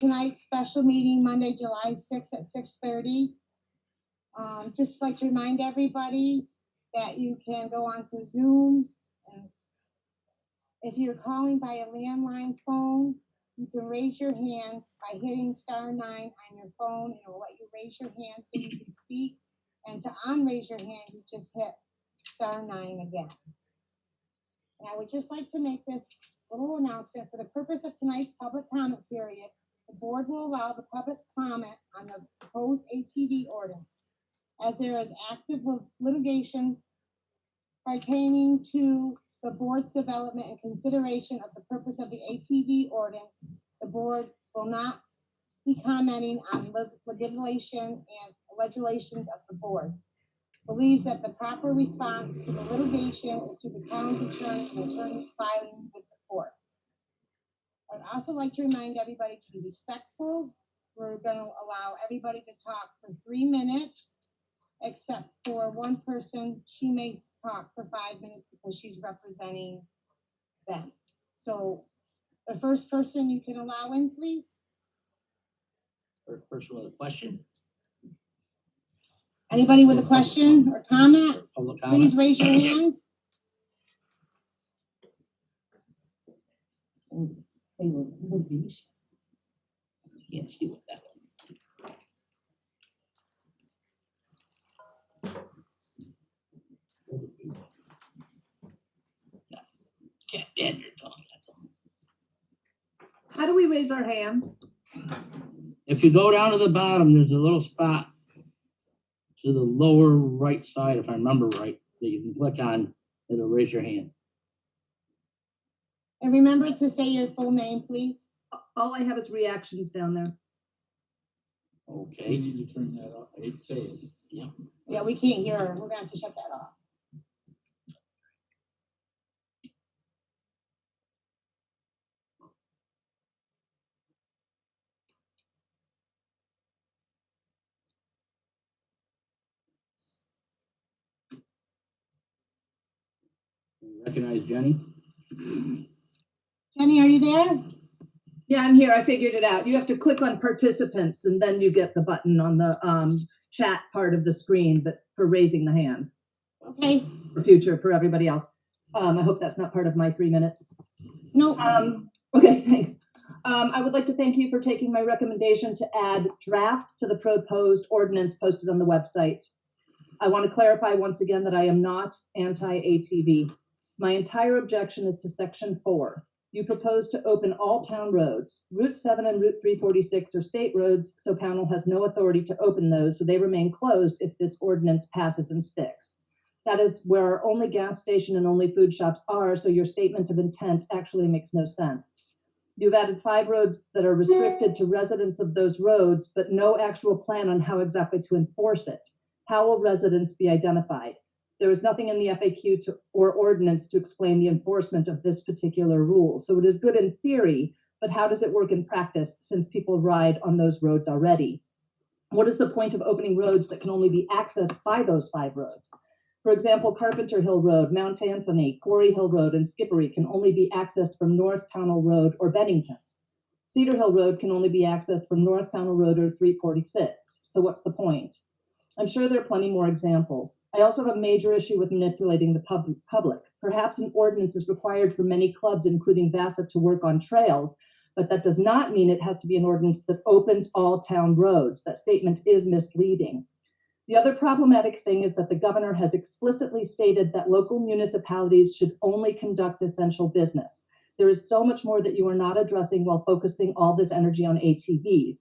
Tonight's special meeting, Monday, July 6th at 6:30. Just like to remind everybody that you can go onto Zoom. And if you're calling by a landline phone, you can raise your hand by hitting *9 on your phone, and it will let you raise your hand so you can speak. And to unraise your hand, you just hit *9 again. And I would just like to make this little announcement. For the purpose of tonight's public comment period, the board will allow the public comment on the proposed ATV ordinance, as there is active litigation pertaining to the board's development and consideration of the purpose of the ATV ordinance. The board will not be commenting on legislation and legislations of the board. Believes that the proper response to the litigation is through the town's attorney and attorney's filing with the court. I'd also like to remind everybody to be respectful. We're going to allow everybody to talk for 3 minutes, except for one person. She may talk for 5 minutes because she's representing them. So the first person you can allow in, please. First person with a question? Anybody with a question or comment? Public Please comment? raise your hand. Can't see what that one. Can't bend your tongue, that's all. How do we raise our hands? If you go down to the bottom, there's a little spot to the lower right side, if I remember right, that you can click on. It'll raise your hand. And remember to say your full name, please. All I have is reactions down there. Okay. You need to turn that off. I hate to say it. Yeah. Yeah, we can't hear her. We're gonna have to shut that off. Recognize Jenny? Jenny, are you there? Yeah, I'm here. I figured it out. You have to click on participants and then you get the button on the chat part of the screen, but for raising the hand. Okay. For future, for everybody else. I hope that's not part of my 3 minutes. No. Okay, thanks. I would like to thank you for taking my recommendation to add draft to the proposed ordinance posted on the website. I want to clarify once again that I am not anti-ATV. My entire objection is to Section 4. You propose to open all town roads. Route 7 and Route 346 are state roads, so Pownal has no authority to open those, so they remain closed if this ordinance passes and sticks. That is where our only gas station and only food shops are, so your statement of intent actually makes no sense. You've added 5 roads that are restricted to residents of those roads, but no actual plan on how exactly to enforce it. How will residents be identified? There is nothing in the FAQ or ordinance to explain the enforcement of this particular rule. So it is good in theory, but how does it work in practice since people ride on those roads already? What is the point of opening roads that can only be accessed by those 5 roads? For example, Carpenter Hill Road, Mount Anthony, Gory Hill Road, and Skippery can only be accessed from North Pownal Road or Bennington. Cedar Hill Road can only be accessed from North Pownal Road or 346. So what's the point? I'm sure there are plenty more examples. I also have a major issue with manipulating the public. Perhaps an ordinance is required for many clubs, including Bassett, to work on trails, but that does not mean it has to be an ordinance that opens all town roads. That statement is misleading. The other problematic thing is that the governor has explicitly stated that local municipalities should only conduct essential business. There is so much more that you are not addressing while focusing all this energy on ATVs.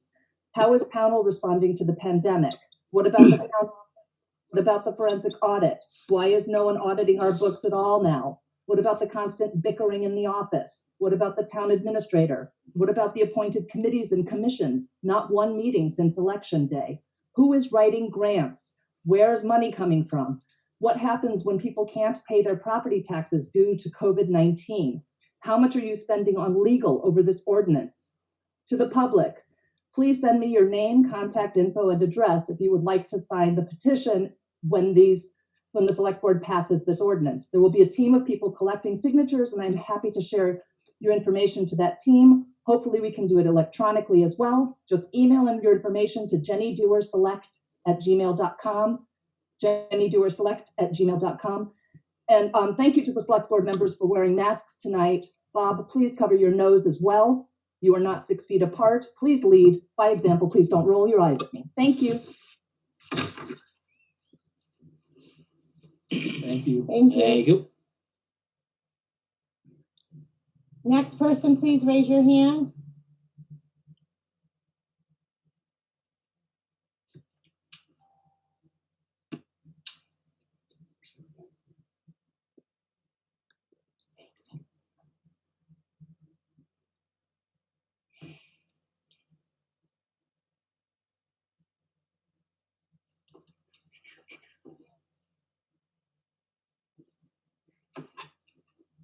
How is Pownal responding to the pandemic? What about the forensic audit? Why is no one auditing our books at all now? What about the constant bickering in the office? What about the town administrator? What about the appointed committees and commissions? Not one meeting since election day. Who is writing grants? Where is money coming from? What happens when people can't pay their property taxes due to COVID-19? How much are you spending on legal over this ordinance? To the public, please send me your name, contact info, and address if you would like to sign the petition when the select board passes this ordinance. There will be a team of people collecting signatures, and I'm happy to share your information to that team. Hopefully we can do it electronically as well. Just email in your information to jennydoerselect@gmail.com, jennydoerselect@gmail.com. And thank you to the select board members for wearing masks tonight. Bob, please cover your nose as well. You are not 6 feet apart. Please lead by example. Please don't roll your eyes at me. Thank you. Thank you. Thank you. Thank you. Next person, please raise your hand.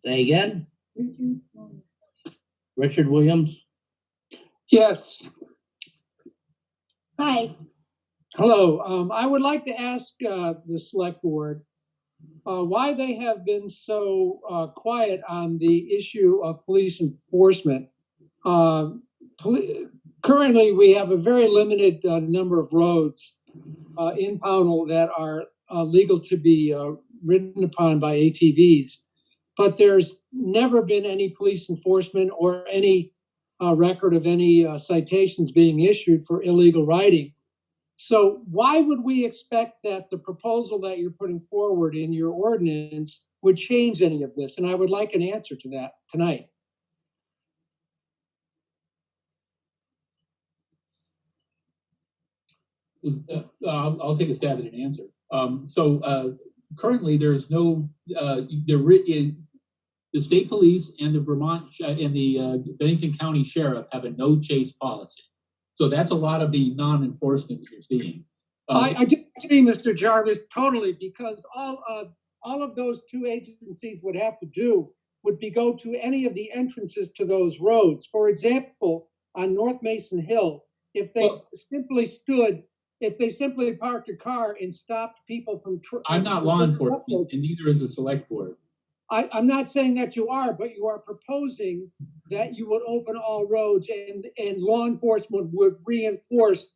Say again. Richard Williams. Yes, Hi. hello. I would like to ask the select board why they have been so quiet on the issue of police enforcement. Currently, we have a very limited number of roads in Pownal that are legal to be ridden upon by ATVs, but there's never been any police enforcement or any record of any citations being issued for illegal riding. So why would we expect that the proposal that you're putting forward in your ordinance would change any of this? And I would like an answer to that tonight. I'll take a stab at an answer. Currently, there's no, the state police and the Vermont and the Bennington County Sheriff have a no chase policy. So that's a lot of the non-enforcement that you're seeing. I disagree, Mr. Jarvis, totally, because all of those two agencies would have to do would be go to any of the entrances to those roads. For example, on North Mason Hill, if they simply parked a car and stopped people from. I'm not law enforcement, and neither is the select board. I'm not saying that you are, but you are proposing that you would open all roads and law enforcement would reinforce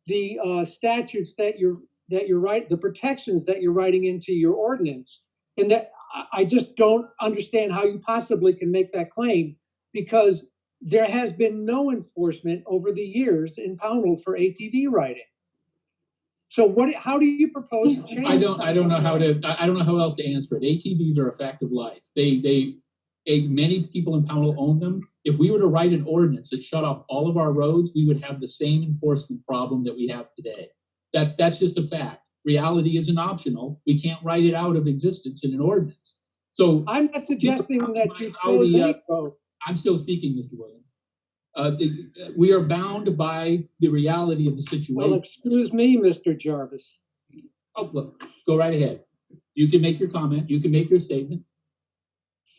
the statutes that you're the protections that you're writing into your ordinance. And that I just don't understand how you possibly can make that claim, because there has been no enforcement over the years in Pownal for ATV riding. So how do you propose to change? I don't know how else to answer it. ATVs are a fact of life. Many people in Pownal own them. If we were to write an ordinance that shut off all of our roads, we would have the same enforcement problem that we have today. That's just a fact. Reality isn't optional. We can't write it out of existence in an ordinance. So I'm not suggesting that you I'm still speaking, Mr. Williams. We are bound by the reality of the situation. Well, excuse me, Mr. Jarvis. Oh, look, go right ahead. You can make your comment. You can make your statement.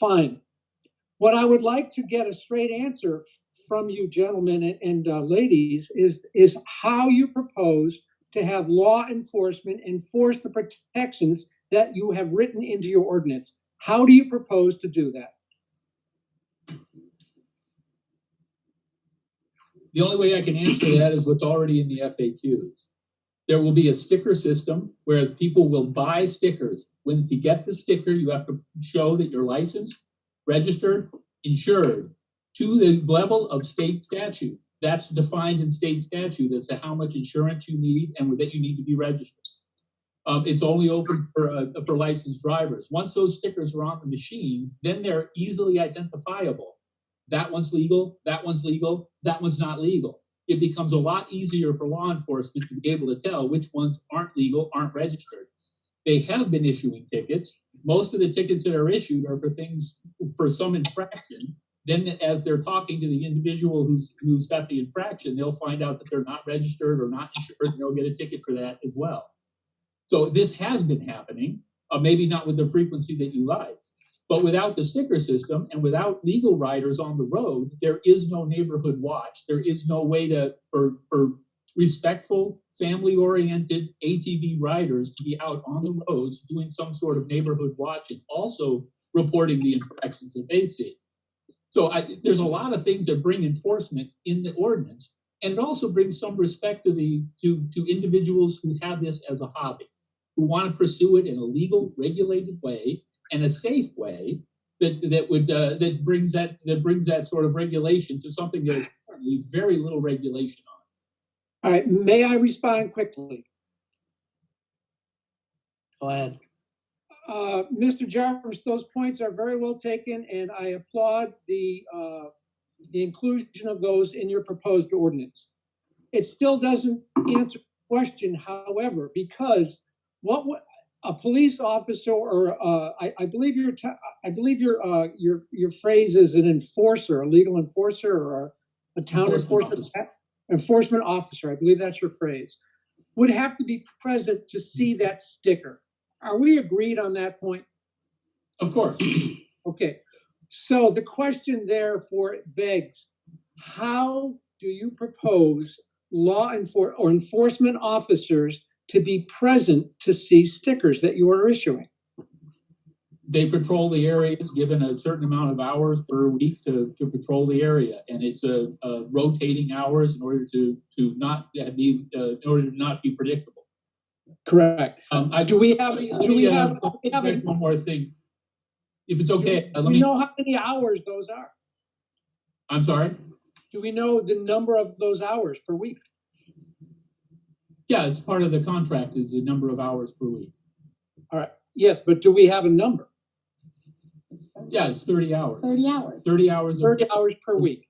Fine. What I would like to get a straight answer from you gentlemen and ladies is how you propose to have law enforcement enforce the protections that you have written into your ordinance. How do you propose to do that? The only way I can answer that is what's already in the FAQs. There will be a sticker system where people will buy stickers. When you get the sticker, you have to show that you're licensed, registered, insured to the level of state statute. That's defined in state statute as to how much insurance you need and that you need to be registered. It's only open for licensed drivers. Once those stickers are on the machine, then they're easily identifiable. That one's legal, that one's legal, that one's not legal. It becomes a lot easier for law enforcement to be able to tell which ones aren't legal, aren't registered. They have been issuing tickets. Most of the tickets that are issued are for some infraction. Then as they're talking to the individual who's got the infraction, they'll find out that they're not registered or not insured, and they'll get a ticket for that as well. So this has been happening, maybe not with the frequency that you like. But without the sticker system and without legal riders on the road, there is no neighborhood watch. There is no way for respectful, family-oriented ATV riders to be out on the roads doing some sort of neighborhood watch and also reporting the infractions that they see. So there's a lot of things that bring enforcement in the ordinance, and it also brings some respect to individuals who have this as a hobby, who want to pursue it in a legal, regulated way and a safe way that brings that sort of regulation to something that is currently very little regulation on. All right, may I respond quickly? Go ahead. Mr. Jarvis, those points are very well taken, and I applaud the inclusion of those in your proposed ordinance. It still doesn't answer the question, however, because what a police officer, or I believe your phrase is an enforcer, a legal enforcer, or a town enforcement officer. I believe that's your phrase. Would have to be present to see that sticker. Are we agreed on that point? Of course. Okay. So the question therefore begs, how do you propose enforcement officers to be present to see stickers that you are issuing? They patrol the areas, given a certain amount of hours per week to patrol the area, and it's a rotating hours in order to not be predictable. Correct. Do we have one more thing, if it's okay? Do we know how many hours those are? I'm sorry? Do we know the number of those hours per week? Yeah, it's part of the contract, is the number of hours per week. All right. Yes, but do we have a number? Yeah, it's 30 hours. 30 hours. 30 hours. 30 hours per week.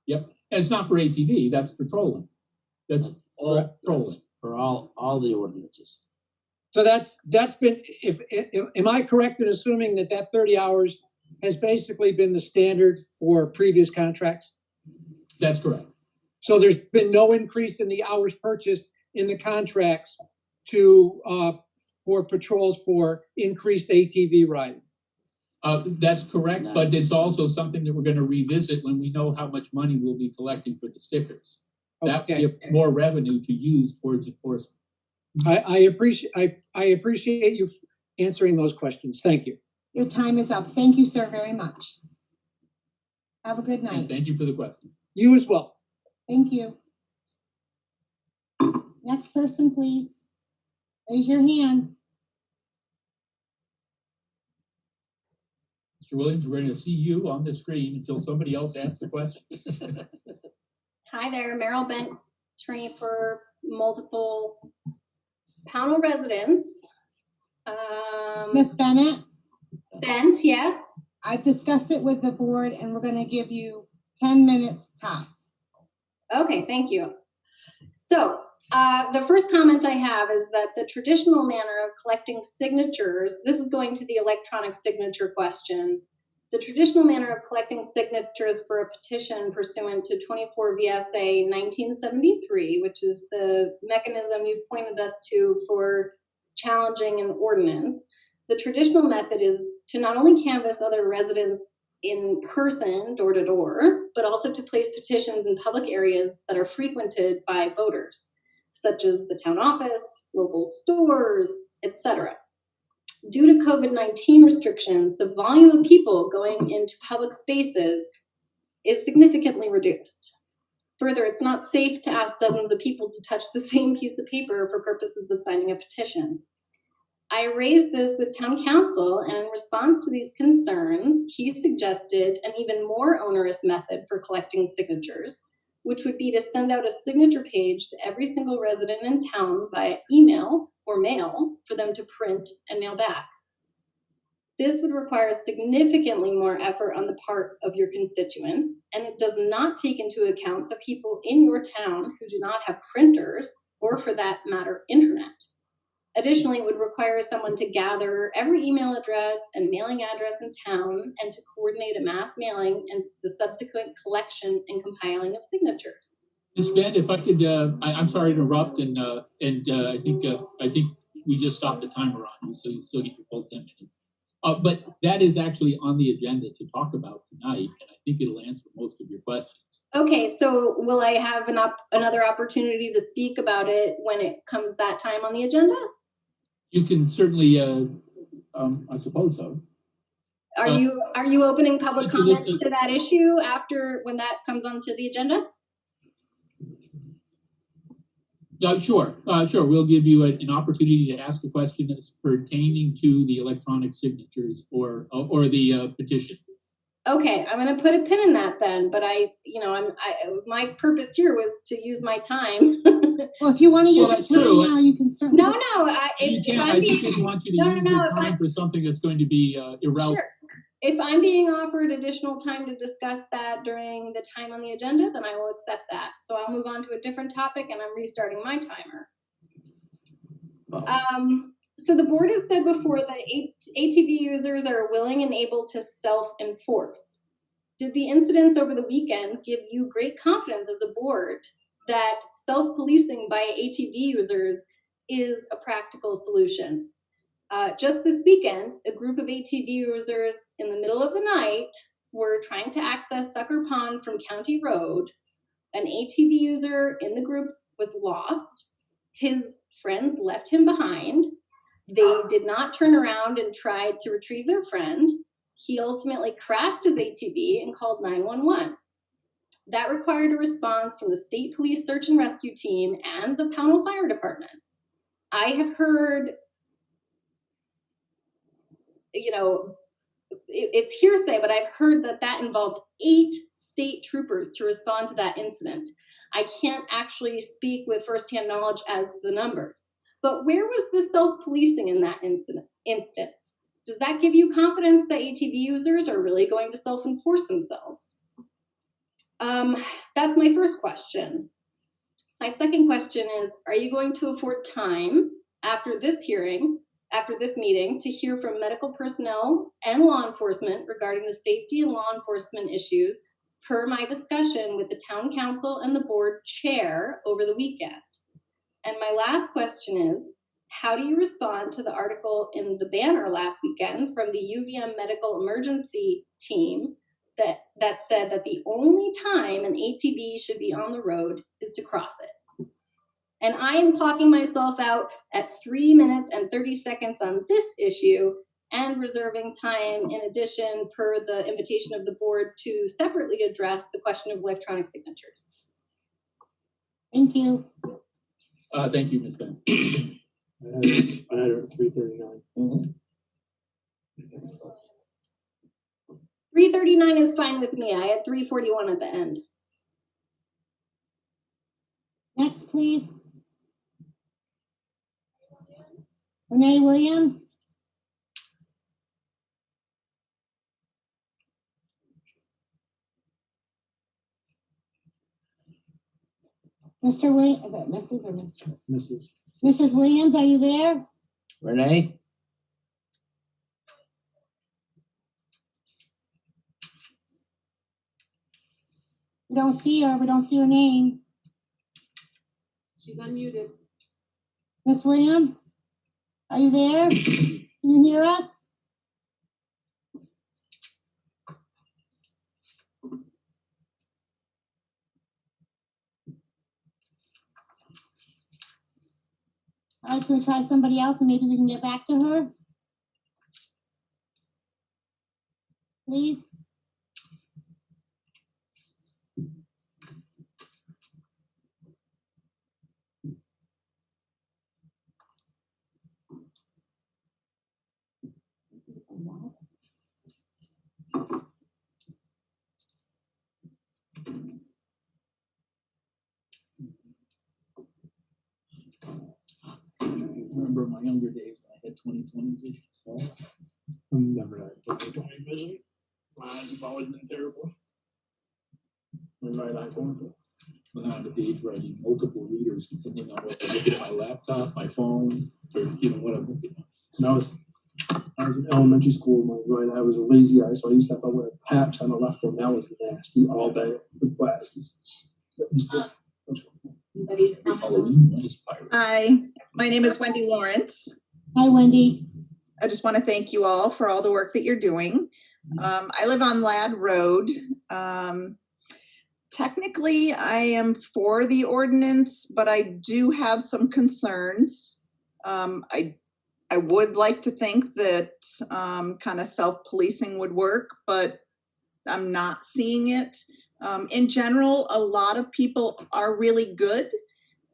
Yep. And it's not for ATV, that's patrolling. That's all patrolling. For all the ordinances. So that's been, am I correct in assuming that 30 hours has basically been the standard for previous contracts? That's correct. So there's been no increase in the hours purchased in the contracts for patrols for increased ATV riding? That's correct, Nice. but it's also something that we're going to revisit when we know how much money we'll be collecting for the stickers. That gives more revenue to use towards enforcement. I appreciate you answering those questions. Thank you. Your time is up. Thank you, sir, very much. Have a good night. And thank you for the question. You as well. Thank you. Next person, please. Raise your hand. Mr. Williams, we're going to see you on the screen until somebody else asks the question. Hi there, Meryl Bent, attorney for multiple Pownal residents. Miss Bennett, Bent, yes. I've discussed it with the board and we're gonna give you 10 minutes tops. Okay, thank you. So the first comment I have is that the traditional manner of collecting signatures, this is going to the electronic signature question. The traditional manner of collecting signatures for a petition pursuant to 24 VSA 1973, which is the mechanism you've pointed us to for challenging an ordinance. The traditional method is to not only canvass other residents in person, door to door, but also to place petitions in public areas that are frequented by voters, such as the town office, local stores, etc. Due to COVID-19 restrictions, the volume of people going into public spaces is significantly reduced. Further, it's not safe to ask dozens of people to touch the same piece of paper for purposes of signing a petition. I raised this with town council, and in response to these concerns, he suggested an even more onerous method for collecting signatures, which would be to send out a signature page to every single resident in town via email or mail for them to print and mail back. This would require significantly more effort on the part of your constituents, and it does not take into account the people in your town who do not have printers, or for that matter, internet. Additionally, it would require someone to gather every email address and mailing address in town and to coordinate a mass mailing and the subsequent collection and compiling of signatures. Ms. Bent, if I could, I'm sorry to interrupt, and I think we just stopped the timer on you, so you still get your full 10 minutes. But that is actually on the agenda to talk about tonight, and I think it'll answer most of your questions. Okay, so will I have another opportunity to speak about it when it comes that time on the agenda? You can certainly, I suppose so. Are you opening public Would you comment listen- to that issue after, when that comes onto the agenda? Yeah, sure. We'll give you an opportunity to ask a question that's pertaining to the electronic signatures or the petition. Okay, I'm gonna put a pin in that then, but my purpose here was to use my time. Well, if you want to use Well, your that's true. time now, you can certainly. No, I if just I'm being, didn't want you to no, use no, your if time for something that's going to be irrelevant. sure. If I'm being offered additional time to discuss that during the time on the agenda, then I will accept that. So I'll move on to a different topic and I'm restarting my timer. So the board has said before that ATV users are willing and able to self-enforce. Did the incidents over the weekend give you great confidence as a board that self-policing by ATV users is a practical solution? Just this weekend, a group of ATV users in the middle of the night were trying to access Sucker Pond from County Road. An ATV user in the group was lost. His friends left him behind. They did not turn around and try to retrieve their friend. He ultimately crashed his ATV and called 911. That required a response from the State Police Search and Rescue Team and the Pownal Fire Department. I have heard, it's hearsay, but I've heard that involved 8 state troopers to respond to that incident. I can't actually speak with firsthand knowledge as to the numbers. But where was the self-policing in that instance? Does that give you confidence that ATV users are really going to self-enforce themselves? That's my first question. My second question is, are you going to afford time after this meeting, to hear from medical personnel and law enforcement regarding the safety and law enforcement issues per my discussion with the town council and the board chair over the weekend? And my last question is, how do you respond to the article in the Banner last weekend from the UVM medical emergency team that said that the only time an ATV should be on the road is to cross it? And I am clocking myself out at 3 minutes and 30 seconds on this issue and reserving time in addition per the invitation of the board to separately address the question of electronic signatures. Thank you. Thank you, Ms. Ben. I had her at 3:39. 3:39 is fine with me. I had 3:41 at the end. Next, please. Renee Williams. Mr. Williams, is it Mrs. or Mr.? Mrs. Mrs. Williams, are you there? Renee? We don't see her. We don't see her name. She's unmuted. Miss Williams, are you there? Can you hear us? All right, can we try somebody else and maybe we can get back to her? Please? Remember my younger days when I had 20/20 vision. I'm never had 20/20 vision. My eyes have always been terrible. My right eye's horrible. But I'm at the age where I need multiple readers depending on what I'm looking at, my laptop, my phone, or what I'm looking at. And I was in elementary school, my right eye was a lazy eye, so I used to have to wear a patch on the left one. That was nasty all day with glasses. Halloween, nice pirate. Hi, my name is Wendy Lawrence. Hi, Wendy. I just want to thank you all for all the work that you're doing. I live on Ladd Road. Technically, I am for the ordinance, but I do have some concerns. I I would like to think that kind of self-policing would work, but I'm not seeing it. In general, a lot of people are really good,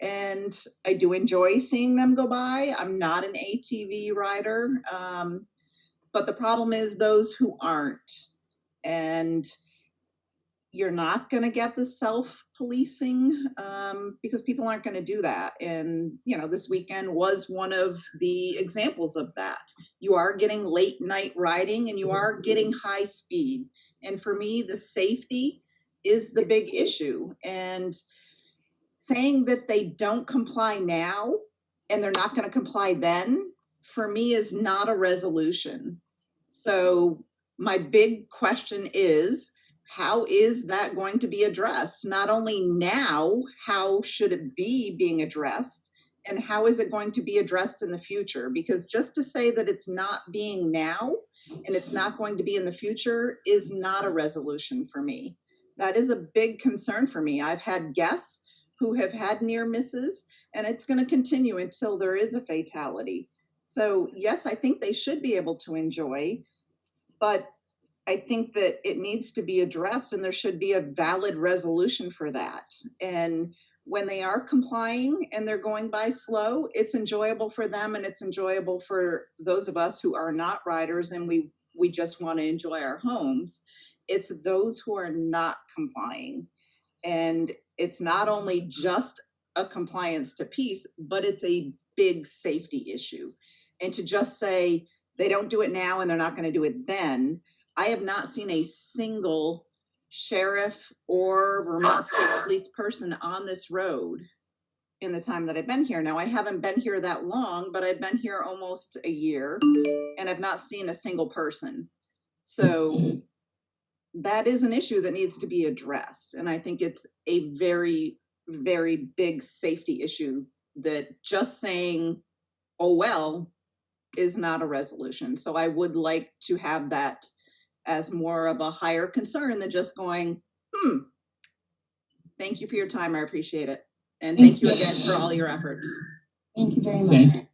and I do enjoy seeing them go by. I'm not an ATV rider, but the problem is those who aren't. And you're not going to get the self-policing because people aren't going to do that. And, you know, this weekend was one of the examples of that. You are getting late night riding and you are getting high speed. And for me, the safety is the big issue. And saying that they don't comply now and they're not going to comply then, for me, is not a resolution. So my big question is, how is that going to be addressed? Not only now, how should it be being addressed? And how is it going to be addressed in the future? Because just to say that it's not being now and it's not going to be in the future is not a resolution for me. That is a big concern for me. I've had guests who have had near misses, and it's going to continue until there is a fatality. So yes, I think they should be able to enjoy, but I think that it needs to be addressed and there should be a valid resolution for that. And when they are complying and they're going by slow, it's enjoyable for them and it's enjoyable for those of us who are not riders and we just want to enjoy our homes. It's those who are not complying. And it's not only just a compliance to peace, but it's a big safety issue. And to just say they don't do it now and they're not going to do it then, I have not seen a single sheriff or Vermont State Police person on this road in the time that I've been here. Now, I haven't been here that long, but I've been here almost a year and I've not seen a single person. So that is an issue that needs to be addressed. And I think it's a very, very big safety issue that just saying, oh, well, is not a resolution. So I would like to have that as more of a higher concern than just going, thank you for your time. I appreciate it. And thank you again for all your efforts. Thank you very Thank much.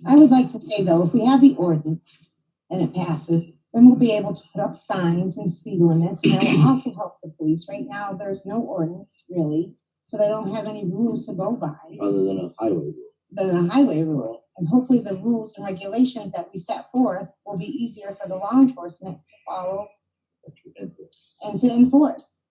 I would like to say though, if we have the ordinance and it passes, then we'll be able to put up signs and speed limits, and that will also help the police. Right now, there's no ordinance really, so they don't have any rules to go by Other than a highway rule. than the highway rule. And hopefully the rules and regulations that we set forth will be easier for the law enforcement to follow and to enforce.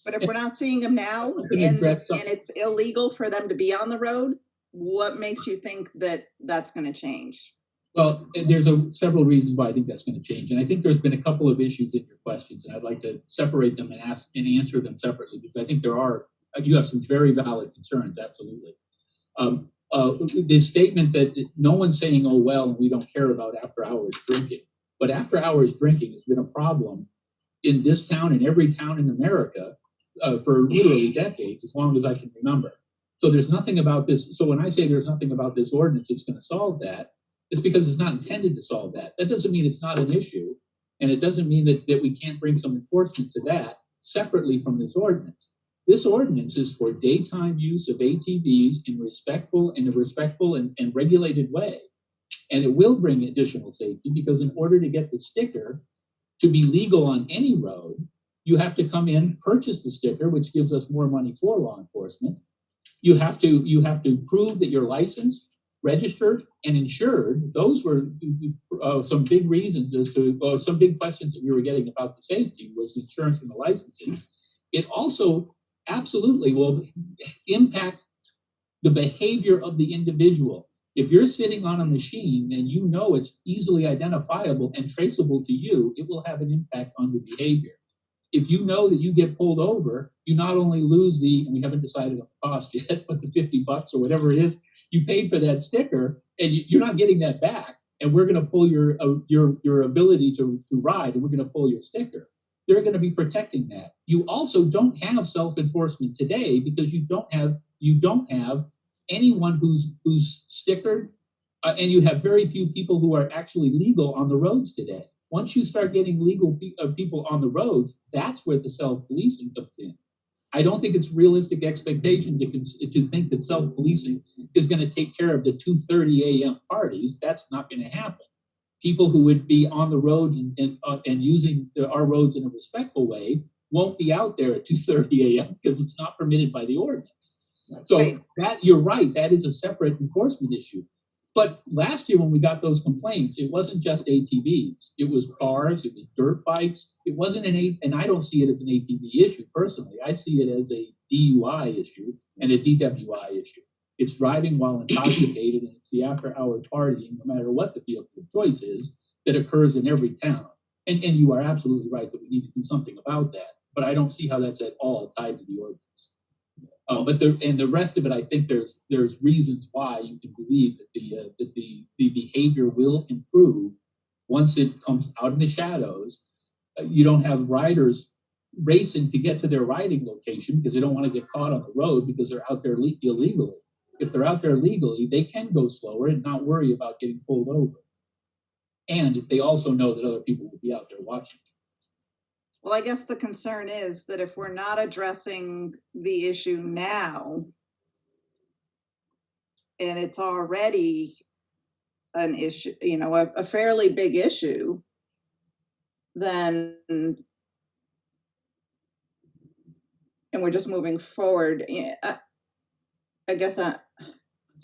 But if we're not seeing them now can and address something. it's illegal for them to be on the road, what makes you think that that's going to change? Well, there's several reasons why I think that's going to change. And I think there's been a couple of issues in your questions, and I'd like to separate them and ask and answer them separately, because I think you have some very valid concerns, absolutely. The statement that no one's saying, oh, well, we don't care about after hours drinking. But after hours drinking has been a problem in this town and every town in America for literally decades, as long as I can remember. So there's nothing about this. So when I say there's nothing about this ordinance that's going to solve that, it's because it's not intended to solve that. That doesn't mean it's not an issue. And it doesn't mean that we can't bring some enforcement to that separately from this ordinance. This ordinance is for daytime use of ATVs in a respectful and regulated way. And it will bring additional safety, because in order to get the sticker to be legal on any road, you have to come in, purchase the sticker, which gives us more money for law enforcement. You have to prove that you're licensed, registered, and insured. Those were some big reasons as to some big questions that we were getting about the safety, was the insurance and the licensing. It also absolutely will impact the behavior of the individual. If you're sitting on a machine and you know it's easily identifiable and traceable to you, it will have an impact on the behavior. If you know that you get pulled over, you not only lose and we haven't decided on the cost yet, but the $50 or whatever it is you paid for that sticker, and you're not getting that back. And we're going to pull your ability to ride, and we're going to pull your sticker. They're going to be protecting that. You also don't have self-enforcement today, because you don't have anyone who's stickered, and you have very few people who are actually legal on the roads today. Once you start getting legal people on the roads, that's where the self-policing comes in. I don't think it's realistic expectation to think that self-policing is going to take care of the 2:30 a.m. parties. That's not going to happen. People who would be on the road and using our roads in a respectful way won't be out there at 2:30 a.m. because it's not permitted by the ordinance. So Right. that, you're right, that is a separate enforcement issue. But last year when we got those complaints, it wasn't just ATVs. It was cars, it was dirt bikes. It wasn't and I don't see it as an ATV issue personally. I see it as a DUI issue and a DWI issue. It's driving while intoxicated, and it's the after-hour partying, no matter what the vehicle of choice is, that occurs in every town. And you are absolutely right that we need to do something about that. But I don't see how that's at all tied to the ordinance. But the rest of it, I think there's reasons why you can believe that the behavior will improve once it comes out of the shadows. You don't have riders racing to get to their riding location because they don't want to get caught on the road because they're out there illegally. If they're out there legally, they can go slower and not worry about getting pulled over. And they also know that other people will be out there watching. Well, I guess the concern is that if we're not addressing the issue now, and it's already an issue, you know, a fairly big issue, then, and we're just moving forward. I guess I'm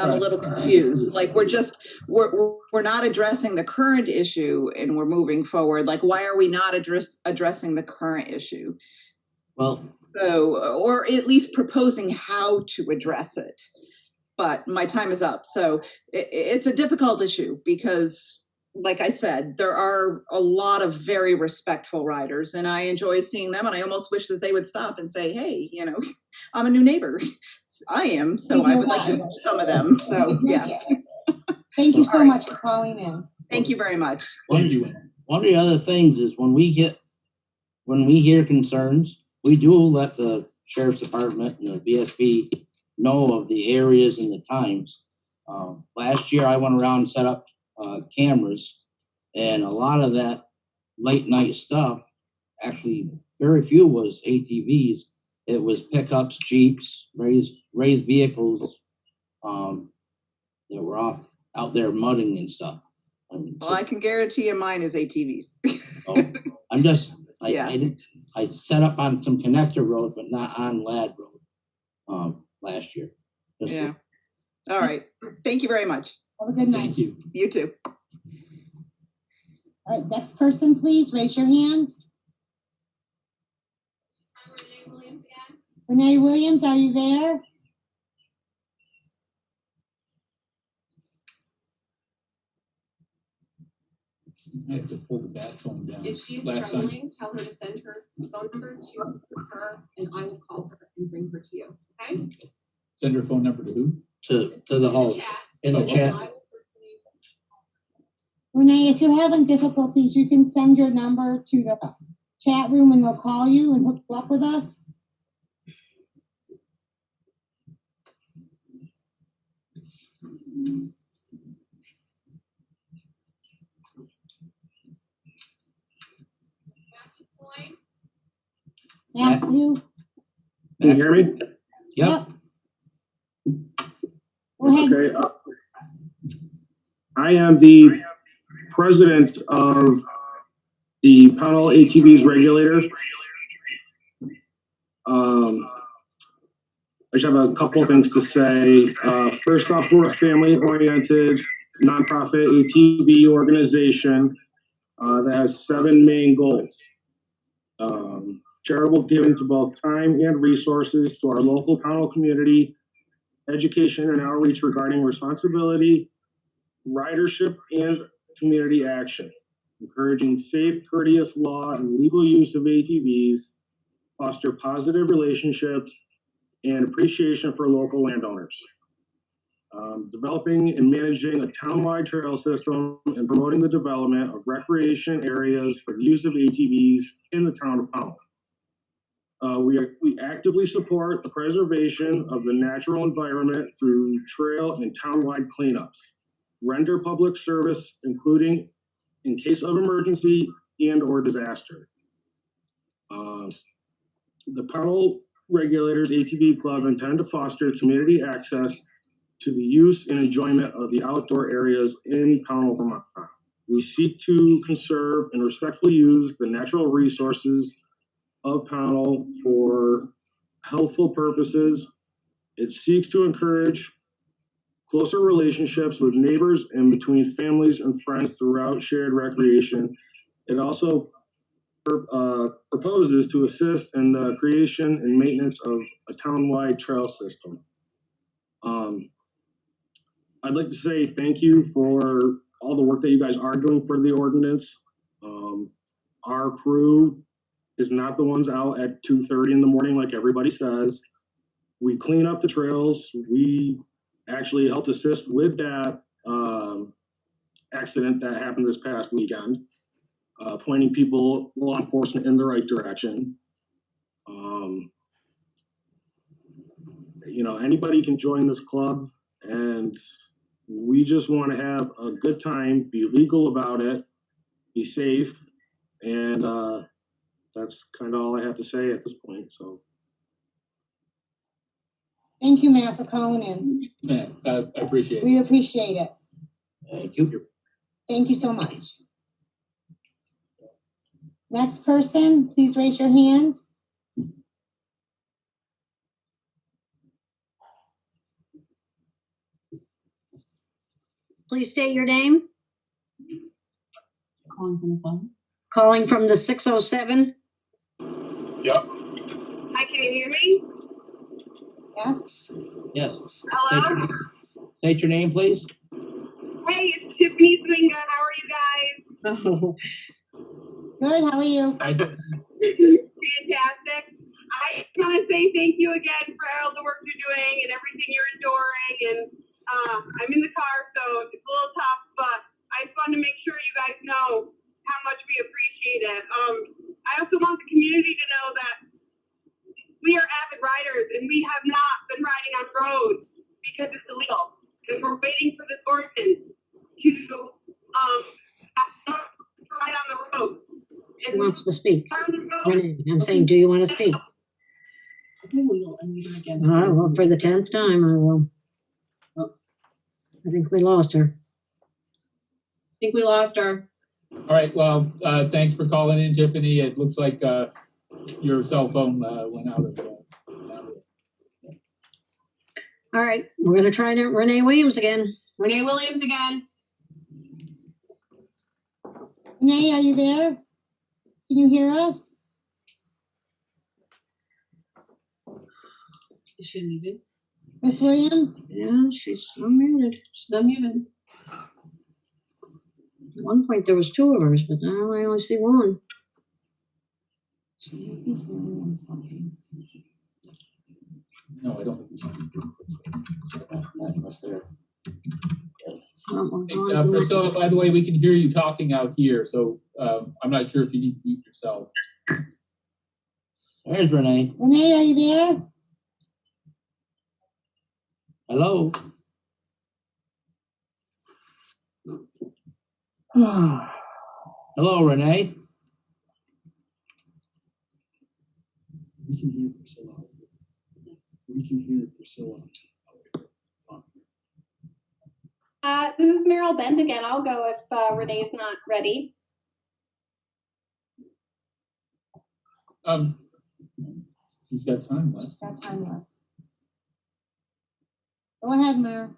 a little confused. Like we're not addressing the current issue and we're moving forward. Like, why are we not addressing the current issue? Well, So, or at least proposing how to address it. But my time is up. So it's a difficult issue because, like I said, there are a lot of very respectful riders and I enjoy seeing them. And I almost wish that they would stop and say, hey, you know, I'm a new neighbor. I am. So I would like to meet some of them. So, yeah. Thank you so much for calling in. Thank you very much. Thank you. one of the other things is when we hear concerns, we do let the sheriff's department and the BSP know of the areas and the times. Last year I went around and set up cameras, and a lot of that late night stuff, actually very few was ATVs. It was pickups, Jeeps, raised vehicles that were out there mudding and stuff. Well, I can guarantee you mine is ATVs. I set up on some connector road, but not on Lad Road last year. Yeah. All right. Thank you very much. Have a good night. Thank you. You too. All right, next person, please raise your hand. Renee Williams, are you there? I have to pull the bat phone down. If she's Last time. struggling, tell her to send her phone number to her and I will call her and bring her to you, okay? Send her phone number to who? To the host in the Oh, chat. I will personally Renee, if you're having difficulties, you can send your number to the chat room and they'll call you and hook you up with us. Matthew? Can you hear me? Yep. Go ahead. Okay. I am the president of the Pownal ATVs regulator. I just have a couple of things to say. First off, we're a family-oriented nonprofit ATV organization that has 7 main goals. Charitable giving to both time and resources to our local Pownal community, education and outreach regarding responsibility, ridership, and community action, encouraging safe, courteous law and legal use of ATVs, foster positive relationships, and appreciation for local landowners. Developing and managing a townwide trail system and promoting the development of recreation areas for the use of ATVs in the town of Pownal. We actively support the preservation of the natural environment through trail and townwide cleanups, render public service, including in case of emergency and or disaster. The Pownal regulators, ATV Club, intend to foster community access to the use and enjoyment of the outdoor areas in Pownal, Vermont. We seek to conserve and respectfully use the natural resources of Pownal for healthful purposes. It seeks to encourage closer relationships with neighbors and between families and friends throughout shared recreation. It also proposes to assist in the creation and maintenance of a town-wide trail system. I'd like to say thank you for all the work that you guys are doing for the ordinance. Our crew is not the ones out at 2:30 in the morning like everybody says. We clean up the trails. We actually helped assist with that accident that happened this past weekend, pointing people, law enforcement, in the right direction. You know, anybody can join this club, and we just want to have a good time, be legal about it, be safe, and that's kind of all I have to say at this point. So, Thank you, Matt, for calling in. Yeah, I appreciate it. We appreciate it. Thank you. Thank you so much. Next person, please raise your hand. Please state your name. Calling from the phone. Calling from the 607. yep. Hi, can you hear me? Yes? Yes. Hello? State your name, please. Hey, it's Tiffany Swinga. How are you guys? Oh, Good, how are you? I do. Fantastic. I just want to say thank you again for all the work you're doing and everything you're enduring. And I'm in the car, so it's a little tough, but I just wanted to make sure you guys know how much we appreciate it. I also want the community to know that we are avid riders, and we have not been riding on roads because it's illegal. And we're waiting for this ordinance to ride on the road. she wants to speak. Renee, I'm saying, do you want to speak? We'll unmute her again. Well, for the 10th time, I will. I think we lost her. I think we lost her. All right, well, thanks for calling in, Tiffany. It looks like your cell phone went out of All right, we're going to try Renee Williams again. Renee Williams again. Renee, are you there? Can you hear us? Is she muted? Miss Williams? Yeah, she's unmuted. She's unmuted. At one point, there was two of hers, but now I only see one. No, I don't think we should. Unless they're. Hey, Priscilla, by the way, we can hear you talking out here, so I'm not sure if you need to mute yourself. There's Renee. Renee, are you there? Hello. Hello, Renee. We can hear Priscilla. We can hear Priscilla. This is Meryl Bent again. I'll go if Renee's not ready. She's got time left. She's got time left. Go ahead, Mer.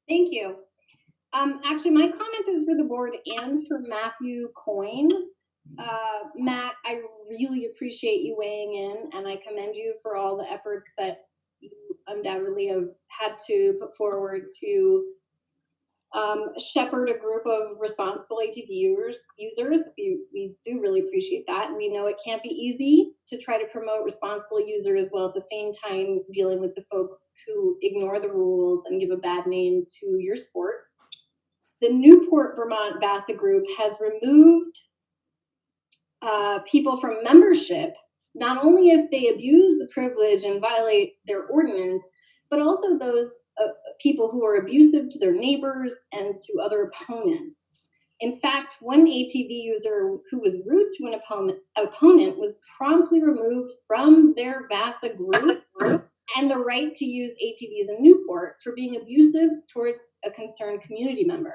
Thank you. Actually, my comment is for the board and for Matthew Coyne. Matt, I really appreciate you weighing in, and I commend you for all the efforts that you undoubtedly have had to put forward to shepherd a group of responsible ATV users. We do really appreciate that. We know it can't be easy to try to promote responsible users while at the same time dealing with the folks who ignore the rules and give a bad name to your sport. The Newport, Vermont Bassett group has removed people from membership, not only if they abuse the privilege and violate their ordinance, but also those people who are abusive to their neighbors and to other opponents. In fact, one ATV user who was rude to an opponent was promptly removed from their Bassett group and the right to use ATVs in Newport for being abusive towards a concerned community member.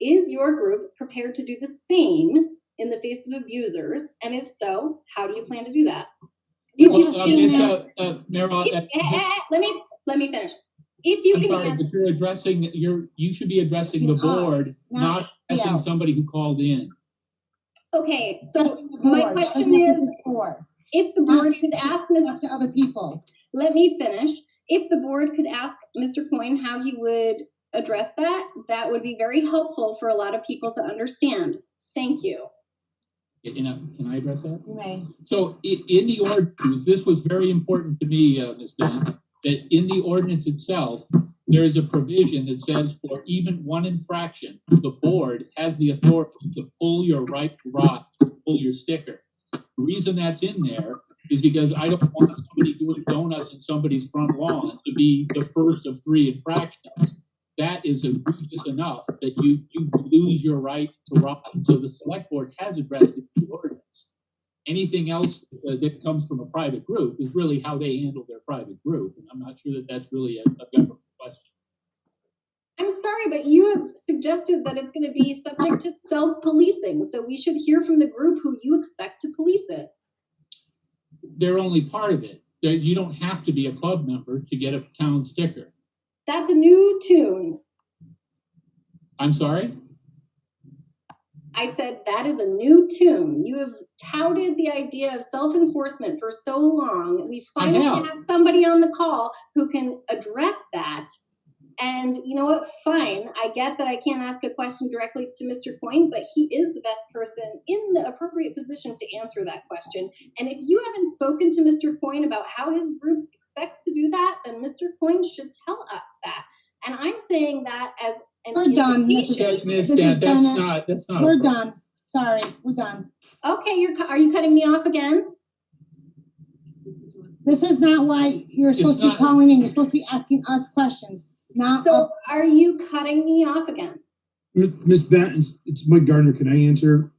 Is your group prepared to do the same in the face of abusers? And if so, how do you plan to do that? If you let me finish. If you I'm can sorry, but you're addressing, you should be addressing the board, not addressing somebody who called in. Okay, so my question is, if the board could ask to other people. Let me finish. If the board could ask Mr. Coyne how he would address that, that would be very helpful for a lot of people to understand. Thank you. Can I address that? You may. So in the ordinance, this was very important to me, Ms. Bennett, that in the ordinance itself, there is a provision that says for even one infraction, the board has the authority to pull your right rod, pull your sticker. The reason that's in there is because I don't want somebody doing donuts in somebody's front lawn to be the first of 3 infractions. That is egregious enough that you lose your right to ride. So the select board has addressed it in the ordinance. Anything else that comes from a private group is really how they handle their private group. And I'm not sure that that's really a government question. I'm sorry, but you have suggested that it's going to be subject to self-policing. So we should hear from the group who you expect to police it. They're only part of it. You don't have to be a club member to get a town sticker. That's a new tune. I'm sorry? I said that is a new tune. You have touted the idea of self-enforcement for so long. We finally have somebody on the call who can address that. And you know what? Fine. I get that I can't ask a question directly to Mr. Coyne, but he is the best person in the appropriate position to answer that question. And if you haven't spoken to Mr. Coyne about how his group expects to do that, then Mr. Coyne should tell us that. And I'm saying that as an We're done, That's not. We're done. Sorry, we're done. Okay, are you cutting me off again? This is not why you're supposed to be calling in. You're supposed to be asking us questions. Now, so are you cutting me off again? Ms. Benton, it's Mike Gardner. Can I answer?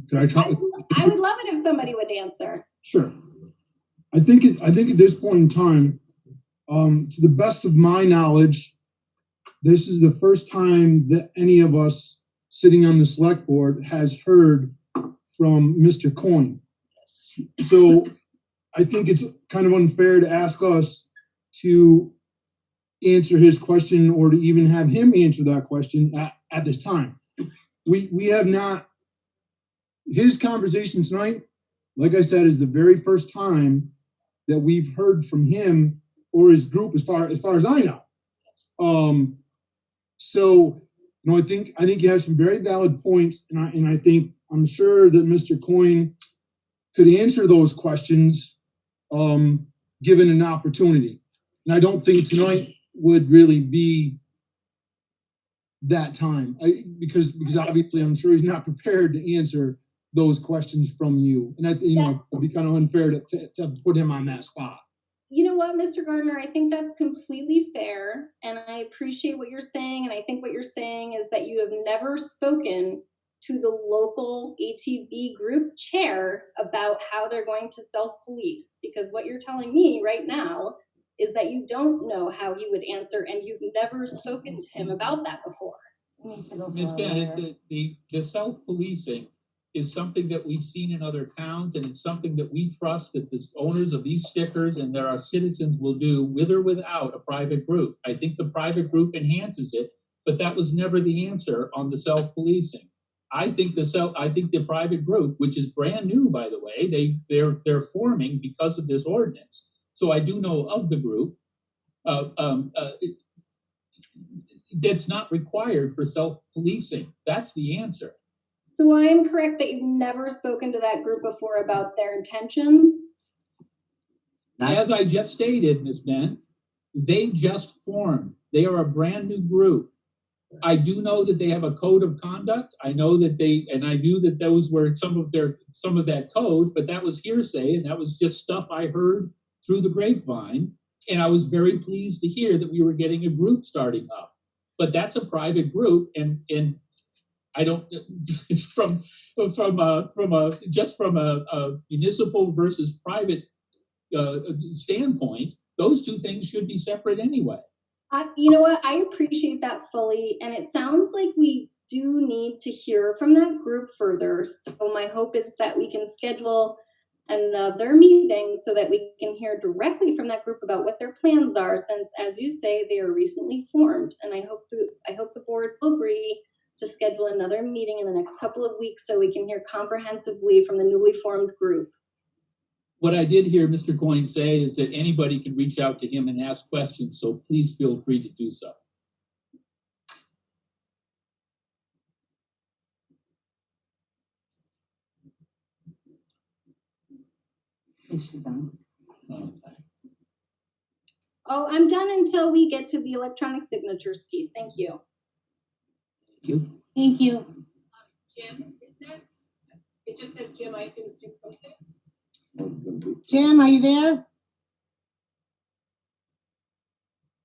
Can I try? I would love it if somebody would answer. Sure. I think at this point in time, to the best of my knowledge, this is the first time that any of us sitting on the select board has heard from Mr. Coyne. So I think it's kind of unfair to ask us to answer his question or to even have him answer that question at this time. We have not, his conversation tonight, like I said, is the very first time that we've heard from him or his group as far as I know. So, you know, I think you have some very valid points, and I'm sure that Mr. Coyne could answer those questions given an opportunity. And I don't think tonight would really be that time, because obviously I'm sure he's not prepared to answer those questions from you, and it'd be kind of unfair to put him on that spot. You know what, Mr. Gardner, I think that's completely fair, and I appreciate what you're saying, and I think what you're saying is that you have never spoken to the local ATV group chair about how they're going to self-police, because what you're telling me right now is that you don't know how he would answer, and you've never spoken to him about that before. Ms. Bennett, the self-policing is something that we've seen in other towns, and it's something that we trust that the owners of these stickers and our citizens will do with or without a private group. I think the private group enhances it, but that was never the answer on the self-policing. I think the private group, which is brand new, by the way, they're forming because of this ordinance. So I do know of the group that's not required for self-policing. That's the answer. So I am correct that you've never spoken to that group before about their intentions? As I just stated, Ms. Ben, they just formed. They are a brand new group. I do know that they have a code of conduct. I know that I knew that those were some of that code, but that was hearsay, and that was just stuff I heard through the grapevine. And I was very pleased to hear that we were getting a group starting up. But that's a private group, and I don't, from a municipal versus private standpoint, those two things should be separate anyway. You know what? I appreciate that fully, and it sounds like we do need to hear from that group further. So my hope is that we can schedule another meeting so that we can hear directly from that group about what their plans are, since, as you say, they are recently formed. And I hope the board will agree to schedule another meeting in the next couple of weeks so we can hear comprehensively from the newly formed group. What I did hear Mr. Coyne say is that anybody can reach out to him and ask questions, so please feel free to do so. Is she done? Okay. Oh, I'm done until we get to the electronic signatures piece. Thank you. Thank you. Thank you. Jim is next. It just says Jim, I assume it's Jim Kosich. Jim, are you there?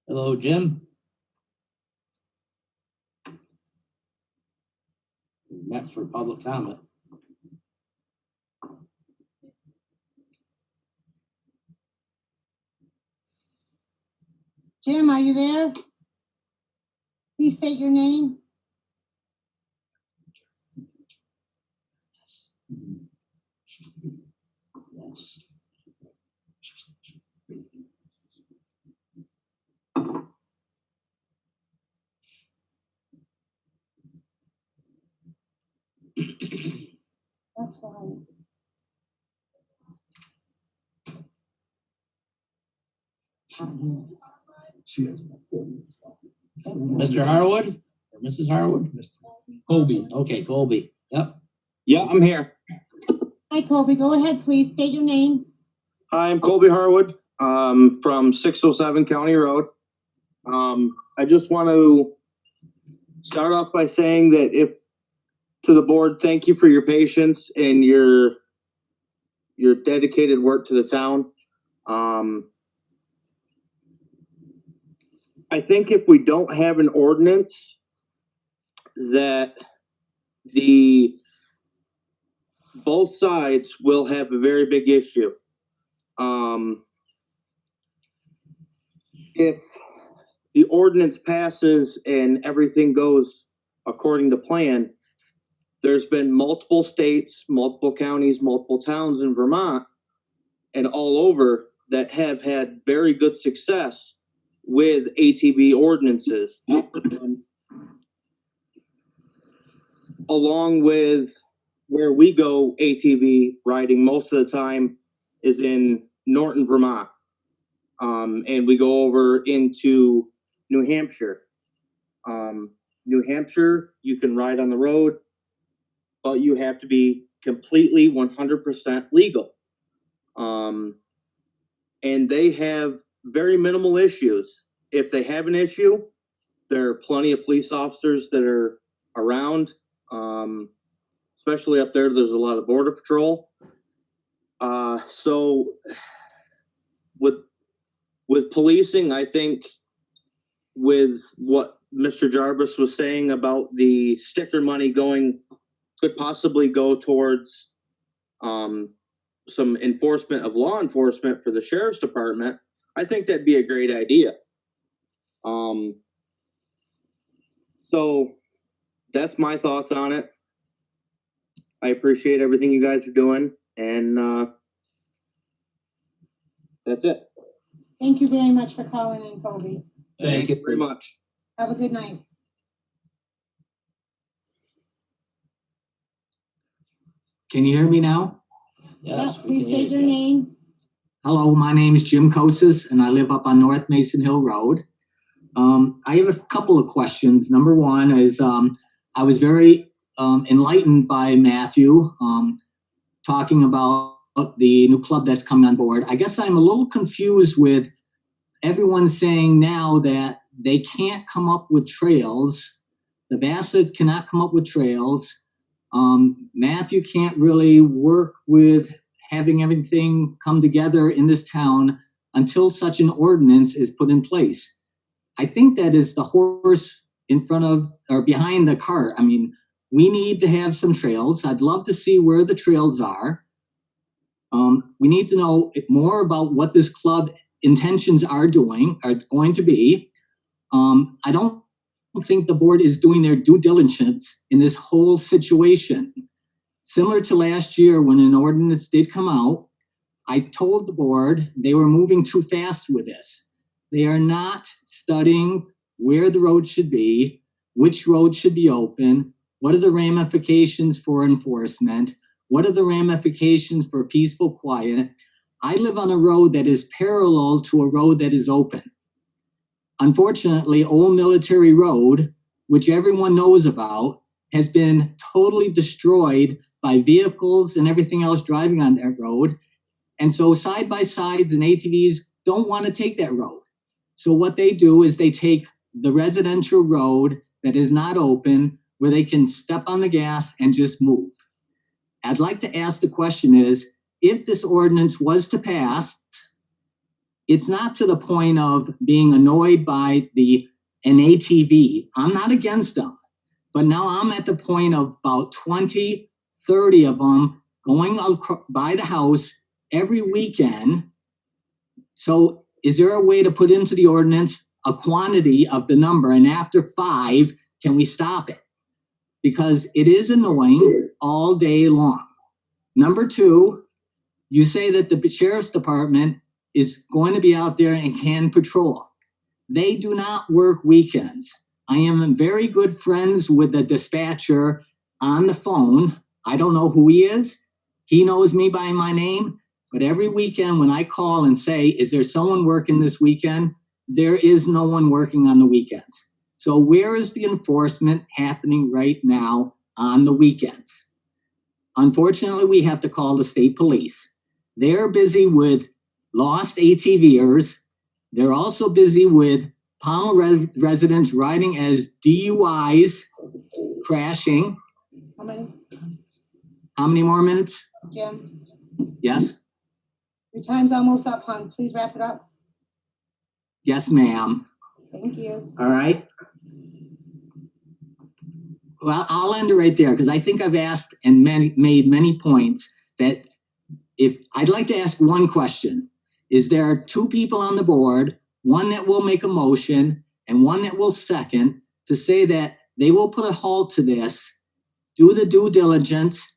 Hello, Jim. Next for public comment. Jim, are you there? Please state your name. That's fine. Mr. Harwood or Mrs. Harwood? Colby. Okay, Colby. Yep. Yeah, I'm here. Hi, Colby. Go ahead, please. State your name. Hi, I'm Colby Harwood, from 607 County Road. I just want to start off by saying that to the board, thank you for your patience and your dedicated work to the town. I think if we don't have an ordinance, that both sides will have a very big issue. If the ordinance passes and everything goes according to plan, there's been multiple states, multiple counties, multiple towns in Vermont and all over that have had very good success with ATV ordinances. Along with where we go ATV riding most of the time is in Norton, Vermont. And we go over into New Hampshire. New Hampshire, you can ride on the road, but you have to be completely 100% legal. And they have very minimal issues. If they have an issue, there are plenty of police officers that are around. Especially up there, there's a lot of border patrol. So with policing, I think with what Mr. Jarvis was saying about the sticker money could possibly go towards some enforcement of law enforcement for the sheriff's department, I think that'd be a great idea. So that's my thoughts on it. I appreciate everything you guys are doing, and that's it. Thank you very much for calling in, Colby. Thank you very much. Have a good night. Can you hear me now? Yes, Yeah, please state your name. Hello, my name is Jim Kosich, and I live up on North Mason Hill Road. I have a couple of questions. Number one is I was very enlightened by Matthew talking about the new club that's coming on board. I guess I'm a little confused with everyone saying now that they can't come up with trails. The Bassett cannot come up with trails. Matthew can't really work with having everything come together in this town until such an ordinance is put in place. I think that is the horse in front of or behind the cart. I mean, we need to have some trails. I'd love to see where the trails are. We need to know more about what this club intentions are going to be. I don't think the board is doing their due diligence in this whole situation. Similar to last year when an ordinance did come out, I told the board they were moving too fast with this. They are not studying where the road should be, which road should be open, what are the ramifications for enforcement, what are the ramifications for peaceful quiet. I live on a road that is parallel to a road that is open. Unfortunately, Old Military Road, which everyone knows about, has been totally destroyed by vehicles and everything else driving on that road. And so side-by-sides and ATVs don't want to take that road. So what they do is they take the residential road that is not open, where they can step on the gas and just move. I'd like to ask the question is, if this ordinance was to pass, it's not to the point of being annoyed by an ATV. I'm not against them, but now I'm at the point of about 20, 30 of them going by the house every weekend. So is there a way to put into the ordinance a quantity of the number, and after 5, can we stop it? Because it is annoying all day long. Number 2, you say that the sheriff's department is going to be out there and can patrol. They do not work weekends. I am very good friends with the dispatcher on the phone. I don't know who he is. He knows me by my name. But every weekend when I call and say, is there someone working this weekend? There is no one working on the weekends. So where is the enforcement happening right now on the weekends? Unfortunately, we have to call the state police. They're busy with lost ATVers. They're also busy with Pownal residents riding as DUIs, crashing. How many more minutes? Jim, Yes? your time's almost up, hon. Please wrap it up. Yes, ma'am. Thank you. All right. Well, I'll end it right there because I think I've asked and made many points that if I'd like to ask one question, is there 2 people on the board, one that will make a motion and one that will second to say that they will put a halt to this, do the due diligence,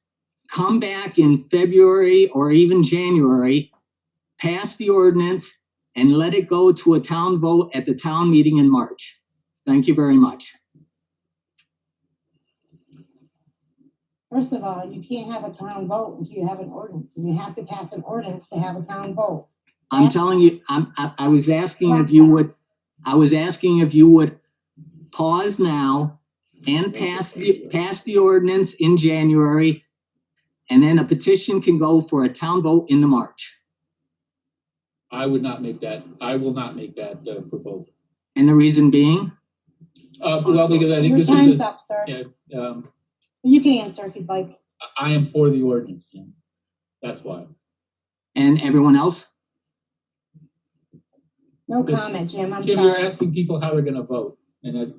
come back in February or even January, pass the ordinance, and let it go to a town vote at the town meeting in March. Thank you very much. First of all, you can't have a town vote until you have an ordinance, and you have to pass an ordinance to have a town vote. I'm telling you, I was asking if you would pause now and pass the ordinance in January, and then a petition can go for a town vote in the March. I would not make that. I will not make that proposal. And the reason being? Well, because I think Your this time's is up, sir. Yeah, You can answer if you'd like. I am for the ordinance, Jim. That's why. And everyone else? No comment, Jim. I'm Jim, sorry. you're asking people how they're going to vote, and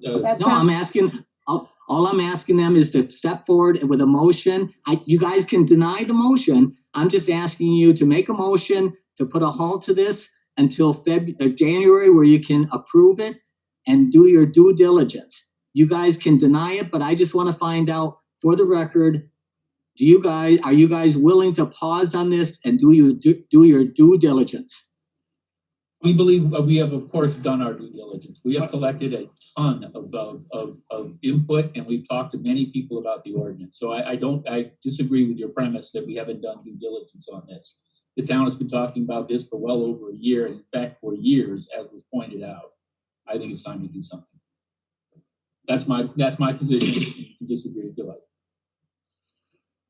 I'm asking. All I'm asking them is to step forward with a motion. You guys can deny the motion. I'm just asking you to make a motion to put a halt to this until January, where you can approve it and do your due diligence. You guys can deny it, but I just want to find out for the record, are you guys willing to pause on this and do your due diligence? we believe we have, of course, done our due diligence. We have collected a ton of input, and we've talked to many people about the ordinance. So I disagree with your premise that we haven't done due diligence on this. The town has been talking about this for well over a year. In fact, for years, as was pointed out. I think it's time to do something. That's my position. You can disagree if you like.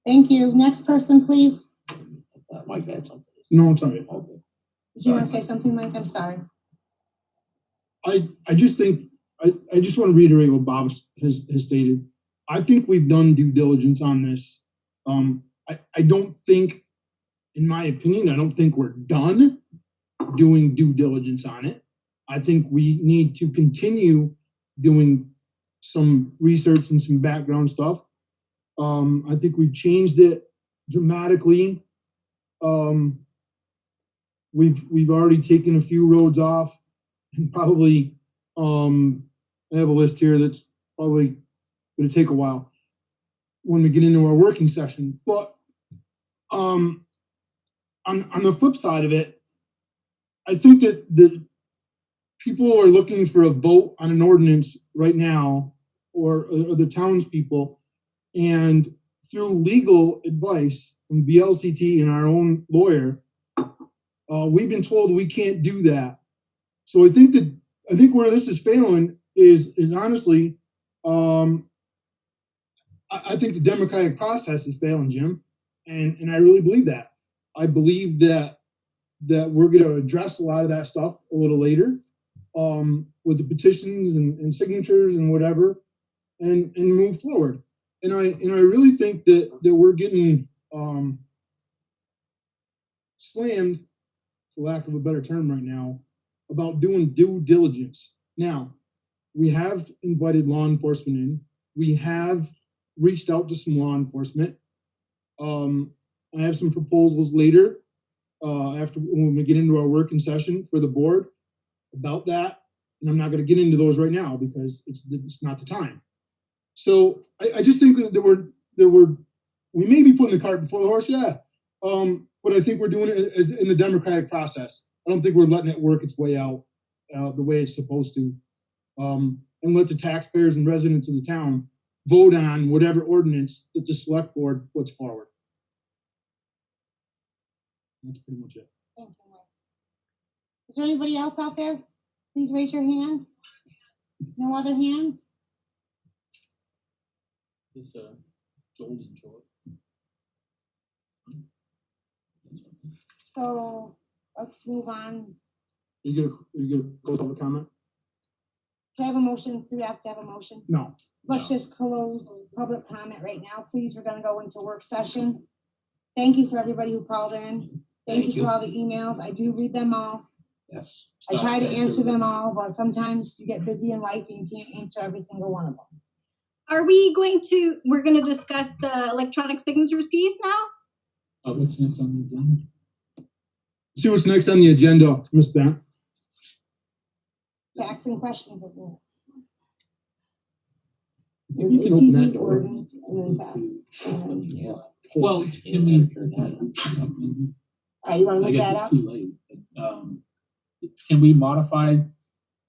Thank you. Next person, please. Mike had something. No, it's all right. Okay. Did you want to say something, Mike? I'm sorry. I just think, I just want to reiterate what Bob has stated. I think we've done due diligence on this. I don't think, in my opinion, I don't think we're done doing due diligence on it. I think we need to continue doing some research and some background stuff. I think we've changed it dramatically. We've already taken a few roads off, and probably I have a list here that's probably going to take a while when we get into our working session. But on the flip side of it, I think that people are looking for a vote on an ordinance right now, or the townspeople, and through legal advice from VLCT and our own lawyer, we've been told we can't do that. So I think where this is failing is honestly, I think the democratic process is failing, Jim, and I really believe that. I believe that we're going to address a lot of that stuff a little later, with the petitions and signatures and whatever, and move forward. And I really think that we're getting slammed, for lack of a better term right now, about doing due diligence. Now, we have invited law enforcement in. We have reached out to some law enforcement. I have some proposals later, after when we get into our working session for the board about that. And I'm not going to get into those right now because it's not the time. So I just think that we may be putting the cart before the horse, yeah. But I think we're doing it as in the democratic process. I don't think we're letting it work its way out the way it's supposed to, and let the taxpayers and residents of the town vote on whatever ordinance that the select board puts forward. That's pretty much it. Thank you, Mike. Is there anybody else out there? Please raise your hand. No other hands? This Jolden George. So let's move on. Are you gonna go public comment? Do I have a motion? Do we have to have a motion? No. Let's just close public comment right now, please. We're gonna go into work session. Thank you for everybody who called in. Thank you for all the emails. I do read them all. Yes. I try to answer them all, but sometimes you get busy in life and you can't answer every single one of them. We're going to discuss the electronic signatures piece now? What's next on the agenda? See what's next on the agenda, Ms. Bent. Facts and questions is next. If you can open that ATV door. ordinance and then facts. And then- Yeah. Well, can we? All right, you wanna I move guess that it's up? too late. Can we modify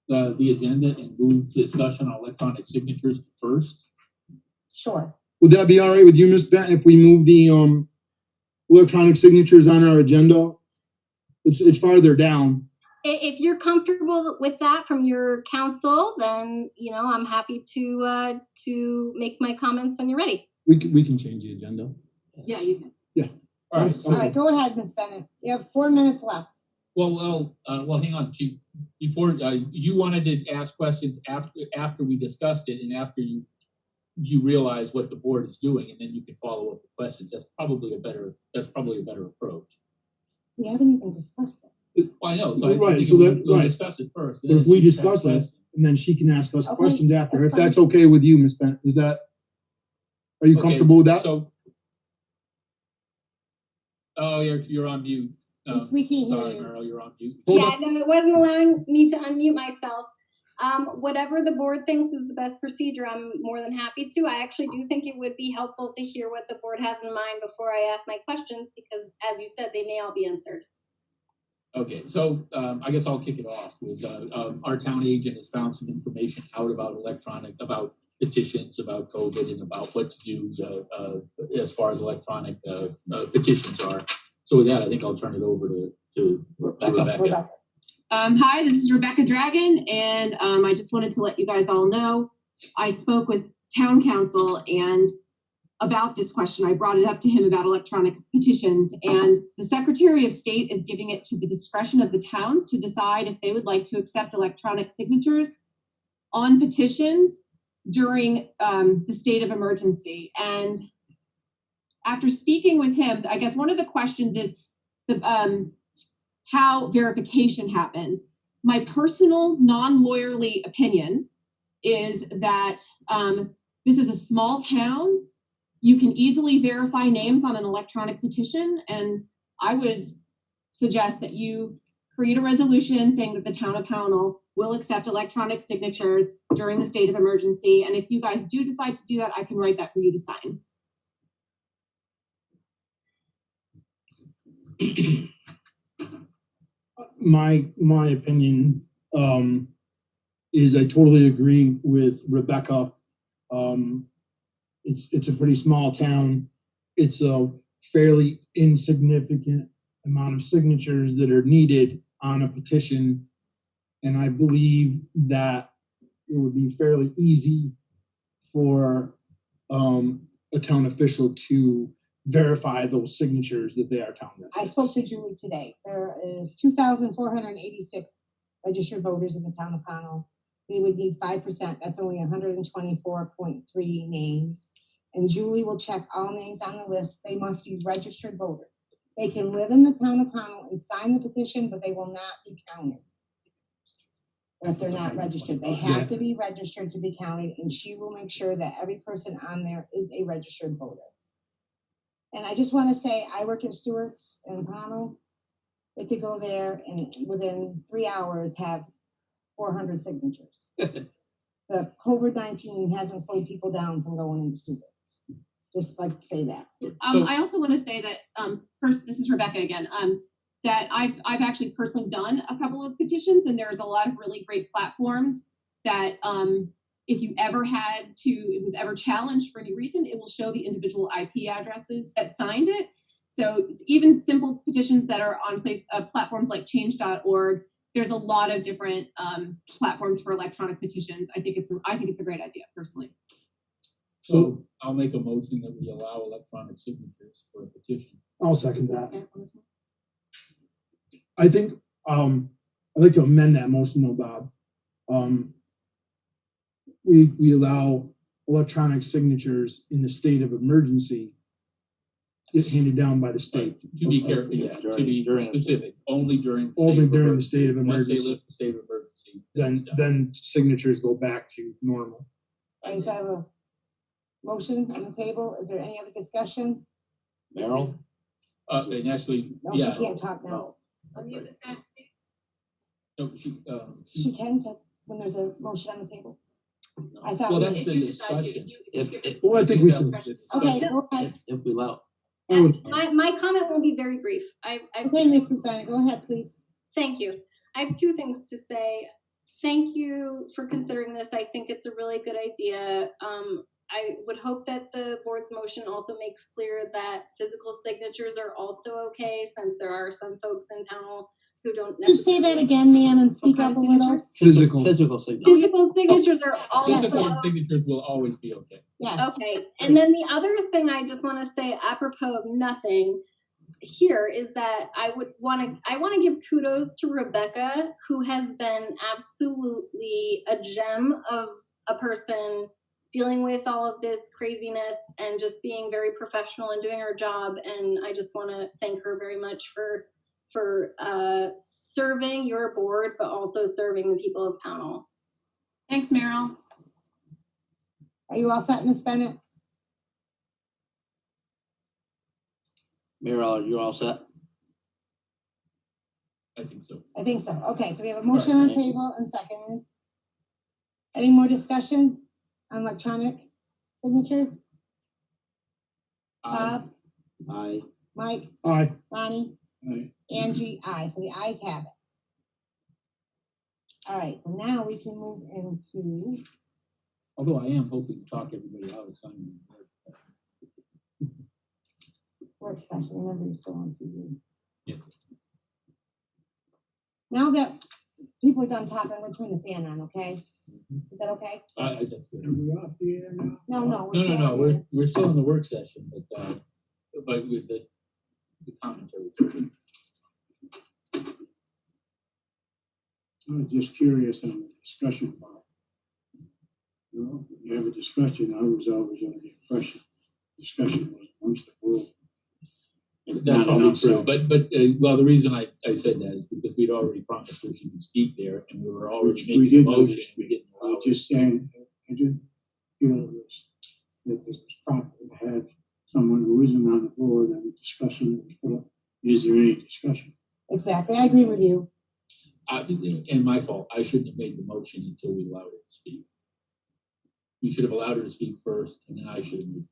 the agenda and move discussion on electronic signatures to first? Sure. Would that be all right with you, Ms. Bent, if we move the electronic signatures on our agenda? It's farther down. If you're comfortable with that from your council, then, I'm happy to make my comments when you're ready. We can change the agenda. Yeah, you can. Yeah. All right. All right, go ahead, Ms. Bennett. You have 4 minutes left. Well, hang on, Chief. Before you wanted to ask questions after we discussed it and after you realize what the board is doing, and then you can follow up with questions. That's probably a better approach. We haven't even discussed it. Well, I know. So I Right, think so we'll that- discuss it first. But if we discuss it, and then she can ask us Okay, questions after, that's if that's okay with you, Ms. Bent, are you Okay, comfortable with that? So, you're on mute. We can't hear Sorry, you. Meryl, you're on mute. Hold Yeah, on. no, it wasn't allowing me to unmute myself. Whatever the board thinks is the best procedure, I'm more than happy to. I actually do think it would be helpful to hear what the board has in mind before I ask my questions, because as you said, they may all be answered. Okay, so I guess I'll kick it off with our town agent has found some information out about petitions, about COVID, and about what to do as far as electronic petitions are. So with that, I think I'll turn it over to Rebecca. Hi, this is Rebecca Dragon, and I just wanted to let you guys all know, I spoke with town council and about this question. I brought it up to him about electronic petitions, and the Secretary of State is giving it to the discretion of the towns to decide if they would like to accept electronic signatures on petitions during the state of emergency. And after speaking with him, I guess one of the questions is how verification happens. My personal non-lawyerly opinion is that this is a small town. you can easily verify names on an electronic petition, and I would suggest that you create a resolution saying that the town of Pownal will accept electronic signatures during the state of emergency. And if you guys do decide to do that, I can write that for you to sign. My opinion, is I totally agree with Rebecca. It's a pretty small town. It's a fairly insignificant amount of signatures that are needed on a petition. And I believe that it would be fairly easy for a town official to verify those signatures that they are town residents. I spoke to Julie today. There is 2,486 registered voters in the town of Pownal. They would need 5%. That's only 124.3 names. And Julie will check all names on the list. They must be registered voters. They can live in the town of Pownal and sign the petition, but they will not be counted. Or if they're not registered, they have to be registered to be counted, and she will make sure that every person on there is a registered voter. And I just want to say, I work at Stewart's in Pownal. They could go there and within 3 hours have 400 signatures. The COVID-19 hasn't slowed people down from going into Stewart's. Just like to say that. I also want to say that first, this is Rebecca again. That I've actually personally done a couple of petitions, and there's a lot of really great platforms that if you ever it was ever challenged for any reason, it will show the individual IP addresses that signed it. So even simple petitions that are on platforms like change.org, there's a lot of different platforms for electronic petitions. I think it's a great idea personally. So I'll make a motion that we allow electronic signatures for a petition. I'll second that. I think I'd like to amend that motion though, Bob. We allow electronic signatures in the state of emergency get handed down by the state. To be careful, yeah, to be specific, only during the state of Once emergency. they lift the state of emergency. Then signatures go back to normal. I just have a motion on the table. Is there any other discussion? Merrill? And actually, No, yeah. she can't talk now. No, She can talk when there's a motion on the table. I thought. Well, we- that's the discussion. Well, I think we should. Okay, go ahead. If we allow. My comment will be very brief. I Okay, Mrs. Bennett, go ahead, please. Thank you. I have two things to say. Thank you for considering this. I think it's a really good idea. I would hope that the board's motion also makes clear that physical signatures are also okay, since there are some folks in Pownal who don't Just say that again, ma'am, and speak up a little. Physical. Physical signatures. Physical signatures are also Physical signatures will always be okay. Yes. okay. And then the other thing I just want to say, apropos of nothing, here is that I want to give kudos to Rebecca, who has been absolutely a gem of a person dealing with all of this craziness and just being very professional and doing her job. And I just want to thank her very much for serving your board, but also serving the people of Pownal. Thanks, Meryl. Are you all set, Ms. Bennett? Merrill, are you all set? I think so. I think so. Okay, so we have a motion on the thank you. table and second. Any more discussion on electronic signature? Bob, Aye. Mike, Aye. Ronnie, Aye. Angie, aye. So the ayes have it. All right, so now we can move into, Although I am hoping to talk everybody out of signing. work session. Remember, you're still on TV. Yeah. Now that people are done talking, I'm gonna turn the fan on, okay? Is that okay? That's good. Are we off the air now? No, no. No, still on we're there. we're still in the work session, but with the commentary. I'm just curious on the discussion about, you know, you have a discussion, I was always under the impression discussion was amongst the group. That's Not probably outside. true, but well, the reason I said that is because we'd already promised her she could speak there, and we were already Which we making a did motion. notice. We didn't allow I'm her. just saying, I didn't feel that it was proper to have someone who isn't on the board and discussion is put up. Is there any discussion? Exactly, I agree with you. And my fault, I shouldn't have made the motion until we allowed her to speak. You should have allowed her to speak first, and then I should have moved.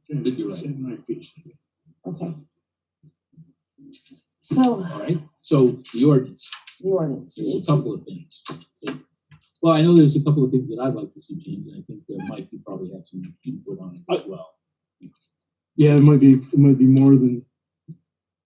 Okay, You're right. that might be. Okay. So, All right, so the ordinance, the ordinance. there's a couple of things. Okay. Well, I know there's a couple of things that I'd like to see changed, and I think Mike, you probably have some input on it as well. Yeah, it might be more than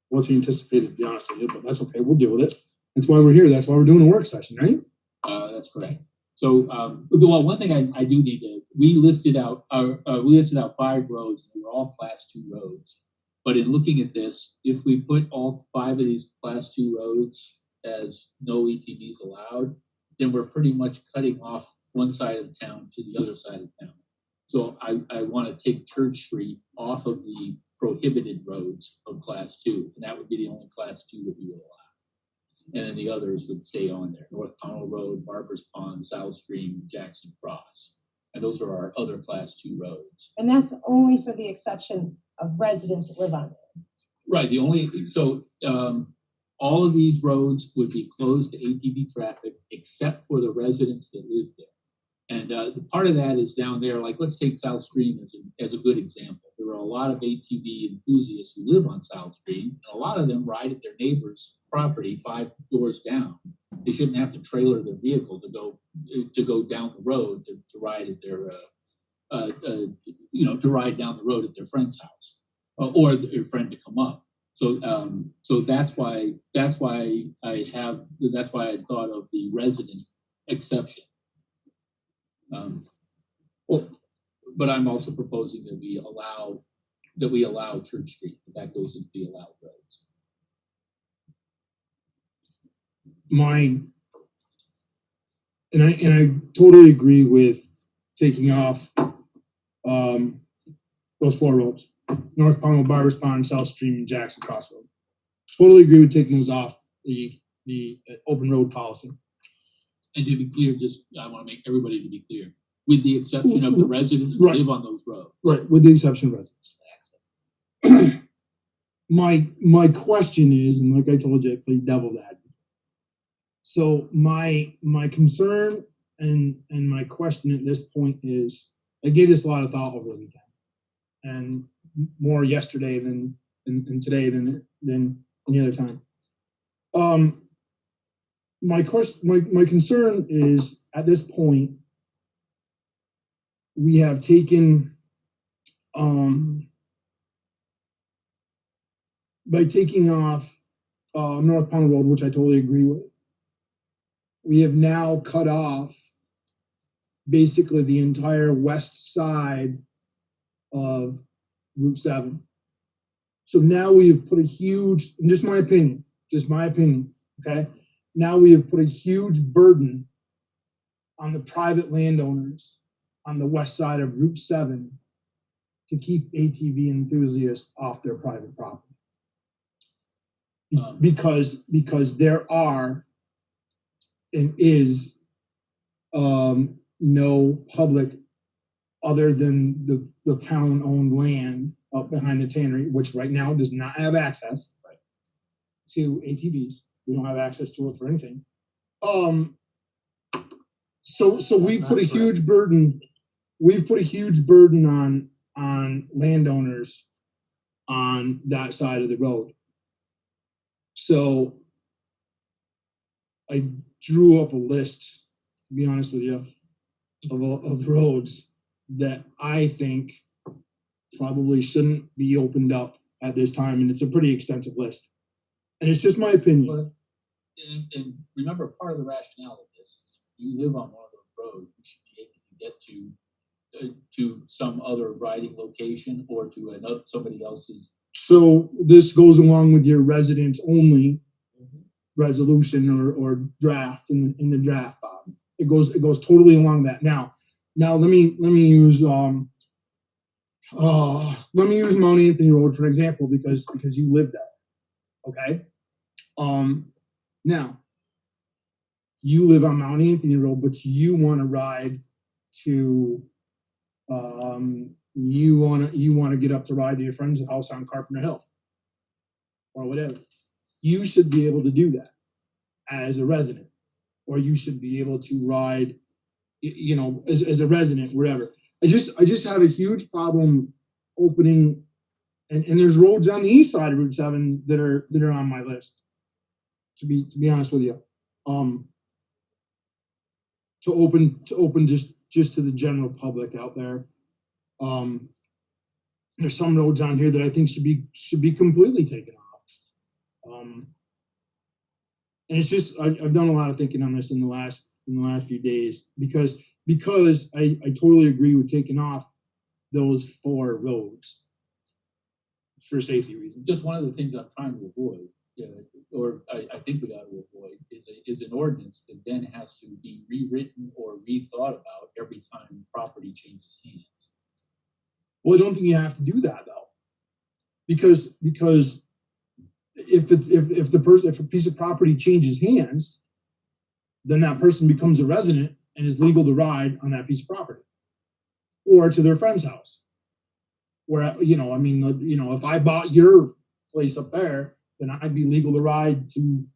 what's anticipated, to be honest with you, but that's okay. We'll deal with it. That's why we're here. That's why we're doing a work session, right? That's correct. So, well, one thing I do need to, we listed out 5 roads, and they were all class 2 roads. But in looking at this, if we put all 5 of these class 2 roads as no ATVs allowed, then we're pretty much cutting off one side of town to the other side of town. So I want to take Church Street off of the prohibited roads of class 2, and that would be the only class 2 that we would allow. And then the others would stay on there. North Pownal Road, Barber's Pond, South Stream, Jackson Cross. And those are our other class 2 roads. And that's only for the exception of residents that live on there. Right, all of these roads would be closed to ATV traffic except for the residents that live there. And the part of that is down there, like let's take South Stream as a good example. There are a lot of ATV enthusiasts who live on South Stream, and a lot of them ride at their neighbor's property 5 doors down. They shouldn't have to trailer their vehicle to go down the road to ride at their to ride down the road at their friend's house or their friend to come up. So that's why I thought of the resident exception. But I'm also proposing that we allow Church Street, that goes into the allowed roads. I totally agree with taking off those 4 roads: North Pownal, Barber's Pond, South Stream, and Jackson Cross Road. Totally agree with taking those off the open road policy. And to be clear, I want to make everybody to be clear, with the exception of the residents who live on those roads. Right, with the exception of residents. My question is, and like I told you, I play devil's advocate. So my concern and my question at this point is, I gave this a lot of thought over the weekend, and more yesterday than today than any other time. My concern is, at this point, we have taken by taking off North Pownal Road, which I totally agree with. We have now cut off basically the entire west side of Route 7. So now we have put a huge, in just my opinion, okay? Now we have put a huge burden on the private landowners on the west side of Route 7 to keep ATV enthusiasts off their private property. Because there are and is no public other than the town-owned land up behind the tannery, which right now does not have access to ATVs. We don't have access to it for anything. So we put a huge burden. We've put a huge burden on landowners on that side of the road. So I drew up a list, to be honest with you, of the roads that I think probably shouldn't be opened up at this time, and it's a pretty extensive list. And it's just my opinion. And remember, part of the rationale of this is if you live on one of those roads, you should be able to get to some other riding location or to somebody else's. So this goes along with your residents only resolution or draft in the draft, Bob. It goes totally along that. Now let me use Mount Anthony Road for an example because you live there. Okay. Now you live on Mount Anthony Road, but you want to ride to You wanna get up to ride to your friend's house on Carpenter Hill or whatever. You should be able to do that as a resident, or you should be able to ride, as a resident, wherever. I just have a huge problem opening, and there's roads on the east side of Route 7 that are on my list. To be honest with you, to open just to the general public out there. There's some roads on here that I think should be completely taken off. And it's just I've done a lot of thinking on this in the last few days because I totally agree with taking off those 4 roads for safety reasons. Just one of the things I'm trying to avoid, or I think we got to avoid, is an ordinance that then has to be rewritten or rethought about every time property changes hands. Well, I don't think you have to do that though, because if a piece of property changes hands, then that person becomes a resident and is legal to ride on that piece of property, or to their friend's house. Where if I bought your place up there, then I'd be legal to ride to,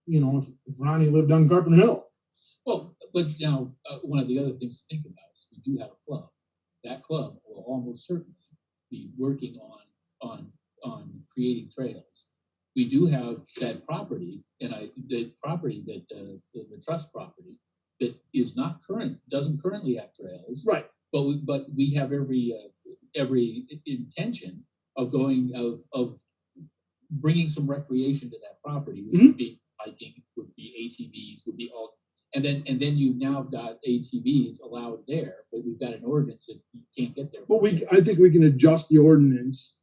if Ronnie lived on Carpenter Hill. Well, but now one of the other things to think about is we do have a club. That club will almost certainly be working on creating trails. We do have that property, and the trust property that is not doesn't currently have trails. Right. But we have every intention of bringing some recreation to that property, which would be hiking, would be ATVs, would be all. And then you now have got ATVs allowed there, but we've got an ordinance that you can't get there. But I think we can adjust the ordinance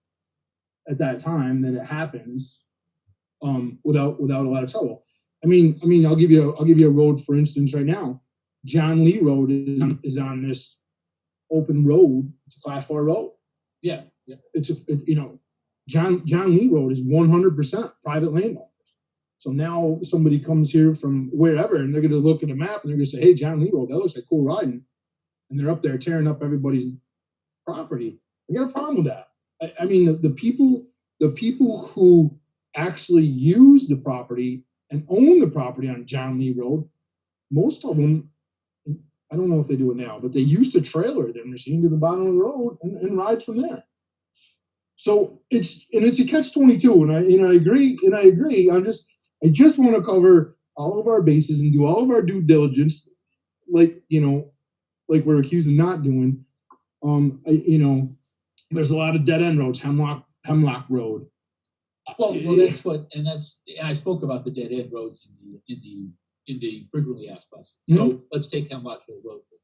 at that time that it happens, without a lot of trouble. I mean, I'll give you a road, for instance, right now. John Lee Road is on this open road. It's a Class 4 road. Yeah. It's John Lee Road is 100% private landowners. So now somebody comes here from wherever, and they're going to look at a map and they're going to say, "Hey, John Lee Road, that looks like cool riding," and they're up there tearing up everybody's property. I got a problem with that. I mean, the people who actually use the property and own the property on John Lee Road, most of them, I don't know if they do it now, but they used to trailer their machine to the bottom of the road and ride from there. So it's a catch-22, and I agree. I just want to cover all of our bases and do all of our due diligence, like we're accused of not doing. There's a lot of dead-end roads, Hemlock Road. Well, and I spoke about the dead-end roads in the frequently asked questions. So let's take Hemlock Hill Road, for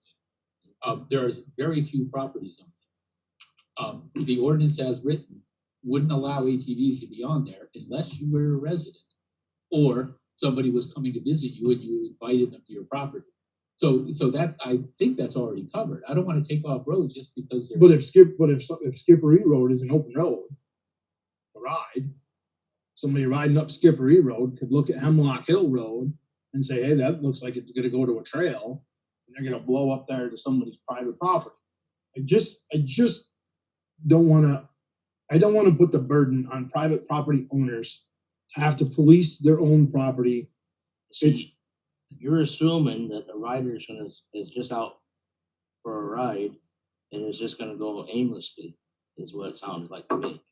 example. There's very few properties on there. The ordinance as written wouldn't allow ATVs to be on there unless you were a resident or somebody was coming to visit you and you invited them to your property. So that, I think that's already covered. I don't want to take off roads just because they're. But if Skippery Road is an open road, a ride, somebody riding up Skippery Road could look at Hemlock Hill Road and say, "Hey, that looks like it's going to go to a trail," and they're going to blow up there to somebody's private property. I just don't want to. I don't want to put the burden on private property owners to have to police their own property. You're assuming that the rider is just out for a ride and is just going to go aimlessly, is what it sounds like to me.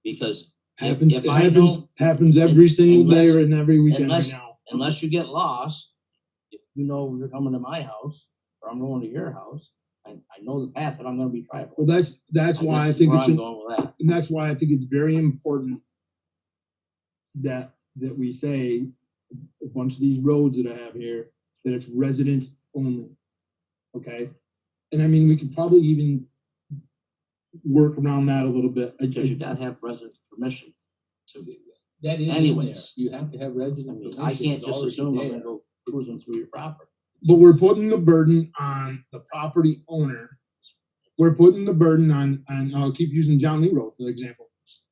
Because happens every single day or in every weekend right now. Unless you get lost, if you know you're coming to my house or I'm going to your house, I know the path that I'm going to be traveling. Well, that's why I think I'm going with that. And that's why I think it's very important that we say a bunch of these roads that I have here that it's residents only. Okay, and I mean we could probably even work around that a little bit. Because you got to have resident permission to do that. That is anyways. You have to have resident permission. I can't just assume I'm going to go cruising through your property. But we're putting the burden on the property owner. We're putting the burden on I'll keep using John Lee Road for example.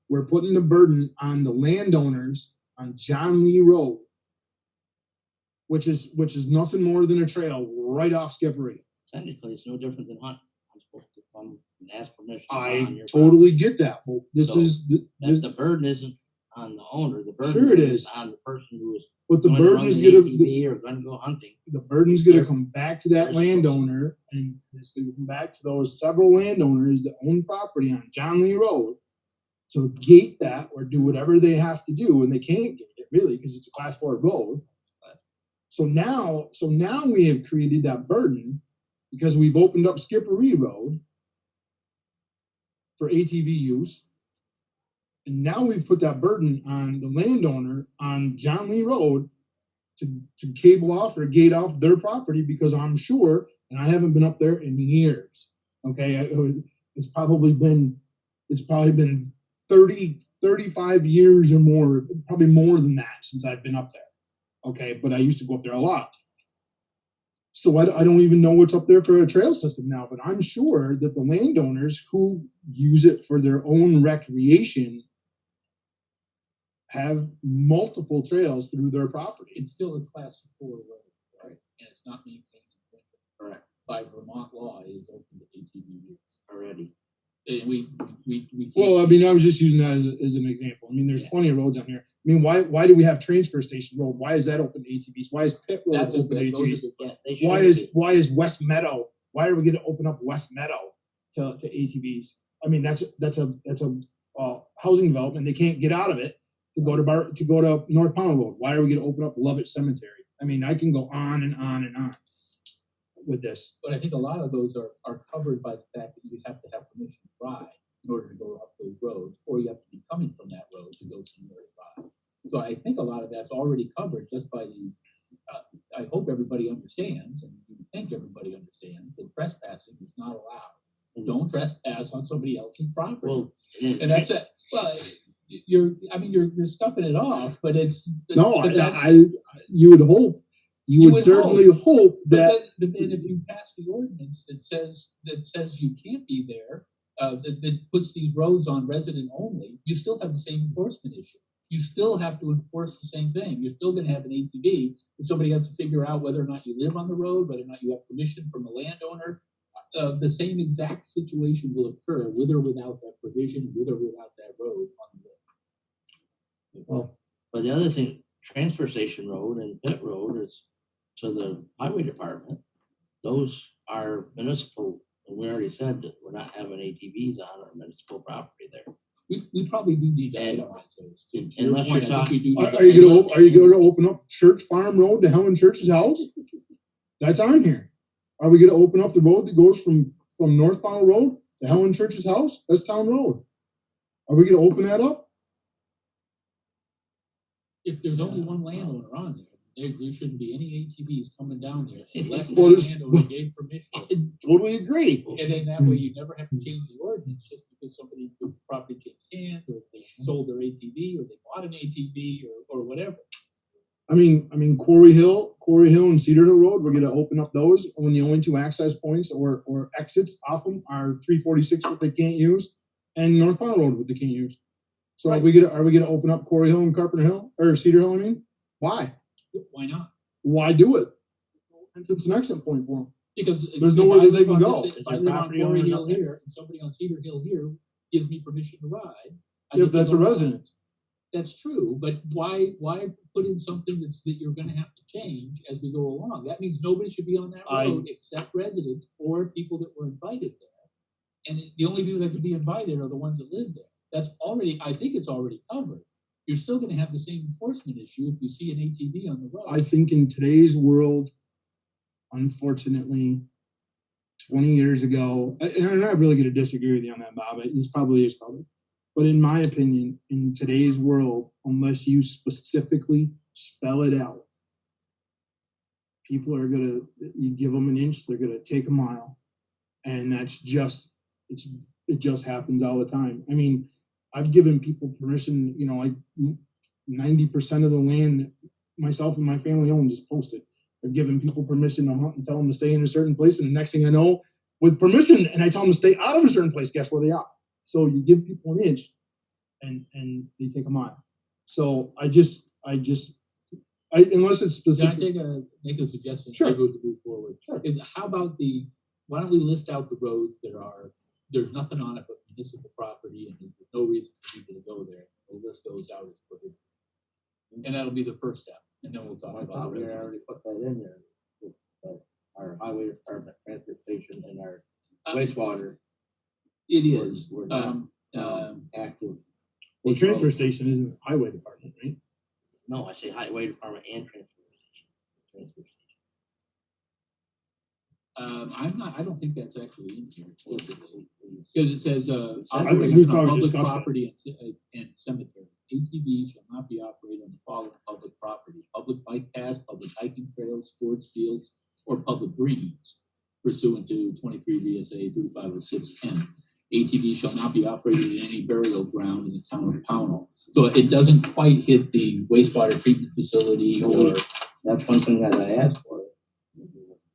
We're putting the burden on the landowners on John Lee Road, which is nothing more than a trail right off Skippery. Technically, it's no different than hunting. I'm and ask permission. on I your totally property. get that. Well, this So, is, That the burden isn't on the owner, the burden Sure it is is. on the person who is but the going to burden run is an gonna, ATV or gonna go hunting. the burden's gonna come back to that There's- landowner, and it's gonna come back to those several landowners that own property on John Lee Road to gate that or do whatever they have to do, and they can't gate it really because it's a class 4 road. So now we have created that burden because we've opened up Skippery Road for ATV use. And now we've put that burden on the landowner on John Lee Road to cable off or gate off their property, because I'm sure, and I haven't been up there in years. Okay, it's probably been 30, 35 years or more, probably more than that since I've been up there. Okay, but I used to go up there a lot. So I don't even know what's up there for a trail system now, but I'm sure that the landowners who use it for their own recreation have multiple trails through their property. It's still a class 4 road, right? And it's not maintained in winter. Correct. By Vermont law, it is open to ATV use. Already. And we can't. Well, I mean, I was just using that as an example. I mean, there's plenty of roads on here. I mean, why do we have Transfer Station Road? Why is that open to ATVs? Why is Pitt Road That's open to those are ATVs? good Yeah, they Why should be. why is West Meadow? Why are we going to open up West Meadow to ATVs? I mean, that's a housing development. They can't get out of it to go to North Pownal Road. Why are we going to open up Lovett Cemetery? I mean, I can go on and on and on with this. But I think a lot of those are covered by the fact that you have to have permission to ride in order to go up those roads, or you have to be coming from that road to go somewhere to ride. So I think a lot of that's already covered just by the, I hope everybody understands, and you think everybody understands, that trespassing is not allowed. Don't trespass on somebody else's property. Well, And that's it. Well, you're scuffing it off, but it's. No, but that's- you would hope. You would certainly hope that. But then if you pass the ordinance that says you can't be there, that puts these roads on resident only, you still have the same enforcement issue. You still have to enforce the same thing. You're still gonna have an ATV, and somebody has to figure out whether or not you live on the road, whether or not you have permission from the landowner. The same exact situation will occur with or without that provision, with or without that road on the road. Well, but the other thing, Transfer Station Road and Pitt Road is to the highway department. Those are municipal, and we already said that we're not having ATVs on our municipal property there. We probably do need to itemize those too. To your Unless point, you're I think we do need Are you to- going to open up Church Farm Road to Helen Church's house? That's on here. Are we going to open up the road that goes from North Pownal Road to Helen Church's house? That's town road. Are we going to open that up? If there's only one landowner on there shouldn't be any ATVs coming down there unless the Well, it's- landowner gave permission. I totally agree. And then that way you never have to change the ordinance just because somebody, the property changed hands, or they sold their ATV, or they bought an ATV, or whatever. I mean, Quarry Hill and Cedar Hill Road, we're going to open up those when the only two access points or exits off them are 346, what they can't use, and North Pownal Road, what they can't use. So are we gonna open up Quarry Hill and Carpenter Hill or Cedar Hill? I mean, why? Why not? Why do it? It's an exit point for them. Because There's if nowhere I that they live can on go. this- If I live on Property Quarry owners Hill up there. here, and somebody on Cedar Hill here gives me permission to ride. I Yeah, get to that's a go ride. resident. That's true, but why put in something that you're gonna have to change as we go along? That means nobody should be on that road except residents or people that were invited there. And the only people that could be invited are the ones that live there. I think it's already covered. You're still gonna have the same enforcement issue if you see an ATV on the road. I think in today's world, unfortunately, 20 years ago, and I'm not really going to disagree with you on that, Bob. It's probably is probably. But in my opinion, in today's world, unless you specifically spell it out, people are going to, you give them an inch, they're going to take a mile. And that's just, it just happens all the time. I mean, I've given people permission, like 90% of the land that myself and my family own is posted. I've given people permission to hunt and tell them to stay in a certain place. And the next thing I know, with permission, and I tell them to stay out of a certain place, guess where they are? So you give people an inch and they take a mile. So unless it's specific. Can I make a suggestion? Sure. To move forward. Sure. How about why don't we list out the roads that are there's nothing on it but municipal property, and there's no reason for people to go there. The list goes out as prohibited. And that'll be the first step, and then we'll talk I about thought the we rest. already put that in there. Our highway department, transfer station, and our Uh, wastewater. It is, We're not, active. Well, transfer station isn't highway department, right? No, I say highway department and transfer station. Transfer station. I don't think that's actually in here explicitly, because it says, I think we probably public discussed it. property and cemeteries. ATVs shall not be operated on the following public property: public bike paths, public hiking trails, sports fields, or public greens pursuant to 23 VSA 350610. ATV shall not be operated in any burial ground in the town of Pownal. So it doesn't quite hit the wastewater treatment facility or. That's one thing that I asked for.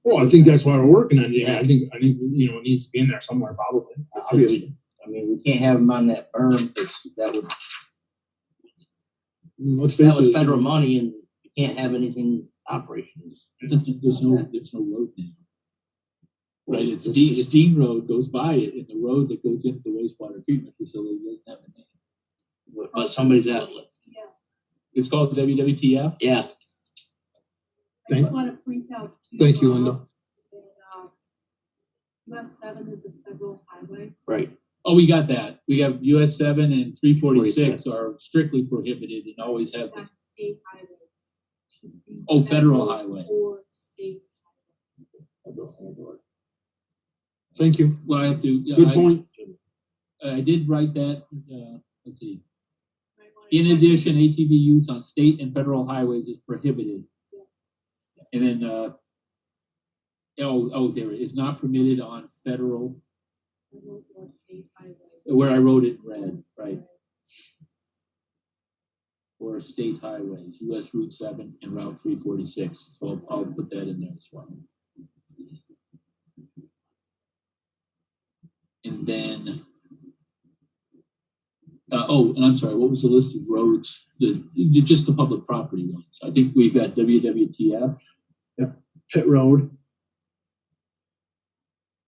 Well, I think that's why we're working on it. I think, you know, it needs to be in there somewhere probably, obviously. I mean, we can't have them on that berm, because that would, Let's face that was it. federal money, and you can't have anything operations. There's no road name. Right, it's D road goes by it, and the road that goes into the wastewater treatment facility doesn't have a name. But somebody's outlet. It's called WWTF? Yeah. I just want to point out. Thank you, Linda. US 7 is a federal highway. Right. Oh, we got that. We have US 7 and 346 46 are strictly prohibited and always have been. That's state highway. Should be Oh, federal highway. Or state Thank you. Well, I have to. Good point. I did write that, let's see. In addition, ATV use on state and federal highways is prohibited. And then, there it is, not permitted on federal, or state highway. where I wrote it in red, right? Or state highways, US Route 7 and Route 346. So I'll put that in there as well. And then, and I'm sorry, what was the list of roads? Just the public property ones. I think we've got WWTF. Pit Road.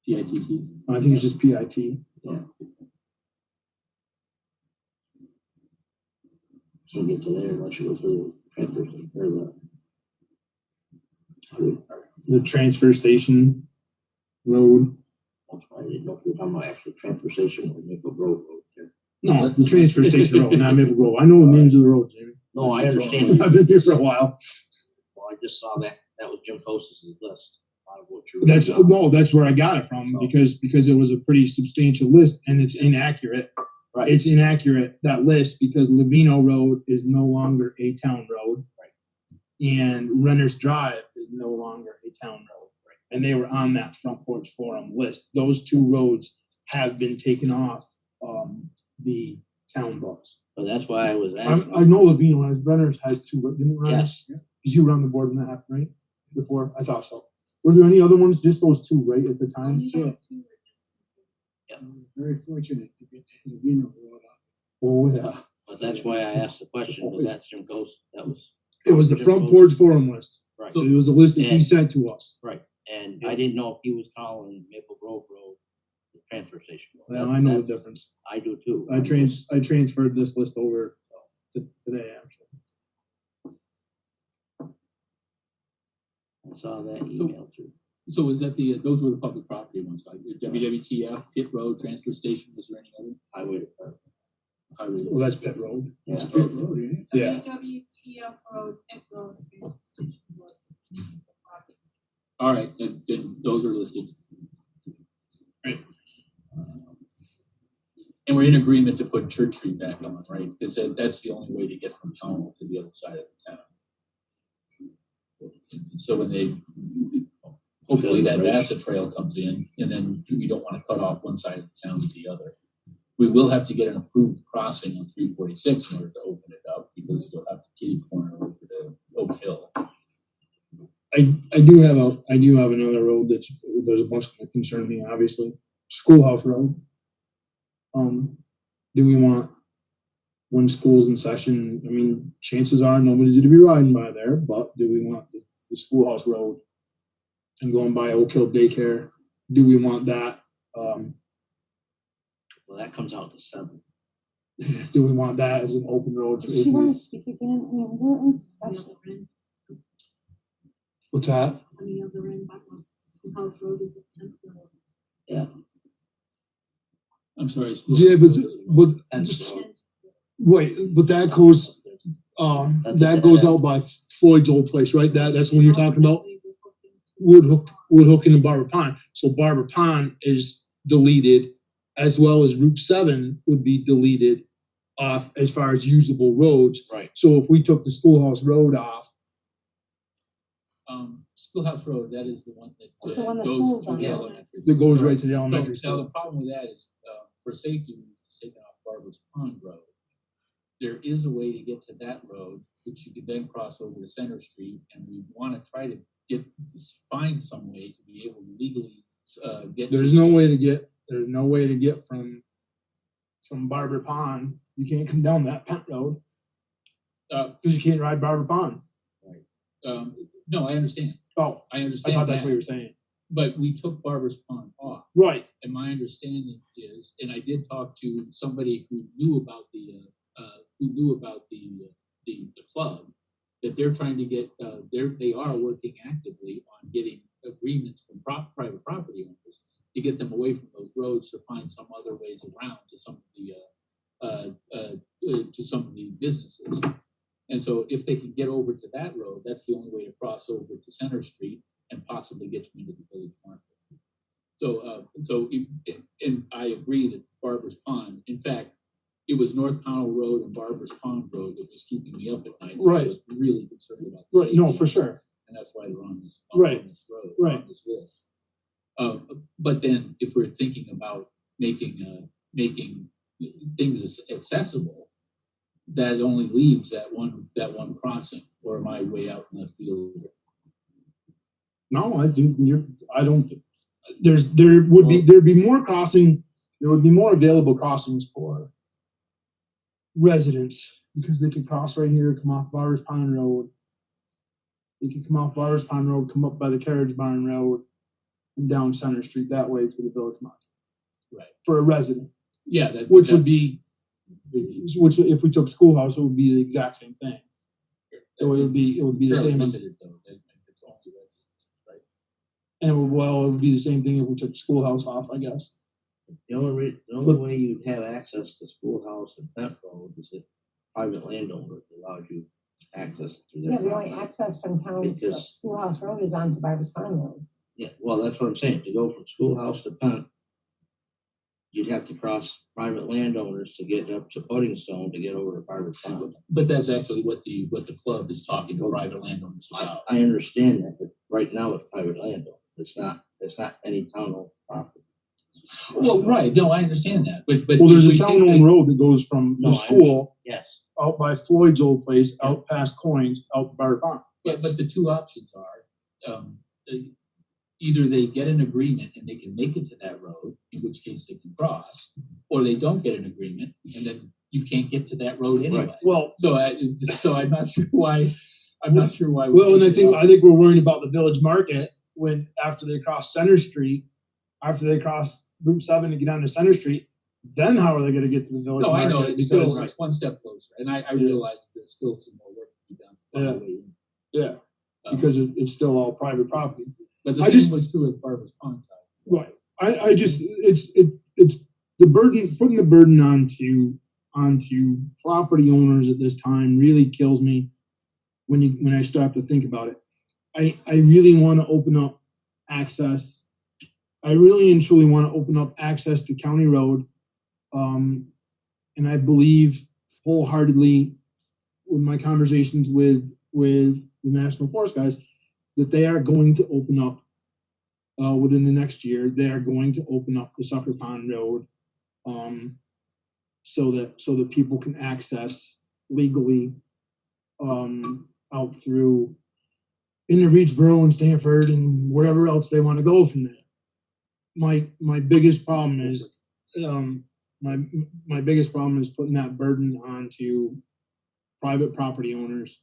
PITT. I think it's just PIT. Yeah. Can't get to there unless you go through the transfer station or The transfer station road. that's why I didn't know if you were talking about actually transfer station or Maple Grove Road there. No, the transfer station road, not Maple Grove. I know the names of the roads, Jamie. No, I understand. I've been here for a while. Well, I just saw that was Jim Costas' list. A lot of what you're That's reading off. no, that's where I got it from because it was a pretty substantial list and it's inaccurate. Right. It's inaccurate, that list, because Lavino Road is no longer a town road. Right. And Renner's Drive is no longer a town road. Right. And they were on that Front Porch Forum list. Those two roads have been taken off the town books. So that's why I was asking. I know Lavino has, Renner's has two, didn't it, Renner? Yes. Because you were on the board when that happened, right? Before? I thought so. Were there any other ones? Just those two, right, at the time? Very fortunate to get the Vino Road up. Oh, yeah. But that's why I asked the question, because that's Jim Costas. It was the Front Porch Forum list. Right. So it was a list that he And- sent to us. Right. And I didn't know if he was calling Maple Grove Road the transfer station. Well, I know the difference. I do too. I transferred this list over to today, actually. I saw that email too. So is that those were the public property ones, like WWTF, Pit Road, Transfer Station, was there any other? Highway department. Highway. Well, that's Pit Road. Yeah. Pit Road, ain't it? Yeah. WWTF road, Pit road, transfer station road. All right, then those are listed. Right. And we're in agreement to put Church Street back on, right? Because that's the only way to get from Pownal to the other side of the town. So when hopefully that Bassett trail comes in, and then we don't want to cut off one side of the town to the other. We will have to get an approved crossing on 346 in order to open it up, because you'll have to kitty corner over to Oak Hill. I do have another road there's a bunch that concern me, obviously. Schoolhouse Road. Do we want, when school's in session, I mean, chances are nobody's gonna be riding by there, but do we want the Schoolhouse Road and going by Oak Hill Daycare? Do we want that Well, that comes out to 7. Do we want that as an open road? Does she want to speak again? I mean, we're in discussion. What's that? On the other end, by one, Schoolhouse Road is a 10th road. Yeah. I'm sorry. Yeah, but just, right, but that goes, that goes out by Floyd's old place, right? That's the one you're talking about? Wood Hook and Barber Pond. So Barber Pond is deleted, as well as Route 7 would be deleted off as far as usable roads. Right. So if we took the Schoolhouse Road off, Schoolhouse Road, that is the one that That's the one the goes school's to on. the Yeah. elementary. that goes school. right to the elementary So now school. the problem with that is, for safety reasons, it's taken off Barber's Pond Road. There is a way to get to that road, which you could then cross over to Center Street, and we want to try to find some way to be able to legally get. There's no way to get from Barber Pond. You can't come down that Pent Road because you can't ride Barber Pond. No, I understand. Oh, I understand. I thought that's what you were saying. But we took Barber's Pond off. Right. And my understanding is, and I did talk to somebody who knew about the club, that they're trying to get, they are working actively on getting agreements from private property owners to get them away from those roads, to find some other ways around to some of the businesses. And so if they can get over to that road, that's the only way to cross over to Center Street and possibly get you into the village market. And I agree that Barber's Pond, in fact, it was North Pownal Road and Barber's Pond Road that was keeping me up at night. So Right. I was really concerned about Right. No, safety, for sure. and that's why they're on this, Right. on this road, Right. on this list. But then if we're thinking about making things accessible, that only leaves that one crossing, or am I way out in the field? No, I think there'd be more crossing. There would be more available crossings for residents because they could cross right here, come off Barber's Pond Road. They could come off Barber's Pond Road, come up by the Carriage Barn Road, and down Center Street that way to the village market. Right. For a resident. Yeah, which if we took Schoolhouse, it would be the exact same thing. So it would be the fairly same. limited, though, that it's only residents, right? And it would be the same thing if we took Schoolhouse off, I guess. The only way you'd have access to Schoolhouse and Pent Road is if private landowner allows you access to their. Yeah, the only access from town to Because- Schoolhouse Road is onto Barber's Pond Road. Yeah, well, that's what I'm saying. To go from Schoolhouse to Pent, you'd have to cross private landowners to get up to Pudding Stone to get over to Barber Pond. But that's actually what the club is talking to private landowners about. I understand that, but right now it's private landowner. It's not any town-owned property. Well, right, no, I understand that, but. Well, there's if a we take town-owned road that goes from No, the I school Yes. out by Floyd's old place, out past Coins, out to Barber Pond. But the two options are, either they get an agreement and they can make it to that road, in which case they can cross, or they don't get an agreement and then you can't get to that road anyway. Right. Well, So I'm not sure why. Well, and I think we're worrying about the village market when after they cross Center Street, after they cross Route 7 to get onto Center Street, then how are they going to get to the village No, I market? know, it's one step closer, and I realize that there's still some more work to be done. to find a way in. Yeah, because it's still all private property. But the same was true at Barber's Pond side. Right. It's the burden, putting the burden onto property owners at this time really kills me when I start to think about it. I really want to open up access. I really and truly want to open up access to County Road. And I believe wholeheartedly with my conversations with the National Forest guys that they are going to open up within the next year. They are going to open up the Sucker Pond Road so that people can access legally out through into Reedsboro and Stanford and wherever else they want to go from there. My biggest problem is my biggest problem is putting that burden onto private property owners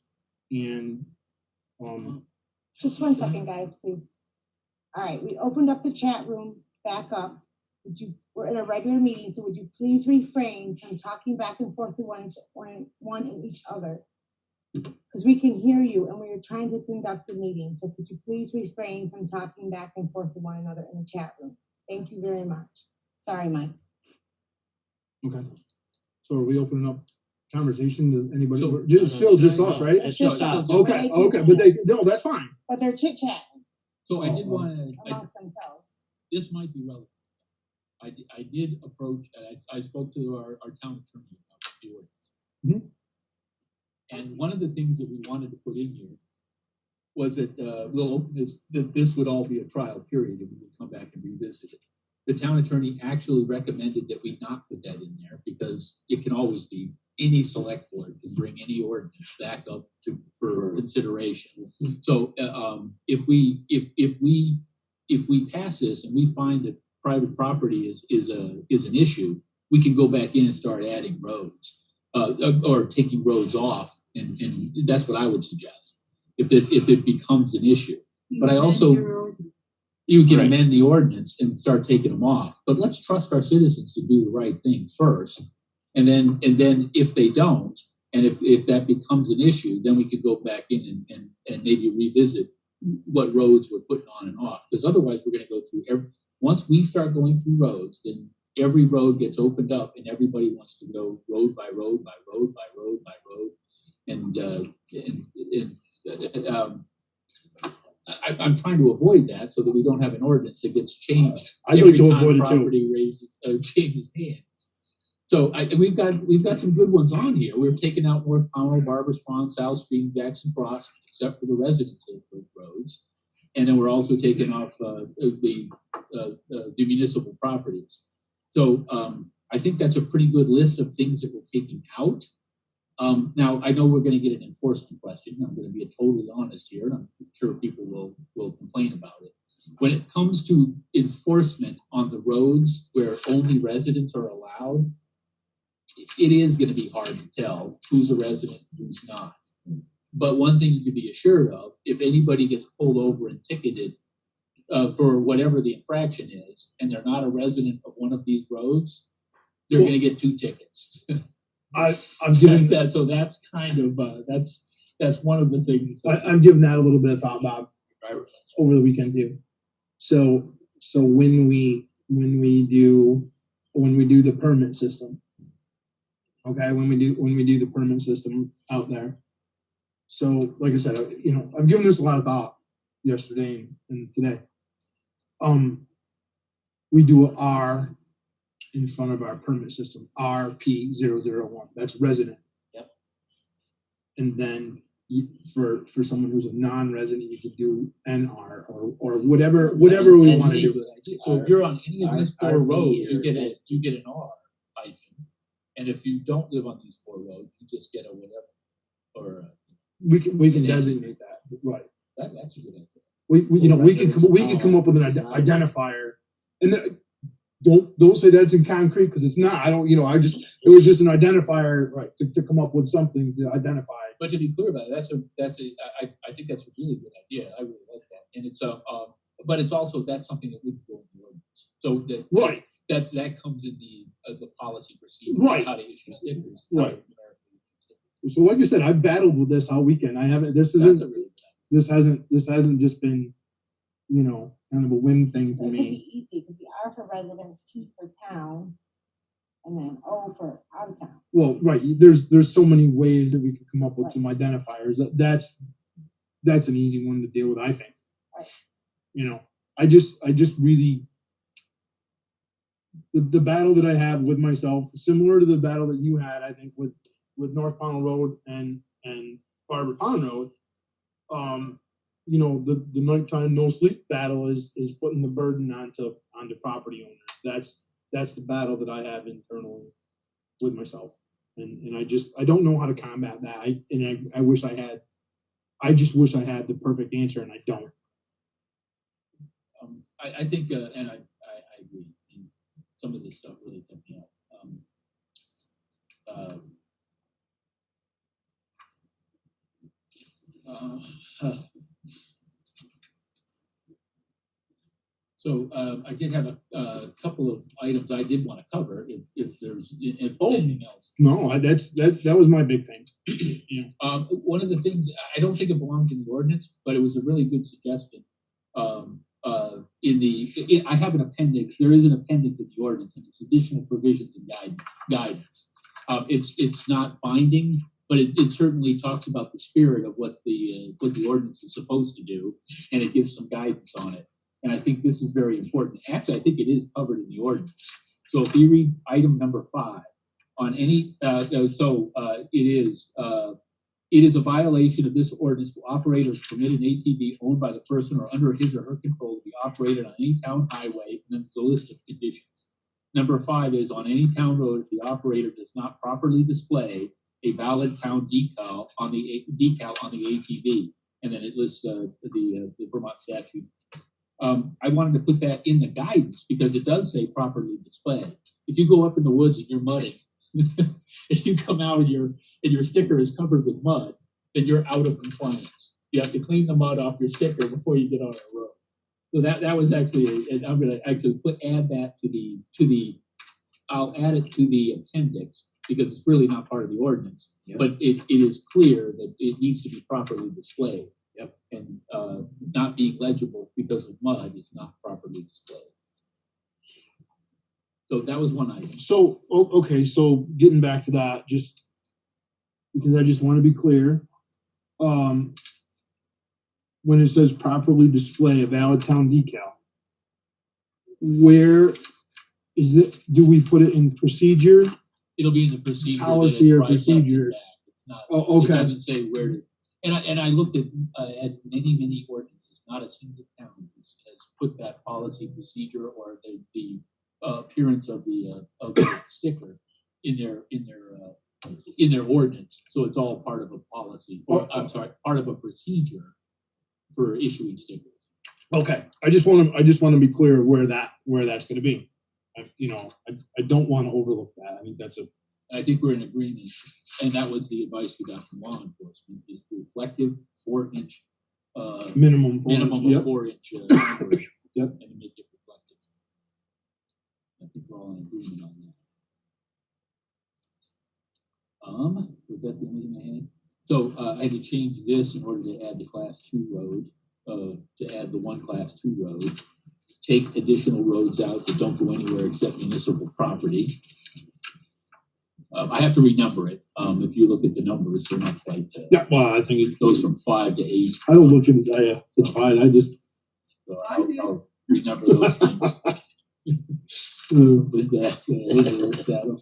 and Just 1 second, guys, please. All right, we opened up the chat room back up. we're in a regular meeting, so would you please refrain from talking back and forth to one and each other? Because we can hear you and we are trying to conduct the meeting, so could you please refrain from talking back and forth to one another in the chat room? Thank you very much. Sorry, Mike. Okay. So are we opening up conversation to anybody? So- It's still just us, right? It's just us. Okay, okay, but no, that's fine. But they're chit-chatting So I did want to, amongst themselves. this might be relevant. I did approach, I spoke to our town attorney about the ordinance. Mhm. And one of the things that we wanted to put in here was that we'll open this, that this would all be a trial period and we would come back and revisit it. The town attorney actually recommended that we not put that in there because it can always be, any select board can bring any ordinance back up for consideration. So if we pass this and we find that private property is an issue, we can go back in and start adding roads or taking roads off, and that's what I would suggest if it becomes an issue. But I also, you can amend the ordinance and start taking them off. But let's trust our citizens to do the right thing first, and then if they don't, and if that becomes an issue, then we could go back in and maybe revisit what roads we're putting on and off. Because otherwise, we're going to go through once we start going through roads, then every road gets opened up and everybody wants to go road by road by road by road by road. I'm trying to avoid that so that we don't have an ordinance that gets changed I'd every like to time avoid it too. property changes hands. So we've got some good ones on here. We're taking out North Pownal, Barbers Pond, South Stream, Jackson Cross, except for the residents of those roads. And then we're also taking off the municipal properties. So I think that's a pretty good list of things that we're taking out. Now, I know we're going to get an enforcement question. I'm going to be totally honest here, and I'm sure people will complain about it. When it comes to enforcement on the roads where only residents are allowed, it is going to be hard to tell who's a resident and who's not. But one thing you can be assured of, if anybody gets pulled over and ticketed for whatever the infraction is, and they're not a resident of one of these roads, they're going to get 2 tickets. I'm giving that. So that's kind of that's one of the things. I'm giving that a little bit of thought, Bob, over the weekend too. So when we do the permit system, okay, when we do the permit system out there. So like I said, I've given this a lot of thought yesterday and today. We do a R in front of our permit system, RP001. That's resident. Yep. And then for someone who's a non-resident, you could do NR or whatever we want to do. So if you're on any of these 4 roads, you get RP an R hyphen, and if you don't live on these 4 roads, you just get a whatever. Or we can designate that, right? That's a good idea. We can come up with an identifier, and don't say that's in concrete because it's not. It was just an identifier, right, to come up with something to identify. But to be clear about it, I think that's a really good idea. I really like that, and it's but it's also that's something that would go in the ordinance. So that right, that comes in the policy procedure, right, how to issue stickers, right. So like I said, I've battled with this all weekend. I haven't. This hasn't just been, kind of a whim thing for It me. could be easy. It could be R for residents, T for town, and then O for out of town. Well, right. There's so many ways that we could come up with some identifiers. That's an easy one to deal with, I think. Right. I just really the battle that I have with myself, similar to the battle that you had, I think, with North Pownal Road and Barber Pond Road. The nighttime no sleep battle is putting the burden onto property owners. That's the battle that I have internally with myself, and I don't know how to combat that. I just wish I had the perfect answer, and I don't. I think, and I agree. And some of this stuff really took me up. So I did have a couple of items I did want to cover if there's Oh. anything else. No, that was my big thing. Yeah. One of the things, I don't think it belongs in the ordinance, but it was a really good suggestion. I have an appendix, there is an appendix in the ordinance, and it's additional provisions and guidance. It's not binding, but it certainly talks about the spirit of what the ordinance is supposed to do, and it gives some guidance on it. And I think this is very important. Actually, I think it is covered in the ordinance. So if you read item number 5, on any, it is a violation of this ordinance to operate or permit an ATV owned by the person or under his or her control to be operated on any town highway, and then there's a list of conditions. Number 5 is on any town road if the operator does not properly display a valid town decal on the ATV, and then it lists the Vermont statute. I wanted to put that in the guidance because it does say properly display. If you go up in the woods and you're mudding, if you come out and your sticker is covered with mud, then you're out of compliance. You have to clean the mud off your sticker before you get on a road. So that was actually, and I'm going to actually add that I'll add it to the appendix because it's really not part of the ordinance. Yep. But it is clear that it needs to be properly displayed. Yep. And not being legible because of mud is not properly displayed. So that was one item. So, okay, so getting back to that, just because I just want to be clear, when it says properly display a valid town decal, where is it? Do we put it in procedure? It'll be in the procedure. Policy or procedure? Oh, okay. It doesn't say where to. And I looked at many ordinances. Not a single town has put that policy, procedure, or the appearance of the sticker in their ordinance. So it's all part of a policy, or I'm sorry, part of a procedure for issuing stickers. Okay, I just want to be clear where that's going to be. I don't want to overlook that. I think I think we're in agreement, and that was the advice we got from law enforcement: is reflective 4-inch minimum 4-inch numbers, yep, and to make it reflective. I think we're all in agreement on that. Was that the only thing I had? So I had to change this in order to add the Class 2 road, to add the one Class 2 road. Take additional roads out that don't go anywhere except municipal property. I have to renumber it. If you look at the numbers, they're not quite. Yeah, well, I think it goes from 5 to 8. I don't look at it. It's fine. I just. So I'll renumber those things. With that, saddle.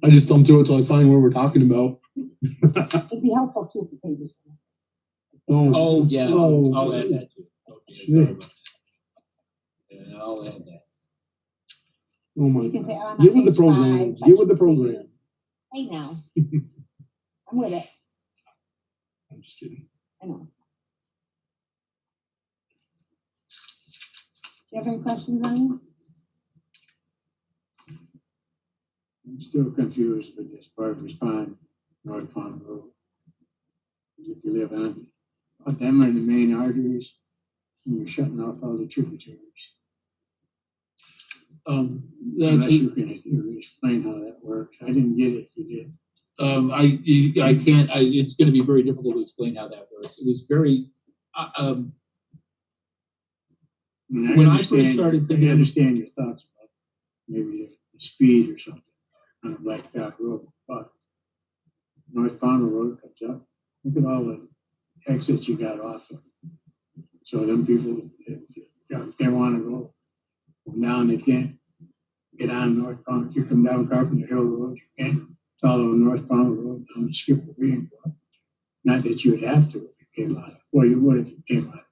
I just don't do it till I find where we're talking about. It'd be helpful too if you pages. Oh yeah, I'll add that too. Okay, sorry about that. Yeah, I'll add that. Oh my You can God. say, I'm on Get with the page program. 5, Get with the section program. Hey now. I'm with it. I'm just kidding. I know. Do you have any questions on it? I'm still confused with this Barbers Pond, North Pond Road. If you live on, them are the main arteries, and you're shutting off all the tributaries. Unless you can explain how that works. I didn't get it if you did. I can't. It's going to be very difficult to explain how that works. It was very. When I first started thinking, I understand your thoughts about maybe the speed or something on a blacktop road, but North Pownal Road comes up. Look at all the exits you got off of. So them people, if they want to go down, they can't get on North Pownal. If you come down Carpenter Hill Road, you can't follow North Pownal Road down Skipper Green. Not that you would have to if you came out. Well, you would if you came out.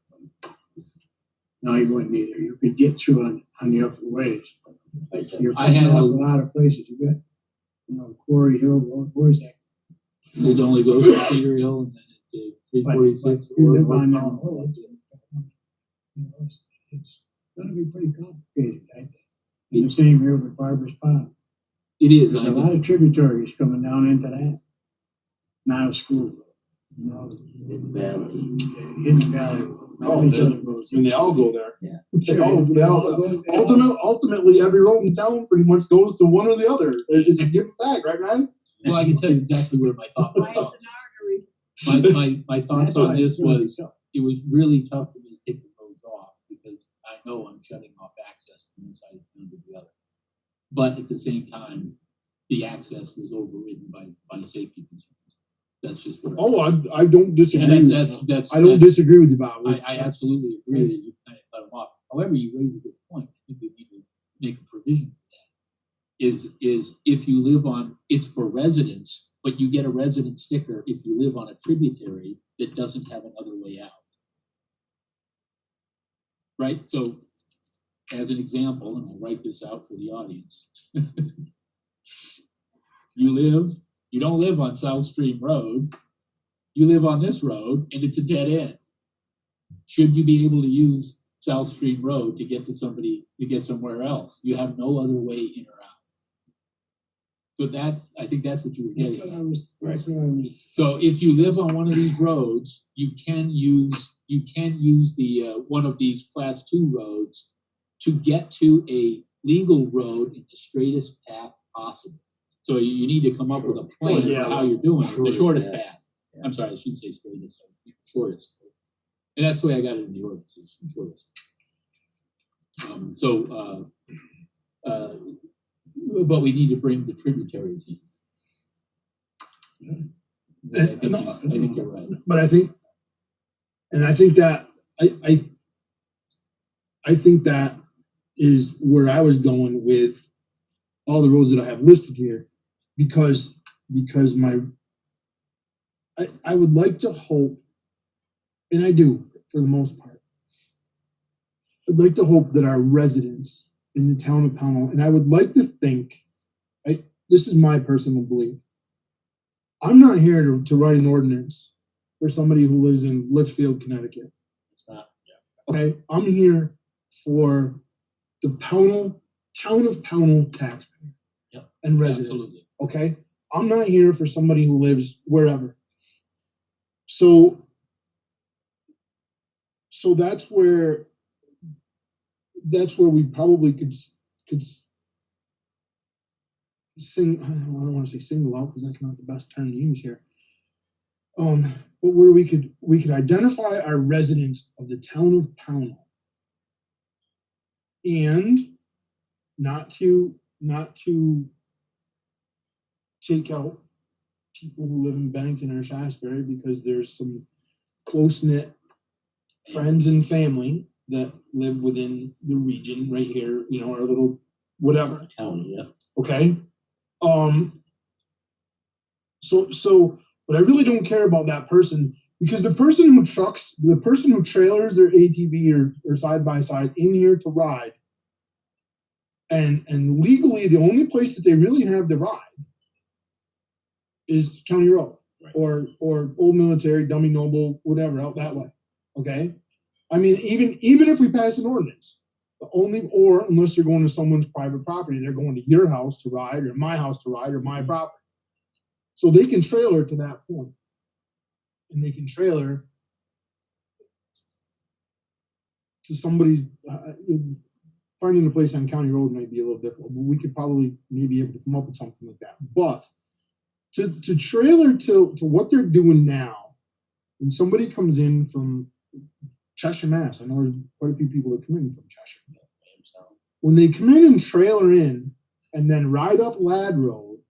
No, you wouldn't either. You could get through on the upper ways. You're cutting off a lot of places. You got, Quarry Hill Road. Where's that? It only goes to Cedar Hill and then it 346. You live on that road. It's going to be pretty complicated, I think. And the same here with Barbers Pond. It is. There's a lot of tributaries coming down into that. Not a school road. In Valley. In the valley. Oh, Each other roads. and they all go there. Yeah. Ultimately, every road in town pretty much goes to one or the other. It's a given fact, right, Ryan? Well, I can tell you exactly where my thought Why it's was. an artery. My thoughts on this was, it was really tough for me to take the roads off because I know I'm shutting off access from one side of town to the other. But at the same time, the access was overridden by safety concerns. That's just what. Oh, I don't disagree. And with that's I don't disagree with you, Bob. I absolutely agree that you kind of cut them off. However, you raise a good point. I think we need to make a provision for that. Is if you live on, it's for residents, but you get a resident sticker if you live on a tributary that doesn't have another way out. Right? So, as an example, and I'll write this out for the audience. You don't live on South Stream Road. You live on this road, and it's a dead end. Should you be able to use South Stream Road to get to somebody, to get somewhere else? You have no other way in or out. So I think that's what you were getting at. So if you live on one of these roads, you can use the one of these class 2 roads to get to a legal road in the straightest path possible. So you need to come up with a plan for how you're doing it, the shortest path. I'm sorry, I shouldn't say straightest, shortest. And that's the way I got it in the ordinance, shortest. But we need to bring the tributaries in. I think you're right. But I think that I think that is where I was going with all the roads that I have listed here, because I would like to hope, and I do for the most part, I'd like to hope that our residents in the town of Pownal, and I would like to think, this is my personal belief, I'm not here to write an ordinance for somebody who lives in Litchfield, Connecticut. Okay, I'm here for the town of Pownal taxpayer and resident. Absolutely. Okay, I'm not here for somebody who lives wherever. So that's where we probably could sing. I don't want to say single out because that's not the best term to use here. But where we could identify our residents of the town of Pownal, and not to take out people who live in Bennington or Shasbury, because there's some close-knit friends and family that live within the region right here, our little whatever County, yeah. Okay. But I really don't care about that person, because the person who trailers their ATV or side by side in here to ride, and legally the only place that they really have to ride is County Road, right, or Old Military, Dummy Noble, whatever, out that way. Okay. I mean, even if we pass an ordinance, unless they're going to someone's private property, they're going to your house to ride, or my house to ride, or my property. So they can trailer to that point, and they can trailer to somebody's. Finding a place on County Road might be a little difficult, but we could probably maybe able to come up with something like that. But to trailer to what they're doing now, when somebody comes in from Cheshire, Mass. I know there's quite a few people that come in from Cheshire. When they come in and trailer in and then ride up Lad Road,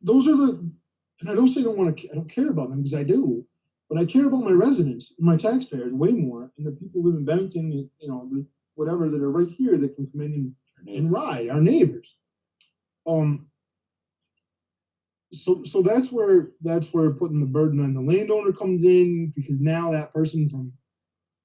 those are and I don't say I don't care about them, because I do, but I care about my residents, my taxpayers way more, and the people who live in Bennington, whatever, that are right here that can come in and ride, our neighbors. So that's where putting the burden on the landowner comes in, because now that person from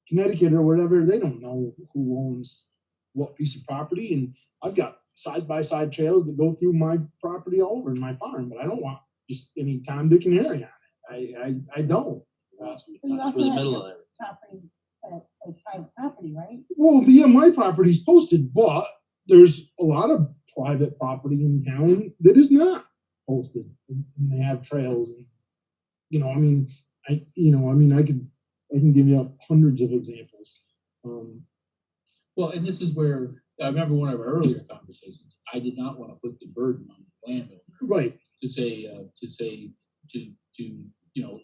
Connecticut or whatever, they don't know who owns what piece of property. And I've got side-by-side trails that go through my property all over in my farm, but I don't want just any Tom, Dick, and Harry on it. I don't. You also have your property that says private property, right? Well, yeah, my property's posted, but there's a lot of private property in town that is not. posted, and they have trails, and, you know, I mean, I can give you hundreds of examples. Well, and this is where, I remember one of our earlier conversations, I did not want to put the burden on the landowner. Right. To say, you know,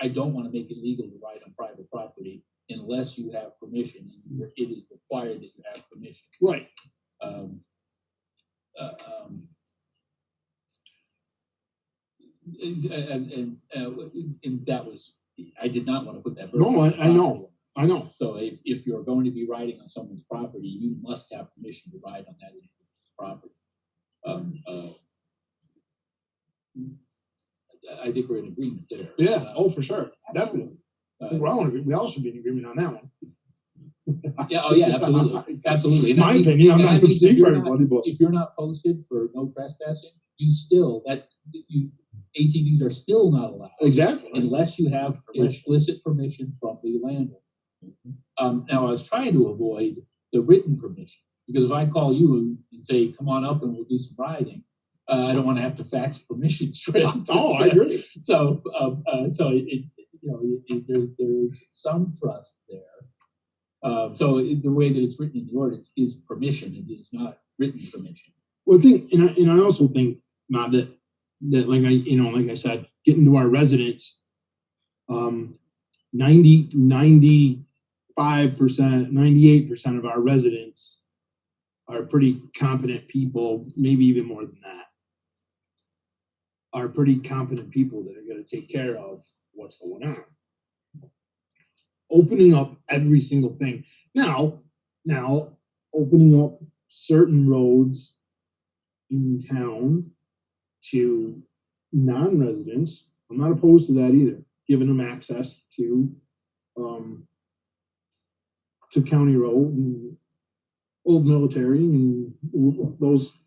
I don't want to make it legal to ride on private property unless you have permission, and it is required that you have permission. Right. And that was, I did not want to put that burden. No, on the I know. property. I know. So if you're going to be riding on someone's property, you must have permission to ride on that individual's property. I think we're in agreement there. Yeah. Oh, for sure. Definitely. We all should be in agreement on that one. Yeah. Oh, yeah. Absolutely. Absolutely. My opinion. I'm not going to speak for everybody, but if you're not posted for no trespassing, ATVs are still not allowed. Exactly. Unless you have explicit permission from the landowner. Now, I was trying to avoid the written permission, because if I call you and say, come on up and we'll do some riding, I don't want to have to fax permission straight. Oh, I agree. So there is some trust there. So the way that it's written in the ordinance is permission. It is not written permission. Well, I think, and I also think, not that like I said, getting to our residents, 95%, 98% of our residents are pretty competent people, maybe even more than that, are pretty competent people that are going to take care of what's going on. Opening up every single thing. Now, opening up certain roads in town to non-residents, I'm not opposed to that either. Giving them access to County Road and Old Military and those,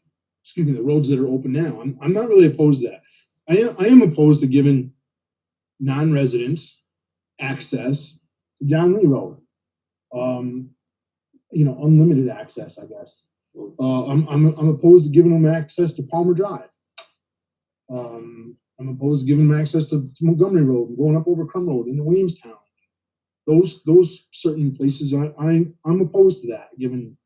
the roads that are open now. I'm not really opposed to that. I am opposed to giving non-residents access to John Lee Road. Unlimited access, I guess. I'm opposed to giving them access to Palmer Drive. I'm opposed to giving them access to Montgomery Road and going up over Crum Road into Williamstown. Those certain places, I'm opposed to that. Given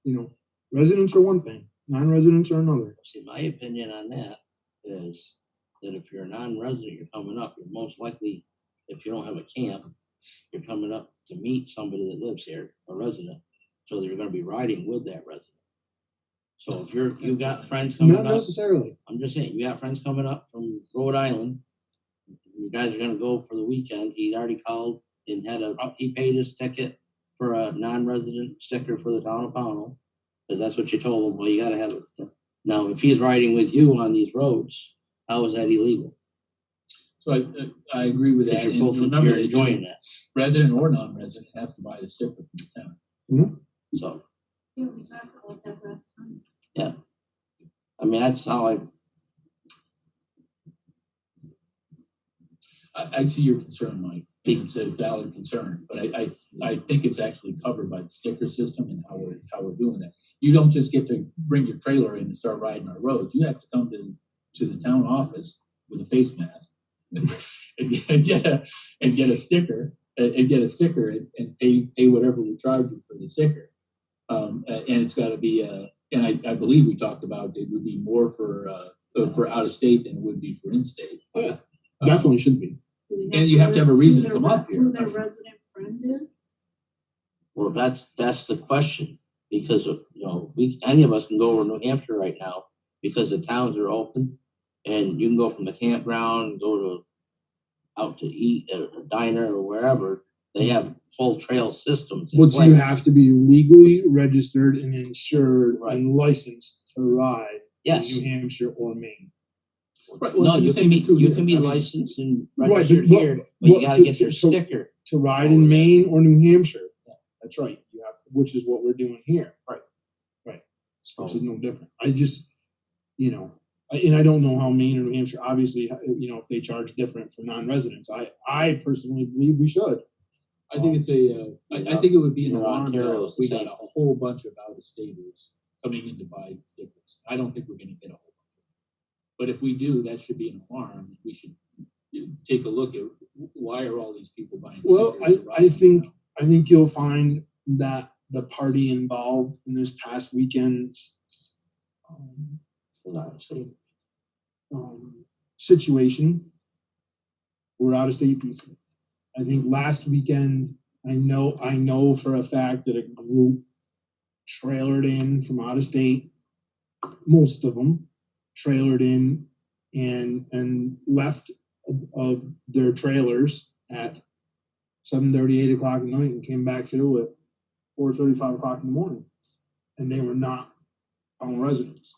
residents are one thing, non-residents are another. See, my opinion on that is that if you're a non-resident, you're coming up, you're most likely, if you don't have a camp, you're coming up to meet somebody that lives here, a resident. So you're going to be riding with that resident. So if you've got friends coming up, not necessarily. I'm just saying, you got friends coming up from Rhode Island. You guys are going to go for the weekend. He's already called and he paid his ticket for a non-resident sticker for the town of Pownal, because that's what you told him. Well, you got to have it. Now, if he's riding with you on these roads, how is that illegal? So I agree with that. You're And both remember, you're enjoying that. Resident or non-resident has to buy the sticker from the town. Mm-hmm. So. Yeah, we talked about that last time. Yeah. I mean, that's how I see your concern, Mike. It's a valid concern, but I think it's actually covered by the sticker system and how we're doing that. You don't just get to bring your trailer in and start riding our roads. You have to come to the town office with a face mask and get a sticker and pay whatever we charge you for the sticker. And it's got to be and I believe we talked about it would be more for out of state than it would be for in state. Oh, yeah. Definitely should be. And you have to have a reason to come up here. Who their resident friend is? well, that's the question, because any of us can go over to New Hampshire right now because the towns are open, and you can go from the campground and go out to eat at a diner or wherever. They have full trail systems. But you have to be legally registered and insured and licensed to ride in New Hampshire or Maine. Right. Well, no, you can be licensed and registered here, but you got to get your sticker to ride in Maine or New Hampshire. Yeah. That's right. Which is what we're doing here. Right. Which is no different. I just, and I don't know how Maine or New Hampshire, obviously, if they charge different for non-residents. I personally believe we should. I think it's I think it would be an alarm bell if we got a whole bunch of out-of-staters coming in to buy stickers. I don't think we're going to get a whole bunch. But if we do, that should be an alarm. We should take a look at why are all these people buying Well, stickers and I writing think, them I think you'll find that the party involved in this past weekend's situation were out of state people. I think last weekend, I know for a fact that a group trailered in from out of state, most of them trailered in and left of their trailers at 7:30, 8 o'clock at night and came back through at 4:30, 5 o'clock in the morning. And they were not Pownal residents.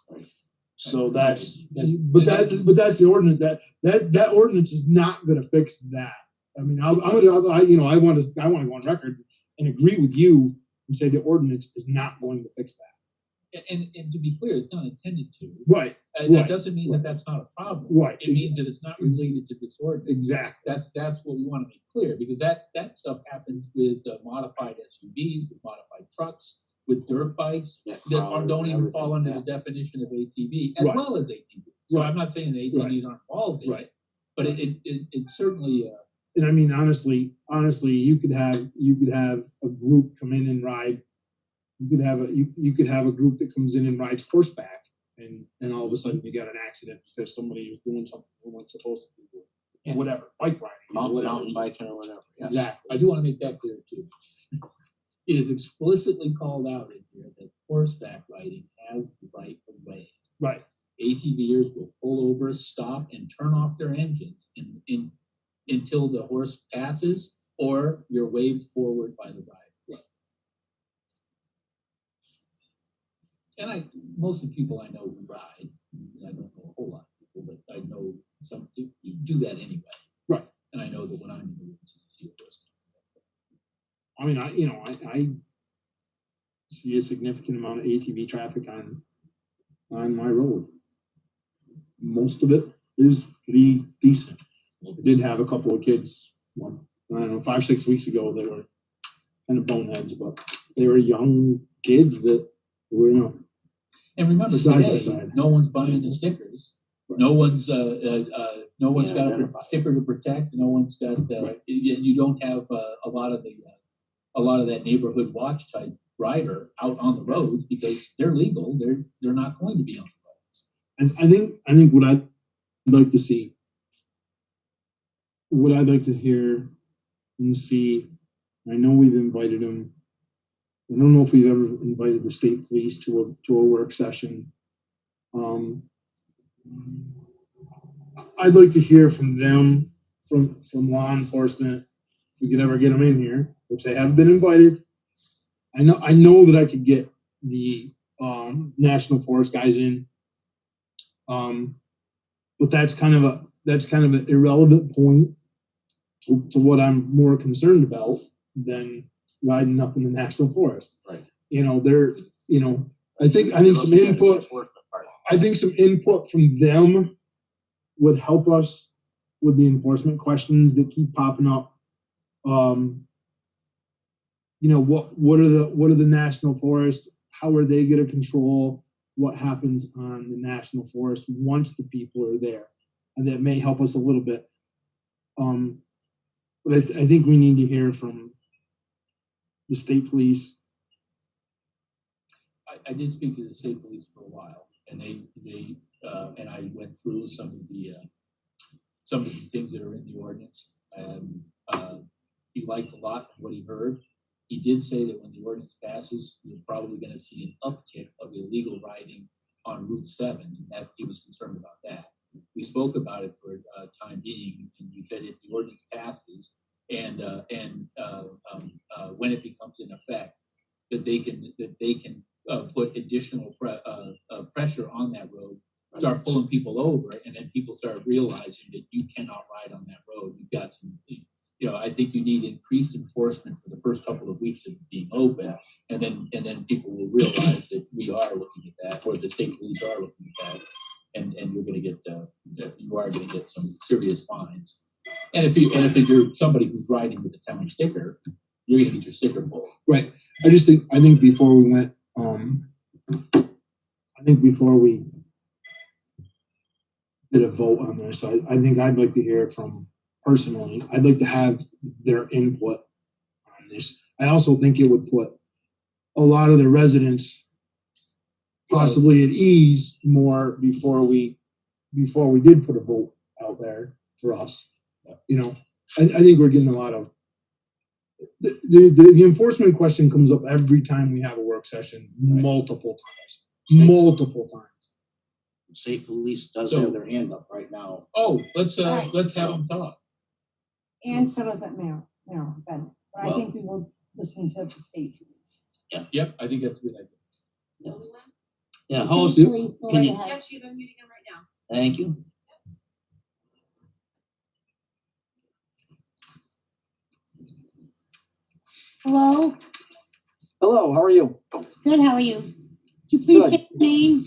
So that's the ordinance. That ordinance is not going to fix that. I mean, I want to go on record and agree with you and say the ordinance is not going to fix that. And to be clear, it's not intended to. Right. That doesn't mean that that's not a problem. Right. It means that it's not related to this ordinance. Exactly. That's what we want to make clear, because that stuff happens with modified SUVs, with modified trucks, with dirt bikes that don't even fall under the definition of ATV, as well as ATV. So I'm not saying that ATVs aren't involved in it, but it certainly. And I mean, honestly, you could have a group come in and ride. You could have a group that comes in and rides horseback, and all of a sudden you got an accident because somebody was doing something they weren't supposed to be doing. Whatever, bike riding, mountain biking or whatever. Yeah. Exactly. I do want to make that clear too. It is explicitly called out in here that horseback riding has the right of way. Right. ATVers will pull over, stop, and turn off their engines until the horse passes or you're waved forward by the rider. And most of the people I know who ride, I don't know a whole lot of people, but I know some do that anyway. Right. And I know that when I'm in the woods and I see a horse. I mean, I see a significant amount of ATV traffic on my road. Most of it is pretty decent. I did have a couple of kids, I don't know, 5, 6 weeks ago, they were kind of boneheads, but they were young kids that were, And remember, today, no one's buying the stickers. Right. No one's got a sticker to protect. No one's got. You don't have a lot of that neighborhood watch type rider out on the roads because they're legal. They're not going to be on the roads. And I think what I'd like to see, what I'd like to hear and see, I know we've invited them. I don't know if we've ever invited the state police to a work session. I'd like to hear from them, from law enforcement, if we could ever get them in here, which they haven't been invited. I know that I could get the National Forest guys in, but that's kind of an irrelevant point to what I'm more concerned about than riding up in the National Forest. Right. I think some input. I think some input from them would help us with the enforcement questions that keep popping up. What are the National Forest? How are they going to control what happens on the National Forest once the people are there? And that may help us a little bit. But I think we need to hear from the state police. I did speak to the state police for a while, and they and I went through some of the things that are in the ordinance. He liked a lot of what he heard. He did say that when the ordinance passes, you're probably going to see an uptick of illegal riding on Route 7, and that he was concerned about that. We spoke about it for a time being, and he said if the ordinance passes and when it becomes in effect, that they can put additional pressure on that road, start pulling people over, and then people start realizing that you cannot ride on that road. You've got some, I think you need increased enforcement for the first couple of weeks of being open, and then people will realize that we are looking at that, or the state police are looking at that, and you're going to get you are going to get some serious fines. And if you're somebody who's riding with a town sticker, you're going to get your sticker pulled. Right. I think before we went, get a vote on this. I think I'd like to hear it from, personally, I'd like to have their input on this. I also think it would put a lot of the residents possibly at ease more before we did put a vote out there for us. You know, I think we're getting a lot of, the enforcement question comes up every time we have a work session, multiple times. State police does So- have their hand up right now. Oh, let's Right. have them talk. And so does it Mayor Bennett. But I Well- think we will listen to the state police. Yep, I think that's a good idea. Yeah, The host, state police, go can right you- ahead. Yep, she's unmuting him right now. thank you. Hello, Hello, how are you? good, how are you? Would you please Good. state your name?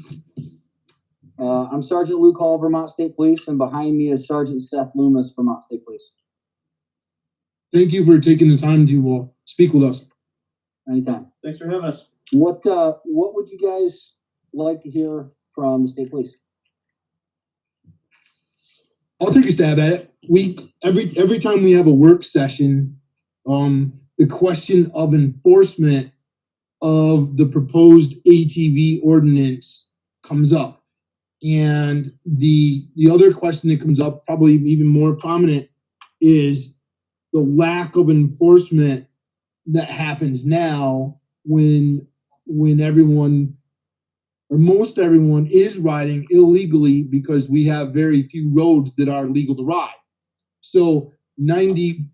I'm Sergeant Luke Hall, Vermont State Police, and behind me is Sergeant Seth Loomis, Vermont State Police. Thank you for taking the time to speak with us. Anytime. Thanks for having us. What would you guys like to hear from the State Police? I'll take a stab at it. Every time we have a work session, the question of enforcement of the proposed ATV ordinance comes up. And the other question that comes up, probably even more prominent, is the lack of enforcement that happens now when everyone, or most everyone, is riding illegally because we have very few roads that are legal to ride. So 98%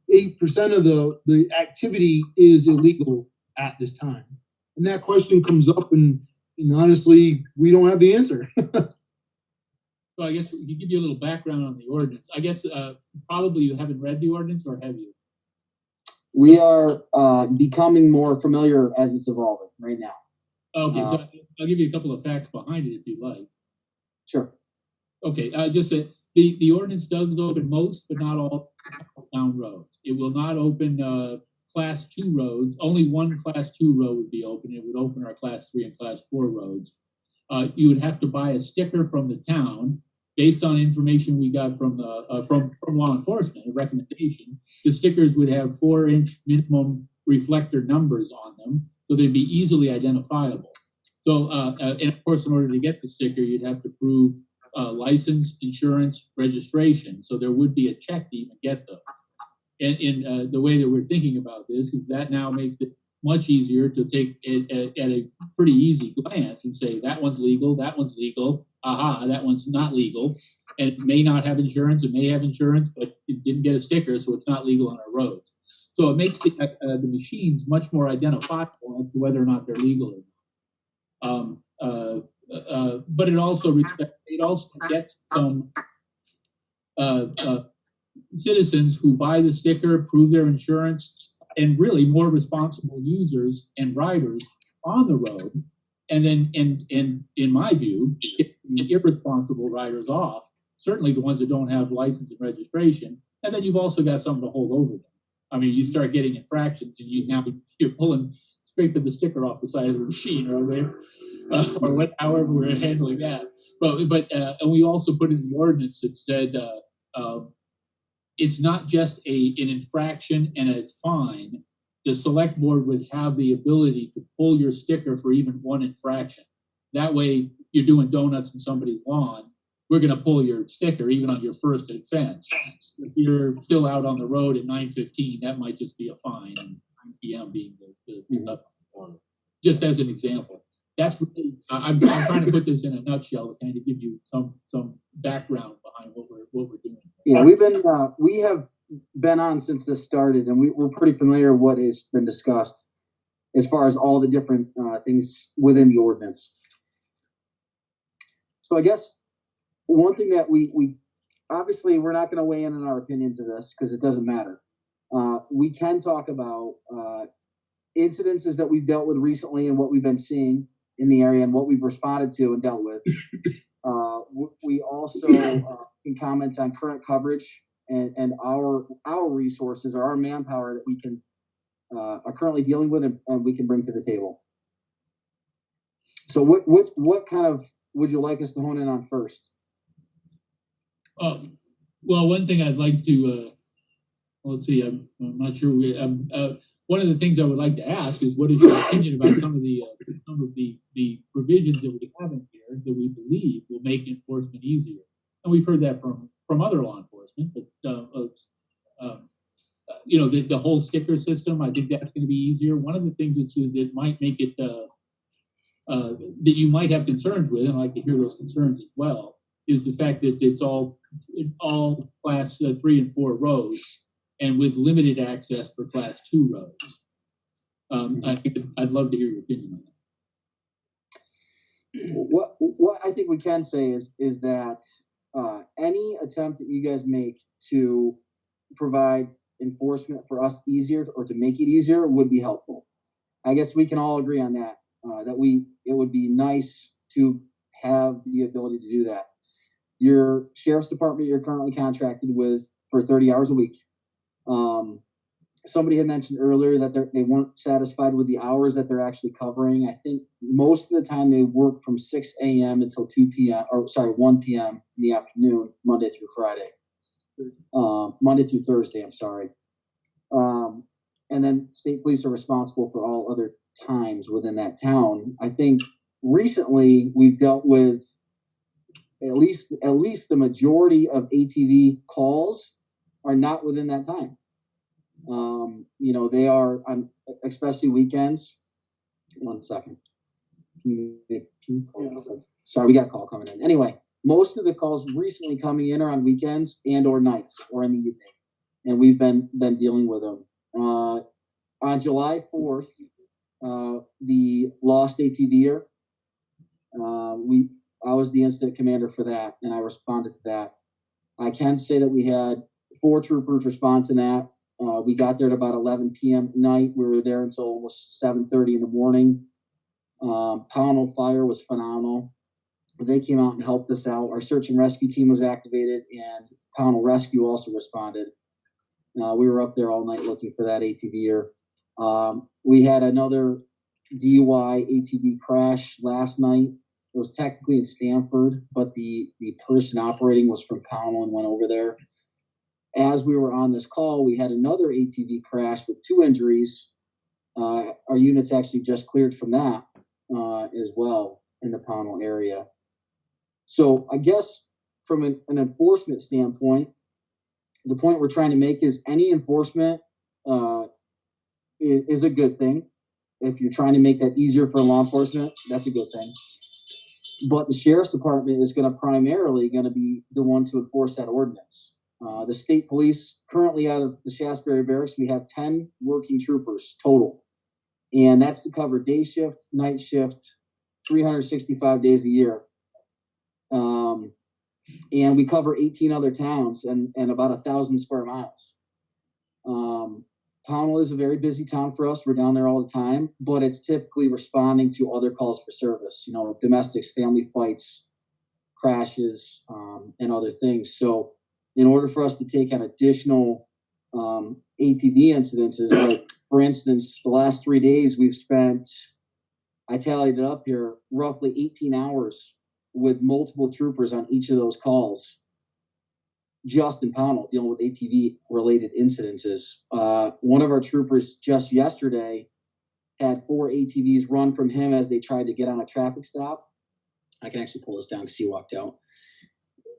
of the activity is illegal at this time. And that question comes up, and honestly, we don't have the answer. So I guess we can give you a little background on the ordinance. I guess probably you haven't read the ordinance, or have you? We are becoming more familiar as it's evolving right now. Okay, so I'll give you a couple of facts behind it if you'd like. Sure. Okay, just that the ordinance does open most, but not all town roads. It will not open class 2 roads. Only one class 2 road would be open. It would open our class 3 and class 4 roads. You would have to buy a sticker from the town based on information we got from law enforcement, a recommendation. The stickers would have 4-inch minimum reflector numbers on them, so they'd be easily identifiable. So, and of course, in order to get the sticker, you'd have to prove license, insurance, registration. So there would be a check to even get those. And the way that we're thinking about this is that now makes it much easier to take it at a pretty easy glance and say, that one's legal, aha, that one's not legal, and it may not have insurance, it may have insurance, but it didn't get a sticker, so it's not legal on our roads. So it makes the machines much more identifiable as to whether or not they're legal or not. But it also gets some citizens who buy the sticker, prove their insurance, and really more responsible users and riders on the road. And then, and in my view, get the irresponsible riders off, certainly the ones that don't have license and registration. And then you've also got something to hold over them. I mean, you start getting infractions and you're scraping the sticker off the side of the machine or however we're handling that. But and we also put in the ordinance that said, it's not just an infraction and a fine. The select board would have the ability to pull your sticker for even one infraction. That way, you're doing donuts in somebody's lawn, we're going to pull your sticker even on your first offense. If you're still out on the road at 9:15, that might just be a fine, and 9 p.m. being the just as an example. That's really, I'm trying to put this in a nutshell to kind of give you some background behind what we're doing. Yeah, we have been on since this started, and we're pretty familiar with what has been discussed as far as all the different things within the ordinance. So I guess one thing that we obviously we're not going to weigh in on our opinions of this because it doesn't matter. We can talk about incidences that we've dealt with recently and what we've been seeing in the area and what we've responded to and dealt with. We also can comment on current coverage and our resources or our manpower that we can are currently dealing with and we can bring to the table. So what kind of would you like us to hone in on first? Well, one thing I'd like to, let's see, I'm not sure. One of the things I would like to ask is, what is your opinion about some of the provisions that we have in here that we believe will make enforcement easier? And we've heard that from other law enforcement, but you know, the whole sticker system, I think that's going to be easier. One of the things that might make it that you might have concerns with, and I'd like to hear those concerns as well, is the fact that it's all class 3 and 4 roads, and with limited access for class 2 roads. I'd love to hear your opinion on that. What I think we can say is that any attempt that you guys make to provide enforcement for us easier, or to make it easier, would be helpful. I guess we can all agree on that. It would be nice to have the ability to do that. Your sheriff's department, you're currently contracted with for 30 hours a week. Somebody had mentioned earlier that they weren't satisfied with the hours that they're actually covering. I think most of the time they work from 6 a.m. until 1 p.m. in the afternoon, Monday through Friday. Monday through Thursday, I'm sorry. And then state police are responsible for all other times within that town. I think recently we've dealt with at least the majority of ATV calls are not within that time. You know, they are on, especially weekends. 1 second. Sorry, we got a call coming in. Anyway, most of the calls recently coming in are on weekends and or nights or in the evening, and we've been dealing with them. On July 4th, the lost ATVer, I was the incident commander for that, and I responded to that. I can say that we had 4 troopers respond to that. We got there at about 11 p.m. at night. We were there until almost 7:30 in the morning. Pownal Fire was phenomenal. They came out and helped us out. Our search and rescue team was activated, and Pownal Rescue also responded. We were up there all night looking for that ATVer. We had another DUI ATV crash last night. It was technically in Stanford, but the person operating was from Pownal and went over there. As we were on this call, we had another ATV crash with 2 injuries. Our units actually just cleared from that as well in the Pownal area. So I guess from an enforcement standpoint, the point we're trying to make is any enforcement is a good thing. If you're trying to make that easier for law enforcement, that's a good thing. But the sheriff's department is primarily going to be the one to enforce that ordinance. The state police, currently out of the Shasberry Barracks, we have 10 working troopers total. And that's to cover day shift, night shift, 365 days a year. And we cover 18 other towns and about 1,000 square miles. Pownal is a very busy town for us. We're down there all the time, but it's typically responding to other calls for service, you know, domestics, family fights, crashes, and other things. So in order for us to take on additional ATV incidences, like for instance, the last 3 days we've spent, I tallied it up here, roughly 18 hours with multiple troopers on each of those calls, just in Pownal, dealing with ATV related incidences. One of our troopers just yesterday had 4 ATVs run from him as they tried to get on a traffic stop. I can actually pull this down because he walked out.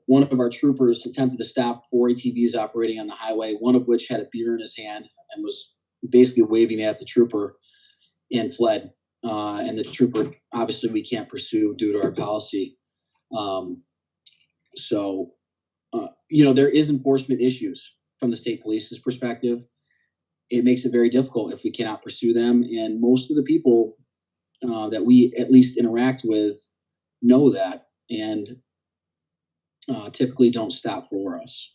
One of our troopers attempted to stop 4 ATVs operating on the highway, one of which had a beer in his hand and was basically waving at the trooper and fled. And the trooper, obviously, we can't pursue due to our policy. You know, there is enforcement issues from the state police's perspective. It makes it very difficult if we cannot pursue them. And most of the people that we at least interact with know that and typically don't stop for us.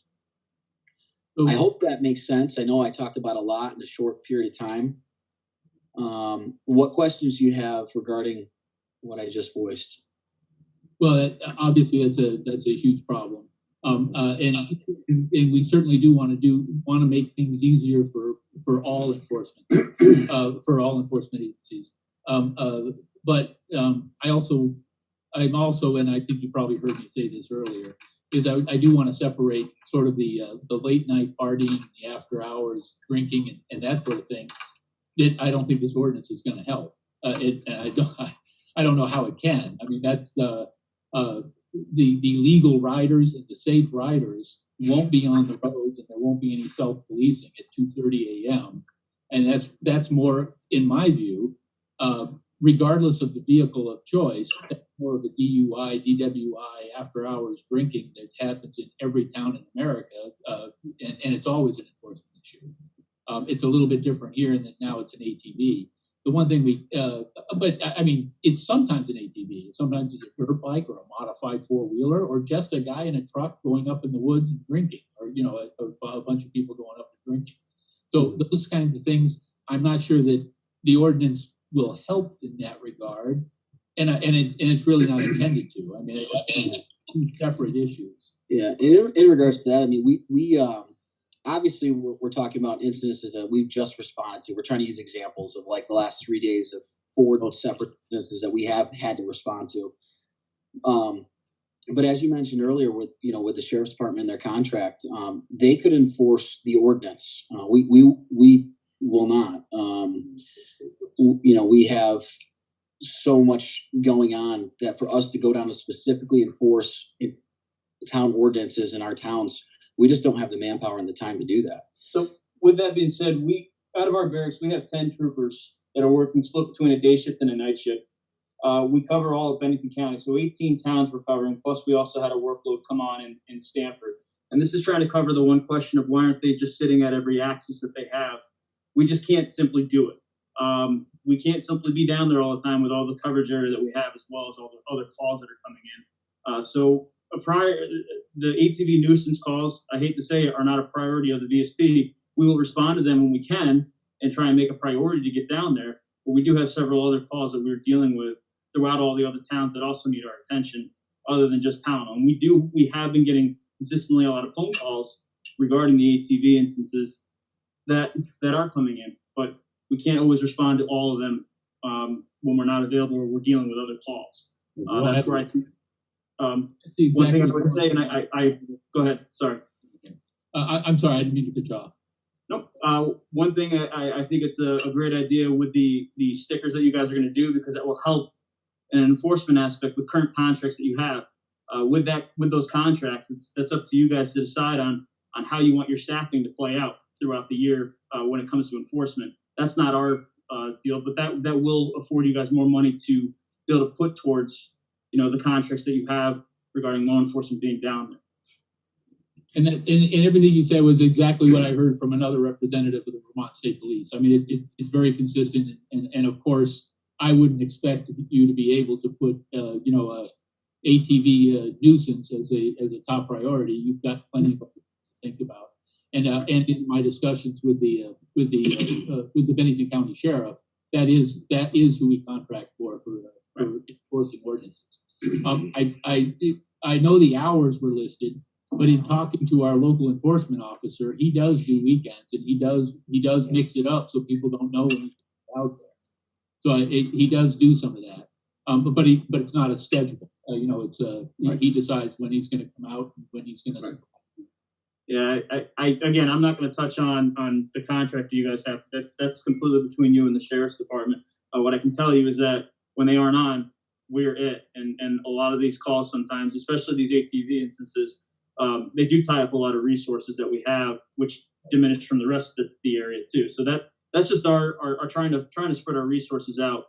I hope that makes sense. I know I talked about a lot in a short period of time. What questions do you have regarding what I just voiced? Well, obviously that's a huge problem, and we certainly do want to make things easier for all enforcement agencies. But I'm also, and I think you probably heard me say this earlier, is I do want to separate sort of the late night partying, the after hours drinking, and that sort of thing. I don't think this ordinance is going to help. And I don't know how it can. I mean, that's the legal riders and the safe riders won't be on the roads, and there won't be any self-policing at 2:30 a.m. And that's more, in my view, regardless of the vehicle of choice, that's more of a DUI, DWI, after-hours drinking that happens in every town in America, and it's always an enforcement issue. It's a little bit different here in that now it's an ATV. The one thing but I mean, it's sometimes an ATV. Sometimes it's a dirt bike or a modified four-wheeler, or just a guy in a truck going up in the woods and drinking, or a bunch of people going up and drinking. So those kinds of things, I'm not sure that the ordinance will help in that regard, and it's really not intended to. I mean, it's two separate issues. Yeah, in regards to that, I mean, we obviously we're talking about incidences that we've just responded to. We're trying to use examples of like the last 3 days of 4 separate incidences that we have had to respond to. But as you mentioned earlier, with the sheriff's department and their contract, they could enforce the ordinance. We will not. We have so much going on that for us to go down to specifically enforce town ordinances in our towns, we just don't have the manpower and the time to do that. So with that being said, out of our barracks, we have 10 troopers that are working split between a day shift and a night shift. We cover all of Bennington County, so 18 towns we're covering, plus we also had a workload come on in Stanford. And this is trying to cover the one question of why aren't they just sitting at every axis that they have? We just can't simply do it. We can't simply be down there all the time with all the coverage area that we have, as well as all the other calls that are coming in. So the ATV nuisance calls, I hate to say it, are not a priority of the VSP. We will respond to them when we can and try and make a priority to get down there. But we do have several other calls that we're dealing with throughout all the other towns that also need our attention, other than just Pownal. And we have been getting consistently a lot of phone calls regarding the ATV instances that are coming in, but we can't always respond to all of them when we're not available or we're dealing with other calls. That's where I think. One thing I would say, and I go ahead. Sorry. I'm sorry. I didn't mean to cut you off. Nope. One thing I think it's a great idea with the stickers that you guys are going to do, because that will help in an enforcement aspect with current contracts that you have. With those contracts, that's up to you guys to decide on how you want your staffing to play out throughout the year when it comes to enforcement. That's not our deal, but that will afford you guys more money to be able to put towards the contracts that you have regarding law enforcement being down there. And everything you said was exactly what I heard from another representative of the Vermont State Police. I mean, it's very consistent, and of course, I wouldn't expect you to be able to put a ATV nuisance as a top priority. You've got plenty of things to think about. And in my discussions with the Bennington County Sheriff, that is who we contract for enforcing ordinances. I know the hours were listed, but in talking to our local enforcement officer, he does do weekends, and he does mix it up so people don't know when he's out there. So he does do some of that, but it's not a schedule. It's he decides when he's going to come out and when he's going to. Yeah, again, I'm not going to touch on the contract that you guys have. That's completely between you and the sheriff's department. What I can tell you is that when they aren't on, we're it. And a lot of these calls sometimes, especially these ATV instances, they do tie up a lot of resources that we have, which diminish from the rest of the area too. So that's just our trying to spread our resources out.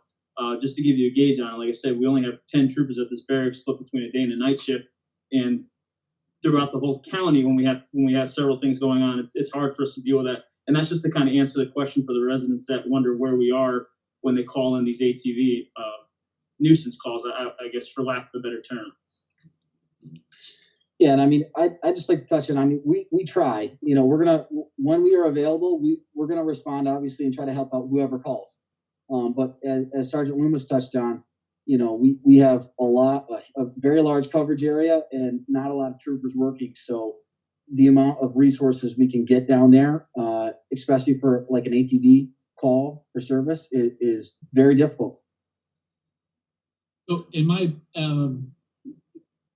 Just to give you a gauge on it, like I said, we only have 10 troopers at this barracks split between a day and a night shift, and throughout the whole county, when we have several things going on, it's hard for us to deal with that. And that's just to kind of answer the question for the residents that wonder where we are when they call in these ATV nuisance calls, I guess, for lack of a better term. Yeah, and I mean, I just like to touch on. I mean, we try. When we are available, we're gonna respond obviously and try to help out whoever calls. But as Sergeant Loomis touched on, we have a very large coverage area and not a lot of troopers working. So the amount of resources we can get down there, especially for like an ATV call for service, is very difficult. So in my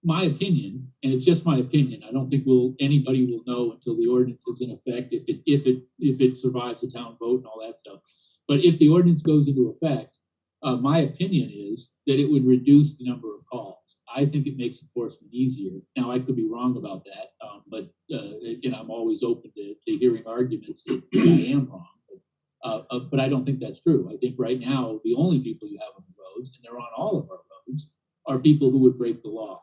my opinion, and it's just my opinion, I don't think anybody will know until the ordinance is in effect if it survives the town vote and all that stuff. But if the ordinance goes into effect, my opinion is that it would reduce the number of calls. I think it makes enforcement easier. Now, I could be wrong about that, but I'm always open to hearing arguments that I am wrong. But I don't think that's true. I think right now the only people you have on the roads, and they're on all of our roads, are people who would break the law.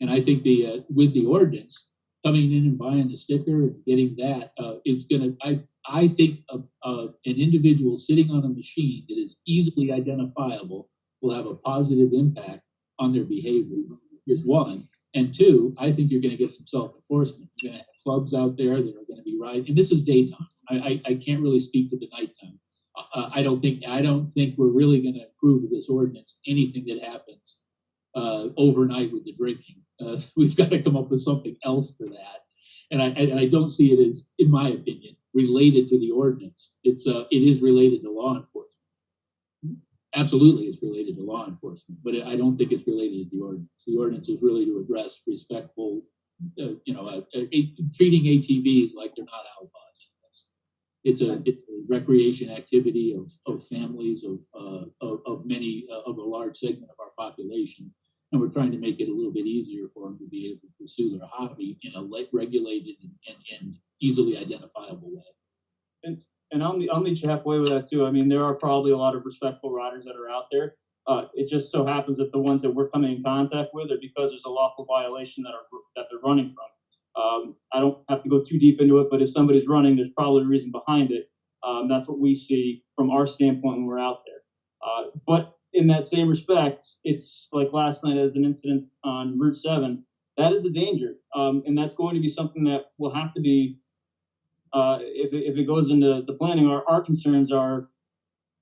And I think with the ordinance, coming in and buying the sticker and getting that is going to, I think an individual sitting on a machine that is easily identifiable will have a positive impact on their behavior, is one. And two, I think you're going to get some self-enforcement. You're going to have clubs out there that are going to be riding, and this is daytime. I can't really speak to the nighttime. I don't think we're really going to approve of this ordinance anything that happens overnight with the drinking. We've got to come up with something else for that. And I don't see it as, in my opinion, related to the ordinance. It is related to law enforcement. Absolutely, it's related to law enforcement, but I don't think it's related to the ordinance. The ordinance is really to address respectful, treating ATVs like they're not outlaws. It's a recreation activity of families of many of a large segment of our population, and we're trying to make it a little bit easier for them to be able to pursue their hobby in a regulated and easily identifiable way. And I'll meet you halfway with that too. I mean, there are probably a lot of respectful riders that are out there. It just so happens that the ones that we're coming in contact with are because there's a lawful violation that they're running from. I don't have to go too deep into it, but if somebody's running, there's probably a reason behind it. That's what we see from our standpoint when we're out there. But in that same respect, it's like last night as an incident on Route 7. That is a danger, and that's going to be something that will have to be, if it goes into the planning. Our concerns are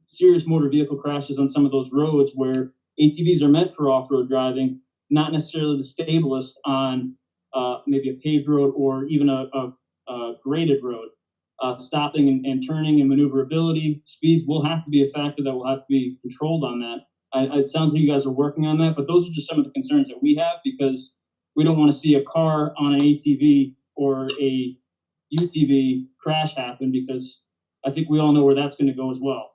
serious motor vehicle crashes on some of those roads where ATVs are meant for off-road driving, not necessarily the stablest on maybe a paved road or even a graded road. Stopping and turning and maneuverability, speeds will have to be a factor that will have to be controlled on that. It sounds like you guys are working on that, but those are just some of the concerns that we have, because we don't want to see a car on an ATV or a UTV crash happen, because I think we all know where that's going to go as well.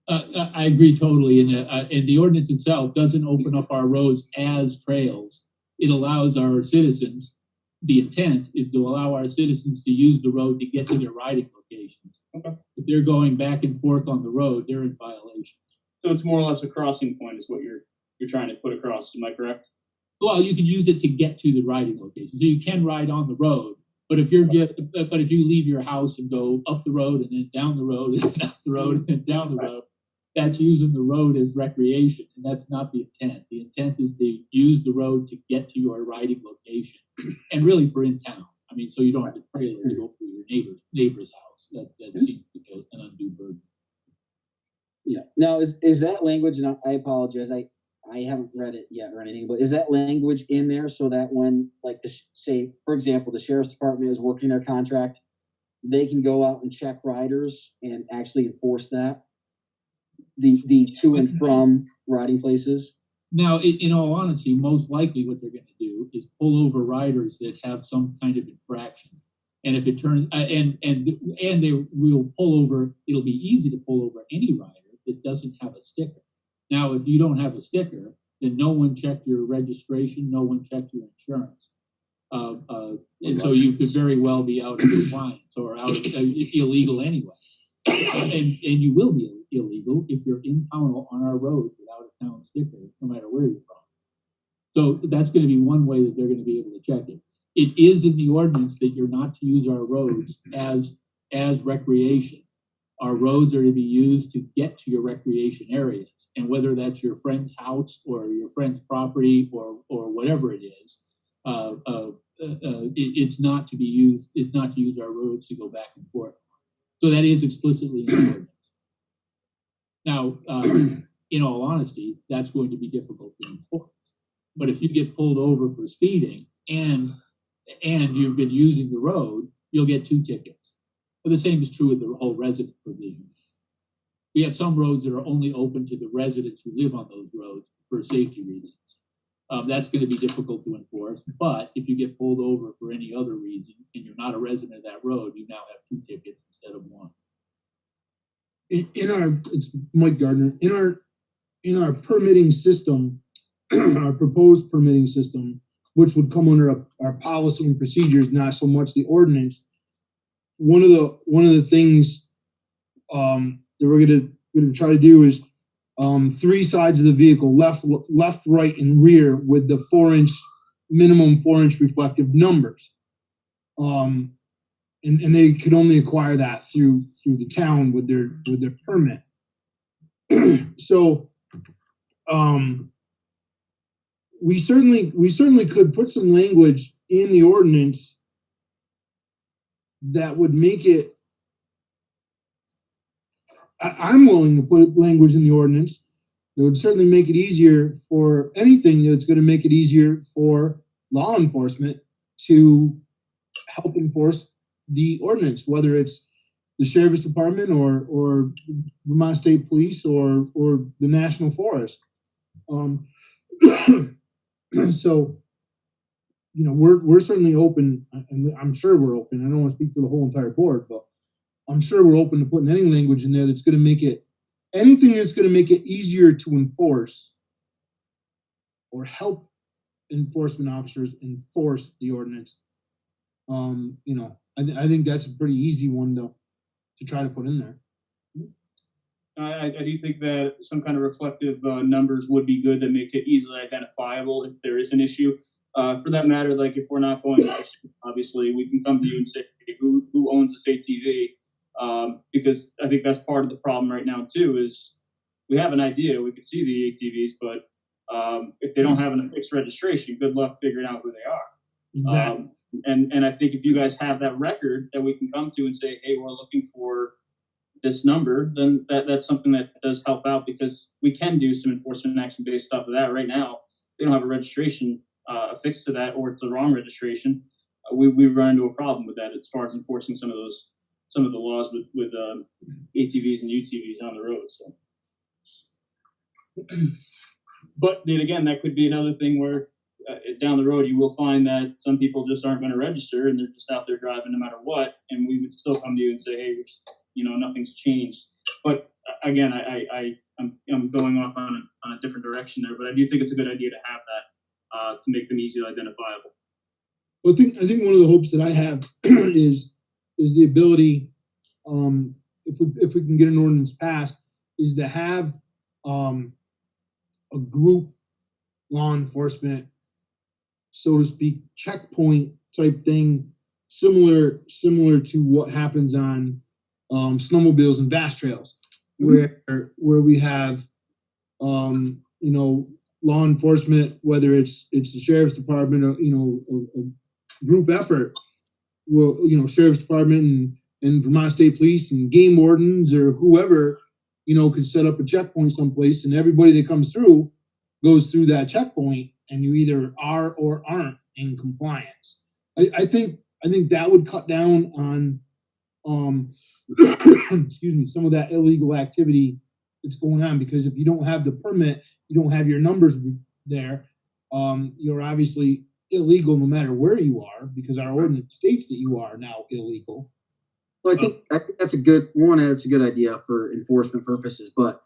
I agree totally, and the ordinance itself doesn't open up our roads as trails. It allows our citizens, the intent is to allow our citizens to use the road to get to their riding locations. Okay. If they're going back and forth on the road, they're in violation. So it's more or less a crossing point is what you're trying to put across, am I correct? Well, you can use it to get to the riding location. So you can ride on the road, but if you leave your house and go up the road and then down the road and then up the road and then down the road, that's using the road as recreation, and that's not the intent. The intent is to use the road to get to your riding location, and really for in town. I mean, so you don't have to trailer to go to your neighbor's house. That seems to be an undue burden. Yeah. Now, is that language? And I apologize, I haven't read it yet or anything, but is that language in there so that when, like, say, for example, the sheriff's department is working their contract, they can go out and check riders and actually enforce that? The to and from riding places? Now, in all honesty, most likely what they're going to do is pull over riders that have some kind of infraction. And if it turns, and they will pull over, it'll be easy to pull over any rider that doesn't have a sticker. Now, if you don't have a sticker, then no one checked your registration, no one checked your insurance. And so you could very well be out of compliance or out of illegal anyway. And you will be illegal if you're in Pownal on our roads without a town sticker, no matter where you're from. So that's going to be one way that they're going to be able to check it. It is in the ordinance that you're not to use our roads as recreation. Our roads are to be used to get to your recreation areas, and whether that's your friend's house or your friend's property or whatever it is, it's not to be used. It's not to use our roads to go back and forth. So that is explicitly in the ordinance. Now, in all honesty, that's going to be difficult to enforce. But if you get pulled over for speeding and you've been using the road, you'll get 2 tickets. But the same is true with the whole resident provision. We have some roads that are only open to the residents who live on those roads for safety reasons. That's gonna be difficult to enforce, but if you get pulled over for any other reason and you're not a resident of that road, you now have 2 tickets instead of 1. In our, it's Mike Gardner, in our permitting system, our proposed permitting system, which would come under our policy and procedures, not so much the ordinance. One of the things that we're gonna try to do is 3 sides of the vehicle, left, right, and rear, with the minimum 4-inch reflective numbers. And they could only acquire that through the town with their permit. So we certainly could put some language in the ordinance that would make it. I'm willing to put language in the ordinance that would certainly make it easier for anything that's going to make it easier for law enforcement to help enforce the ordinance, whether it's the sheriff's department or Vermont State Police or the National Forest. So, we're certainly open, and I'm sure we're open. I don't want to speak for the whole entire board, but I'm sure we're open to putting any language in there that's going to make it, anything that's going to make it easier to enforce or help enforcement officers enforce the ordinance. I think that's a pretty easy one to try to put in there. I do think that some kind of reflective numbers would be good to make it easily identifiable if there is an issue. For that matter, like if we're not going, obviously we can come to you and say who owns this ATV, because I think that's part of the problem right now too. Is we have an idea, we could see the ATVs, but if they don't have a fixed registration, good luck figuring out who they are. Exactly. And I think if you guys have that record that we can come to and say, hey, we're looking for this number, then that's something that does help out, because we can do some enforcement action based off of that. Right now, they don't have a registration affixed to that, or it's the wrong registration. We run into a problem with that as far as enforcing some of the laws with ATVs and UTVs on the road. So, but then again, that could be another thing where down the road you will find that some people just aren't going to register and they're just out there driving no matter what, and we would still come to you and say, hey, nothing's changed. But again, I'm going off on a different direction there, but I do think it's a good idea to have that to make them easily identifiable. Well, I think one of the hopes that I have is the ability, if we can get an ordinance passed, is to have a group law enforcement, so to speak, checkpoint type thing, similar to what happens on snowmobiles and vast trails, where we have law enforcement, whether it's the sheriff's department or a group effort, sheriff's department and Vermont State Police and game wardens or whoever could set up a checkpoint someplace, and everybody that comes through goes through that checkpoint, and you either are or aren't in compliance. I think that would cut down on excuse me, some of that illegal activity that's going on, because if you don't have the permit, you don't have your numbers there, you're obviously illegal no matter where you are, because our ordinance states that you are now illegal. Well, I think that's a good one. That's a good idea for enforcement purposes. But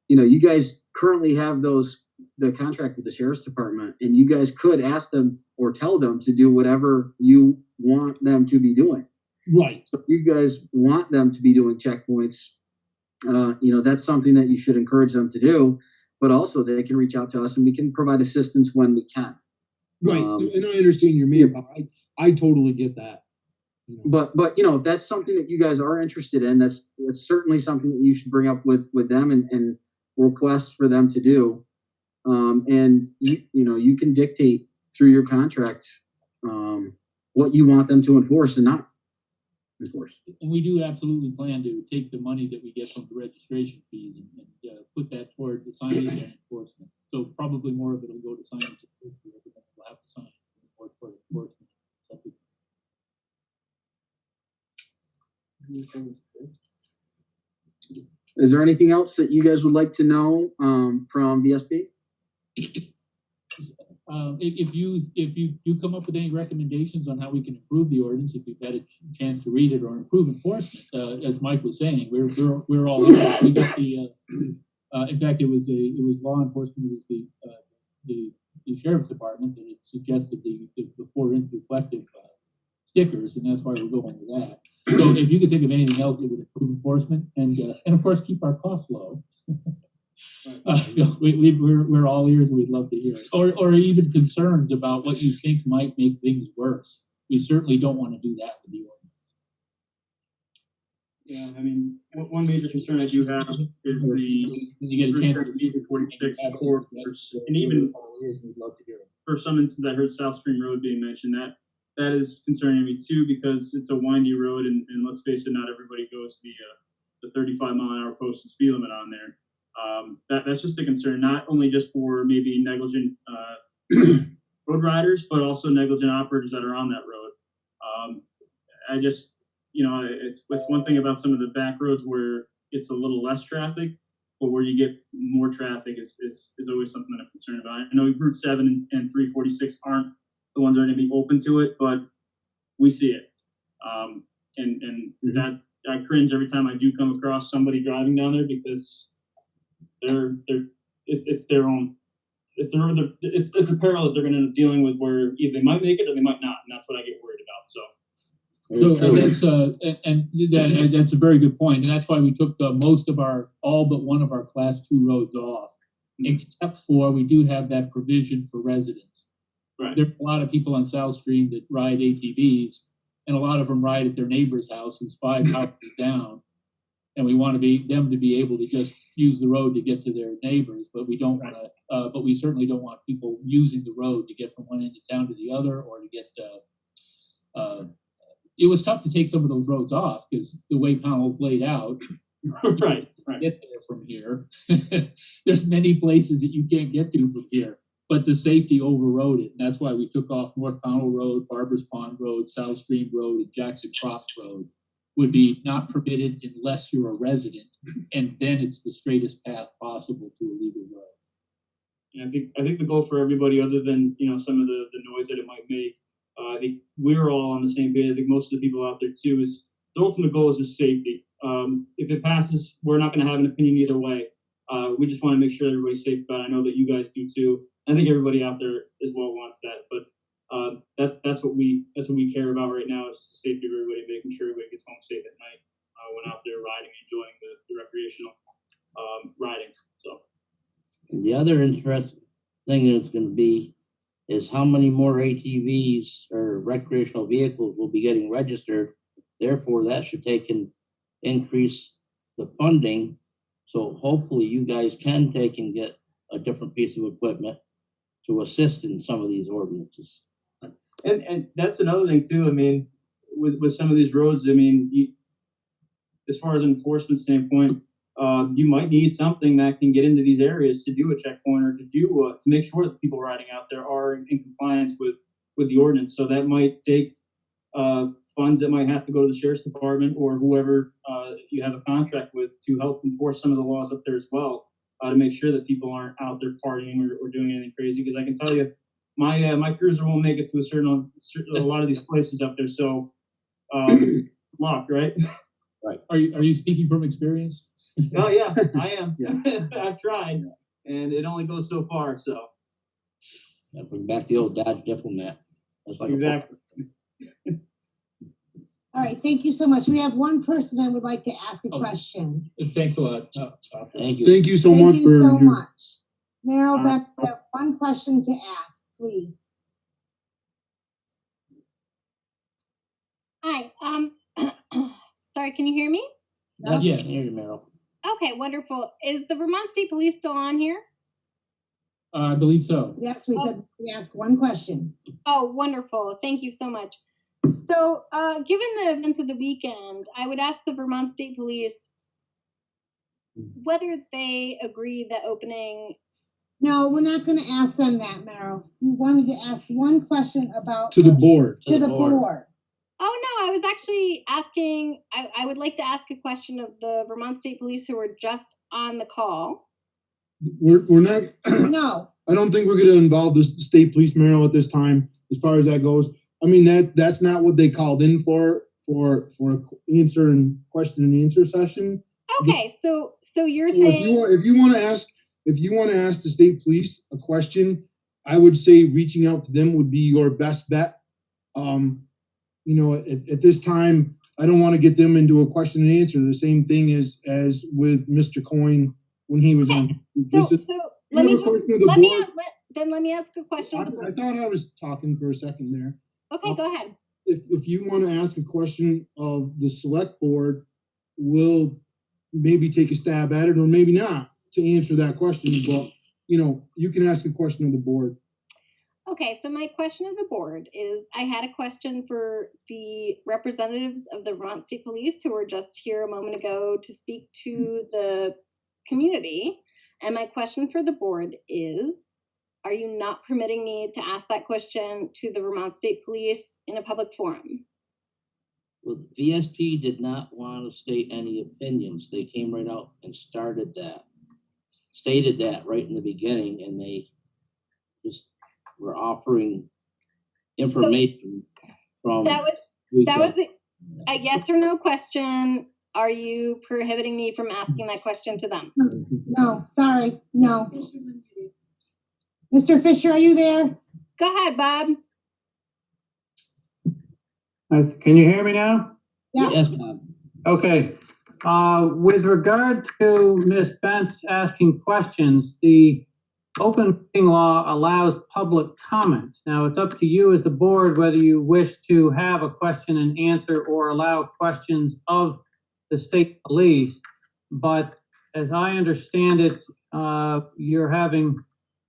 you guys currently have the contract with the sheriff's department, and you guys could ask them or tell them to do whatever you want them to be doing. Right. So if you guys want them to be doing checkpoints, that's something that you should encourage them to do. But also, they can reach out to us, and we can provide assistance when we can. Right, and I understand your mean. I totally get that. But if that's something that you guys are interested in, that's certainly something that you should bring up with them and request for them to do. And you can dictate through your contract what you want them to enforce and not enforce. And we do absolutely plan to take the money that we get from the registration fees and put that toward the signage and enforcement. So probably more of it will go to signage. We'll have to sign more toward enforcement. Is there anything else that you guys would like to know from VSP? If you do come up with any recommendations on how we can improve the ordinance, if you've had a chance to read it, or improve enforcement, as Mike was saying, we're all we got the. In fact, it was law enforcement. It was the sheriff's department that had suggested the 4-inch reflective stickers, and that's why we're going with that. So if you could think of anything else that would improve enforcement and of course keep our costs low. We're all ears, and we'd love to hear it. Or even concerns about what you think might make things worse. We certainly don't want to do that with the ordinance. Yeah, I mean, one major concern I do have is you get a chance to 46 corridors, and even for some instances, I heard South Stream Road being mentioned. That is concerning me too, because it's a windy road, and let's face it, not everybody goes the 35-mile-an-hour posted speed limit on there. That's just a concern, not only just for maybe negligent road riders, but also negligent operators that are on that road. I just, it's one thing about some of the back roads where it's a little less traffic, but where you get more traffic is always something that I'm concerned about. I know Route 7 and 346 aren't the ones that are going to be open to it, but we see it. That I cringe every time I do come across somebody driving down there, because it's their own. It's a peril that they're going to end up dealing with, where either they might make it or they might not, and that's what I get worried about. That's a very good point, and that's why we took all but one of our Class 2 roads off, except for we do have that provision for residents. Right. There are a lot of people on South Stream that ride ATVs, and a lot of them ride at their neighbor's house, who's 5 houses down. And we want them to be able to just use the road to get to their neighbors, but we don't want to. But we certainly don't want people using the road to get from one end of town to the other, or to get. It was tough to take some of those roads off because the way Pownal's laid out, right. Get there from here. There's many places that you can't get to from here, but the safety overrode it, and that's why we took off North Pownal Road, Barber's Pond Road, South Stream Road, and Jackson Croft Road. Would be not permitted unless you're a resident, and then it's the straightest path possible to a legal road. And I think the goal for everybody, other than some of the noise that it might make, I think we're all on the same page. I think most of the people out there too is the ultimate goal is just safety. If it passes, we're not going to have an opinion either way. We just want to make sure everybody's safe. But I know that you guys do too. I think everybody out there as well wants that. But that's what we care about right now, is just the safety of everybody, making sure everybody gets home safe at night when out there riding, enjoying the recreational riding. So the other interesting thing that's going to be is how many more ATVs or recreational vehicles will be getting registered. Therefore, that should increase the funding. So hopefully you guys can take and get a different piece of equipment to assist in some of these ordinances. And that's another thing too. I mean, with some of these roads, I mean, as far as an enforcement standpoint, you might need something that can get into these areas to do a checkpoint, or to make sure that the people riding out there are in compliance with the ordinance. So that might take funds that might have to go to the sheriff's department or whoever you have a contract with to help enforce some of the laws up there as well, to make sure that people aren't out there partying or doing anything crazy. Because I can tell you, my cruiser won't make it to a lot of these places up there. So locked, right? Right. Are you speaking from experience? Oh yeah, I am. Yeah. I've tried, and it only goes so far. So bring back the old Dodge Diplomat. That's like exactly. All right, thank you so much. We have one person that would like to ask a question. Thanks a lot. Thank you. Thank you so Thank much you for so your. much. Meryl, Beck, we have one question to ask, please. Hi. Sorry, can you hear me? Yeah, hear you, Meryl. Okay, wonderful. Is the Vermont State Police still on here? I believe so. Yes, we said we ask one question. Oh, wonderful. Thank you so much. So, given the events of the weekend, I would ask the Vermont State Police whether they agree that opening. No, we're not going to ask them that, Meryl. We wanted to ask one question about To the board. To the board. Oh no, I was actually asking. I would like to ask a question of the Vermont State Police who were just on the call. we're not, No, I don't think we're gonna involve the state police, Merrill, at this time, as far as that goes. I mean, that's not what they called in for answer and question and answer session. Okay, so you're So saying, if you want to ask the state police a question, I would say reaching out to them would be your best bet. At this time, I don't want to get them into a question and answer. The same thing as with Mr. Coyne when he was on. so let me Let me ask a question. I thought I was talking for a second there. Okay, go ahead. If you want to ask a question of the select board, we'll maybe take a stab at it or maybe not to answer that question. But you can ask a question of the board. Okay, so my question of the board is, I had a question for the representatives of the Vermont State Police who were just here a moment ago to speak to the community. And my question for the board is, are you not permitting me to ask that question to the Vermont State Police in a public forum? Well, VSP did not want to state any opinions. They came right out and stated that right in the beginning, and they just were offering information from. That was a yes or no question. Are you prohibiting me from asking that question to them? no, sorry, no. Mr. Fisher, are you there? Go ahead, Bob. Can you hear me now? Yeah. Yes, Bob. Okay. With regard to Ms. Bentz asking questions, the open meeting law allows public comment. Now, it's up to you as the board whether you wish to have a question and answer or allow questions of the state police. But as I understand it, you're having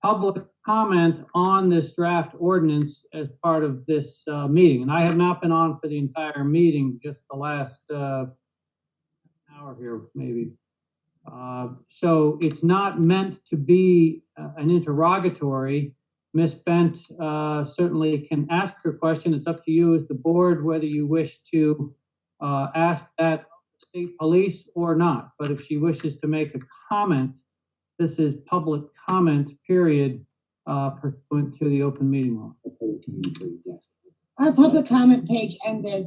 public comment on this draft ordinance as part of this meeting. And I have not been on for the entire meeting, just the last hour here, maybe. So it's not meant to be an interrogatory. Ms. Bent certainly can ask her question. It's up to you as the board whether you wish to ask that state police or not. But if she wishes to make a comment, this is public comment, period, pursuant to the open meeting law. Our public comment page ended,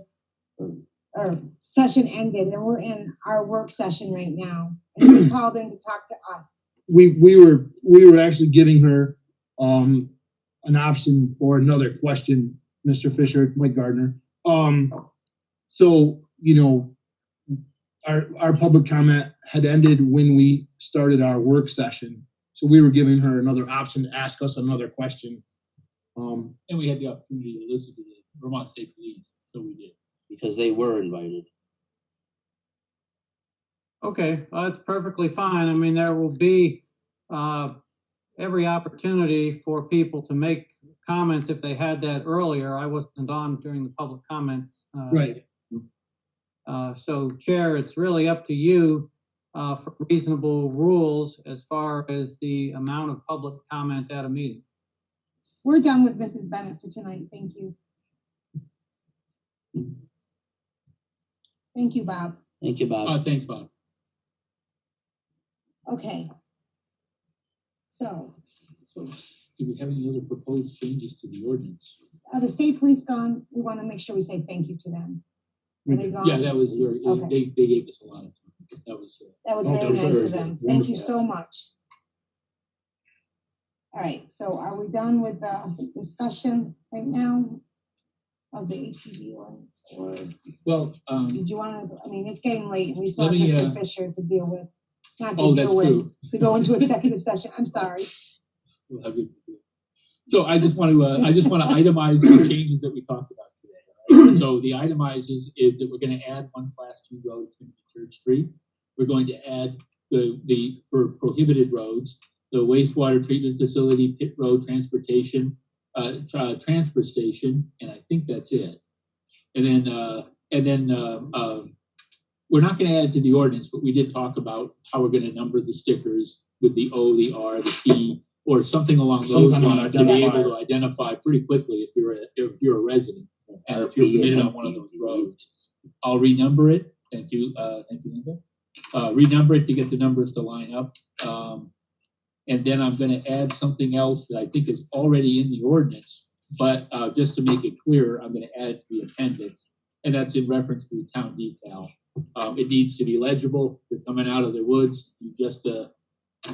or session ended, and we're in our work session right now. And you called in to talk to us. We were actually giving her an option for another question, Mr. Fisher, Mike Gardner. So our public comment had ended when we started our work session. So we were giving her another option to ask us another question. And we had the opportunity to listen to the Vermont State Police, so we did. Because they were invited. Okay, well, that's perfectly fine. I mean, there will be every opportunity for people to make comments if they had that earlier. I wasn't on during the public comments. Right. So, Chair, it's really up to you for reasonable rules as far as the amount of public comment at a meeting. We're done with Mrs. Bennett for tonight. Thank you. Thank you, Bob. Thank you, Bob. Thanks, Bob. Okay. So, do we have any other proposed changes to the ordinance? are the state police gone? We want to make sure we say thank you to them. Are they gone? Yeah, that was very, Okay. they gave us a lot of time. That was Very nice of them. Thank you so much. All right, so are we done with the discussion right now of the ATV ordinance? Or Well, did you want to, I mean, it's getting late. We still Let have me, Mr. Fisher to deal with. Not to Oh, that's deal with, true. to go into executive session. I'm sorry. we'll have you. So I just want to itemize the changes that we talked about today. Right? So the itemized is that we're going to add one class 2 road to Church Street. We're going to add for prohibited roads, the wastewater treatment facility, pit road, transportation, transfer station, and I think that's it. And then we're not going to add to the ordinance, but we did talk about how we're going to number the stickers with the O, the R, the T, or something along those lines to be able to identify pretty quickly if you're a resident and if you're permitted on one of those roads. I'll renumber it. Thank you, Linda. Renumber it to get the numbers to line up. And then I'm gonna add something else that I think is already in the ordinance, but just to make it clear, I'm gonna add it to the appendix. And that's in reference to the town decal. It needs to be legible. You're coming out of the woods, you just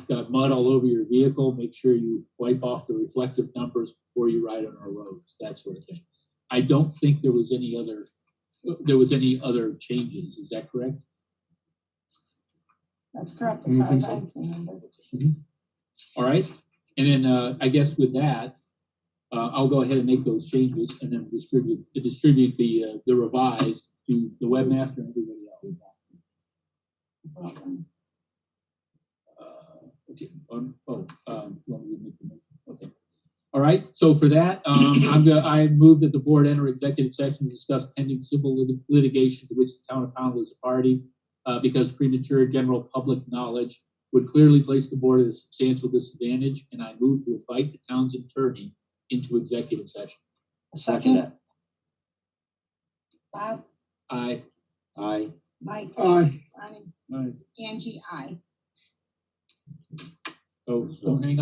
got mud all over your vehicle, make sure you wipe off the reflective numbers before you ride on our roads, that sort of thing. I don't think there was any other changes, is that correct? That's correct, as far as I can remember. All right, and then I guess with that, I'll go ahead and make those changes and then distribute the revised to the webmaster and everybody else. Okay. All right, so for that, I move that the board enter executive session to discuss pending civil litigation to which the town of Pownal is a party, because premature general public knowledge would clearly place the board at a substantial disadvantage, and I move to invite the town's attorney into executive session. Second that. Bob, Aye. Aye. Mike, Aye. Ronnie, Aye. Angie, I. So don't hang up.